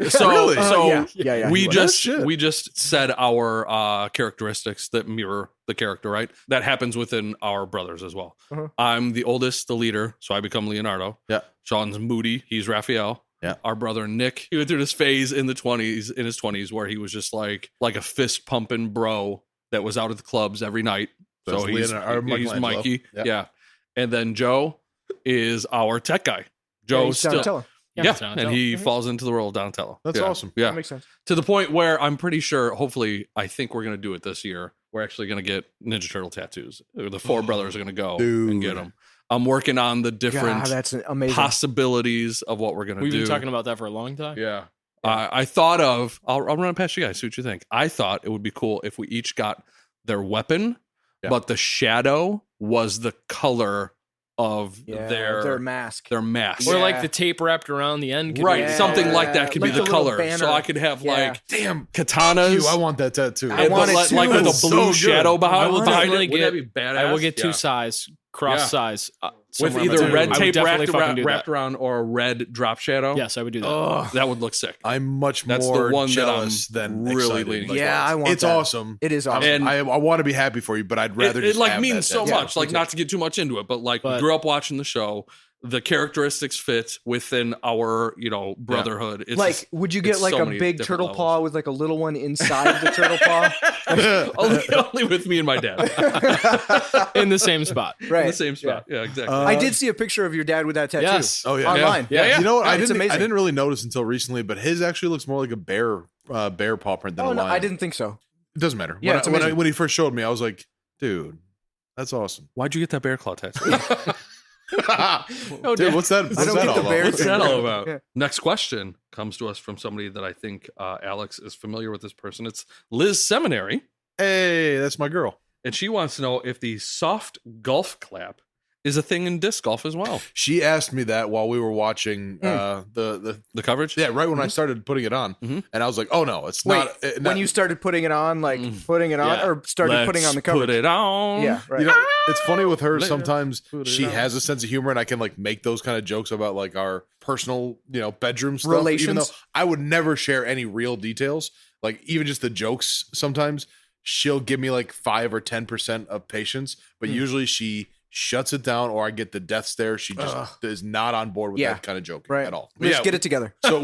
So, Really? so yeah. we he was. just Shit. we just said our characteristics that mirror the character, right? That happens within our brothers as well. Uh-huh. I'm the oldest, the leader, so I become Leonardo. Yeah. Sean's moody, he's Raphael. Yeah. Our brother Nick, he went through this phase in his 20s where he was just like a fist pumping bro that was out at the clubs every night. So That's he's Michelangelo. Mikey. Yeah. Yeah. And then Joe is our tech guy. Yeah, Joe's he's still Donatello. yeah, Donatello. and he falls into the role of Donatello. That's Yeah. awesome. Yeah, That makes sense. to the point where I'm pretty sure, hopefully, I think we're going to do it this year. We're actually going to get Ninja Turtle tattoos. The four brothers are going to go and get Dude. them. I'm working on the different God, that's amazing. possibilities of what we're going to do. We've been talking about that for a long time. Yeah. I thought of, I'll run it past you guys, see what you think. I thought it would be cool if we each got their weapon, Yeah. but the shadow was the color of Yeah, their mask. mask. Or Yeah. like the tape wrapped around the end. could Right, be- Yeah. something like that could Like be the the little color. banner. So I could have Yeah. like Damn, katanas. I want that tattoo. I want it but too. like with a So blue good. shadow I behind, will behind definitely it. Wouldn't that get- be badass? I will get two Yeah. size, cross Yeah. size. With somewhere in either between. red I would tape definitely fucking do wrapped that. around or a red drop shadow. Yes, I would do that. Ugh. That would look sick. I'm much That's the more one that I'm jealous than really excited. leaning Like, Yeah, I want it's that. awesome. It is awesome. And- I want to be happy for you, but I'd rather it just like have means that so tattoo. much. Like, not to get too much into it, but But- grew up watching the show. The characteristics fit within our, brotherhood. It's like, just- would you get it's like so a many big different turtle levels. paw with like a little one inside the turtle paw? only with me and my dad In the same spot. Right. in the same spot. Yeah, exactly. I did see a picture of your dad with that tattoo. Yes. Oh yeah. Online. Yeah. You know what? Yeah, I it's didn't. amazing. I didn't really notice until recently, but his actually looks more like a bear paw print than Oh a no, lion. I didn't think so. It doesn't matter. Yeah, When it's I- when, I, amazing. when he first showed me, I was like, dude, that's awesome. Why'd you get that bear claw tattoo? Dude, what's that? What's I don't that get all the about? bear What's thing. that all about? Yeah. Next question comes to us from somebody that I think Alex is familiar with this person. It's Liz Seminary, Hey, that's my girl. and she wants to know if the soft golf clap is a thing in disc golf as well. She asked me that while we were watching the The coverage? yeah, right when I started putting it on, Mhm. and I was like, oh no, it's Wait, not. when you started putting it on, like putting it on, Yeah. or started putting on the cover? Put it on. Yeah, right. You know, it's funny with her. Later. Sometimes Put it she on. has a sense of humor, and I can like make those kind of jokes about like our personal, bedroom stuff. Relations. Even though I would never share any real details, like even just the jokes. Sometimes she'll give me like 5 or 10% of patience, but usually she shuts it down, or I get the death stare. She just is not on board with Yeah. that kind of joke Right. at all. Let's Yeah, get it together. so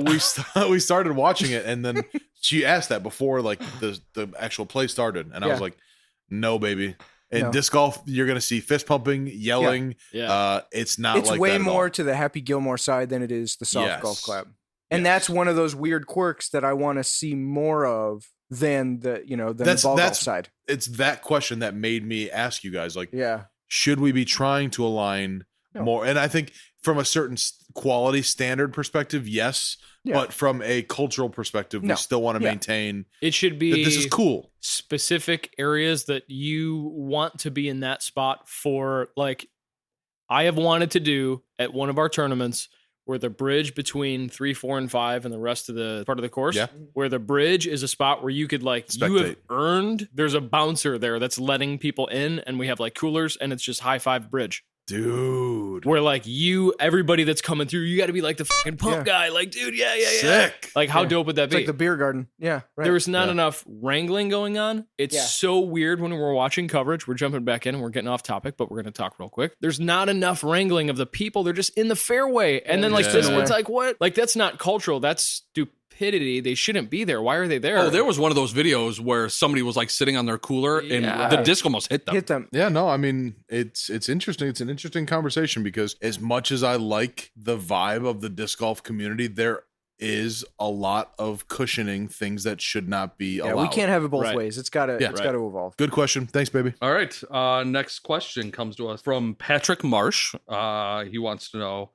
we started watching it, and then she asked that before like the actual play started, and I was Yeah. like, no, baby. In No. disc golf, you're gonna see fist pumping, yelling. Yeah. It's not It's like way that at more all. to the Happy Gilmore side than it is the soft Yes. golf clap. And Yes. that's one of those weird quirks that I want to see more of than the than That's- the ball golf that's- side. It's that question that made me ask you guys, like, Yeah. should we be trying to align No. more? And I think from a certain quality standard perspective, yes. Yeah. But from a cultural perspective, No. we still want to Yeah. maintain It should be that this is cool. specific areas that you want to be in that spot for. Like, I have wanted to do at one of our tournaments where the bridge between 3, 4, and 5 and the rest of the part of the course, Yeah. where the bridge is a spot where you could you have Spectate. earned, there's a bouncer there that's letting people in, and we have like coolers, and it's just high five bridge. Dude. Where like everybody that's coming through, you got to be like the fucking pump guy. Like, dude, yeah. Sick. Like, how dope would that It's be? like the beer garden. Yeah. Right. There was not enough wrangling going on. It's so weird when we're watching coverage. We're jumping back in and we're getting off topic, but we're going to talk real quick. There's not enough wrangling of the people. They're just in the fairway. And then like this, it's like, what? Like, that's not cultural. That's stupidity. They shouldn't be there. Why are they there? Oh, there was one of those videos where somebody was like sitting on their cooler and the disc almost hit them. Yeah, no, I mean, it's interesting. It's an interesting conversation because as much as I like the vibe of the disc golf community, there is a lot of cushioning things that should not be allowed. We can't have it both ways. It's got to evolve. Good question. Thanks, baby. All right. Next question comes to us from Patrick Marsh. He wants to know,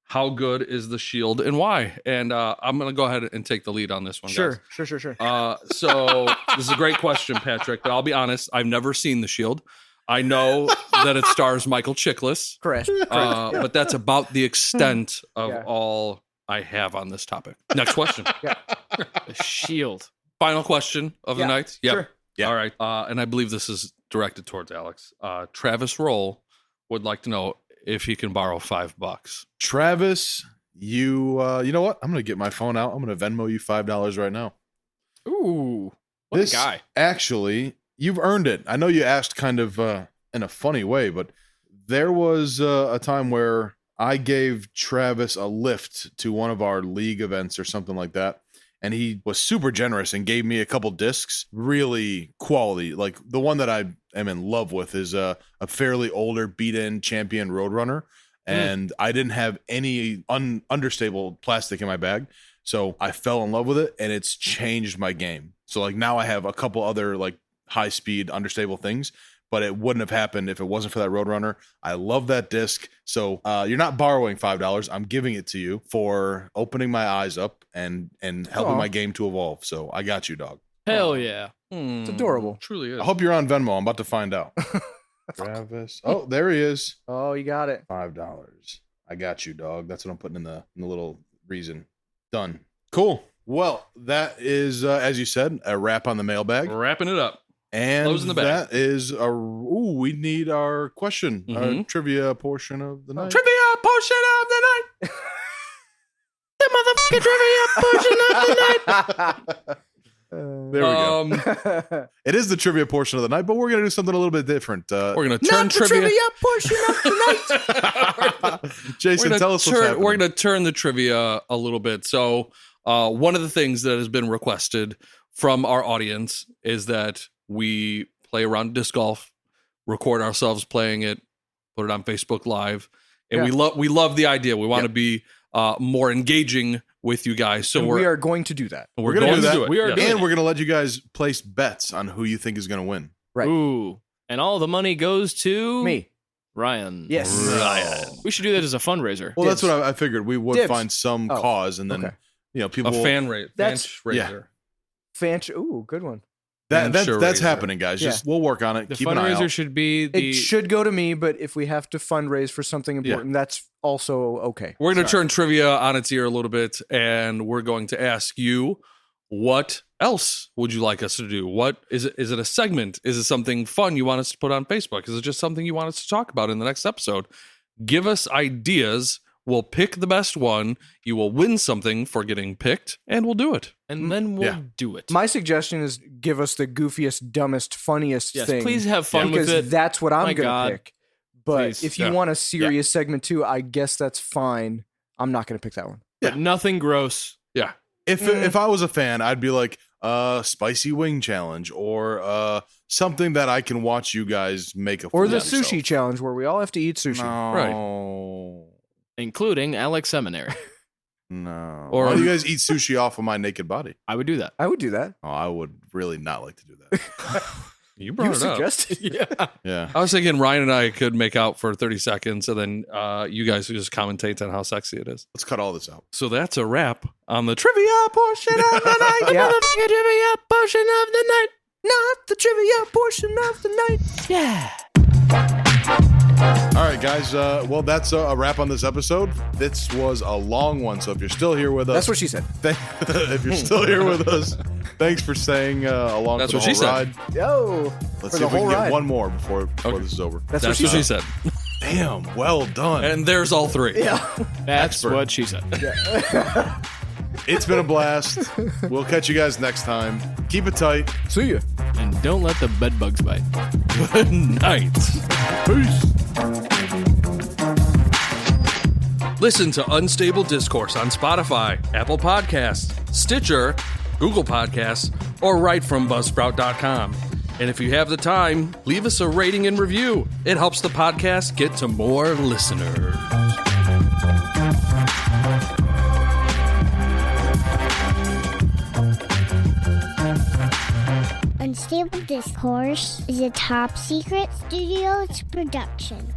how good is the Shield and why? And I'm going to go ahead and take the lead on this one, guys. Sure. So this is a great question, Patrick, but I'll be honest, I've never seen the Shield. I know that it stars Michael Chiklis. Correct. But that's about the extent of all I have on this topic. Next question. The Shield. Final question of the night. Yep. Sure. Yeah. All right. And I believe this is directed towards Alex. Travis Roll would like to know if he can borrow $5. Travis, you know what? I'm going to get my phone out. I'm going to Venmo you $5 right now. Ooh. What a guy. Actually, you've earned it. I know you asked kind of in a funny way, but there was a time where I gave Travis a lift to one of our league events or something like that. And he was super generous and gave me a couple discs, really quality. Like the one that I am in love with is a fairly older beat-in Champion Roadrunner. And I didn't have any understable plastic in my bag. So I fell in love with it and it's changed my game. So like now I have a couple other like high-speed understable things, but it wouldn't have happened if it wasn't for that Roadrunner. I love that disc. So you're not borrowing $5. I'm giving it to you for opening my eyes up and helping my game to evolve. So I got you, dog. Hell yeah. It's adorable. Truly is. I hope you're on Venmo. I'm about to find out. Travis. Oh, there he is. Oh, you got it. $5. I got you, dog. That's what I'm putting in the little reason. Done. Cool. Well, that is, as you said, a wrap on the mailbag. Wrapping it up. And Closing the bag. that is we need our question, our trivia portion of the night. Trivia portion of the night. The motherfucking trivia portion of the night. There we go. It is the trivia portion of the night, but we're going to do something a little bit different. We're going to turn trivia portion of the night. Jason, tell us what's happening. We're going to turn the trivia a little bit. So one of the things that has been requested from our audience is that we play around disc golf, record ourselves playing it, put it on Facebook Live, and we love the idea. We want to be more engaging with you guys. So we are going to do that. We're going to do it. We are doing and it. we're going to let you guys place bets on who you think is going to win. Right. Ooh. And all the money goes to Me. Ryan. Yes. Ryan. We should do that as a fundraiser. Well, that's what I figured. We would Dibs. find some cause, and then people. A fan rate. That's- Raiser. Ooh, good one. That's happening, guys. Just we'll work on it. The Keep an eye fundraiser out. should be It should go to me, but if we have to fundraise for something important, that's also okay. We're going to turn trivia on its ear a little bit, and we're going to ask you, what else would you like us to do? What is it? Is it a segment? Is it something fun you want us to put on Facebook? Is it just something you want us to talk about in the next episode? Give us ideas. We'll pick the best one. You will win something for getting picked, and we'll do it. and then we'll do it. My suggestion is give us the goofiest, dumbest, funniest Yes, thing. please have fun with because it. that's what I'm My going God. to pick. But Please. if you want a serious segment too, I guess that's fine. I'm not going to pick that one. But nothing gross. Yeah. If I was a fan, I'd be like spicy wing challenge or something that I can watch you guys make a. Or fool the of sushi yourself. challenge where we all have to eat sushi. No. Including Alex Seminary. No. Or- Why do you guys eat sushi off of my naked body? I would do that. I would do that. Oh, I would really not like to do that. You brought You it up. suggested. Yeah. Yeah. I was thinking Ryan and I could make out for 30 seconds, and then you guys would just commentate on how sexy it is. Let's cut all this out. So that's a wrap on the trivia portion of the night. Yeah. Motherfucking trivia portion of the night. Not the trivia portion of the night. Yeah. All right, guys. Well, that's a wrap on this episode. This was a long one, so if you're still here with us, That's what she said. if you're still here with us, thanks for staying along That's for the what whole she ride. said. Yo. Let's for see the if we whole can ride. get one more before this is over. That's That's what she what said. she said. Damn, well done. And there's all three. Yeah. That's Expert. what she said. It's been a blast. We'll catch you guys next time. Keep it tight. See ya. And don't let the bed bugs bite. Good night. Peace. Listen to Unstable Discourse on Spotify, Apple Podcasts, Stitcher, Google Podcasts, or right from Buzzsprout.com. And if you have the time, leave us a rating and review. It helps the podcast get to more listeners. Unstable Discourse is a Top Secret Studios production.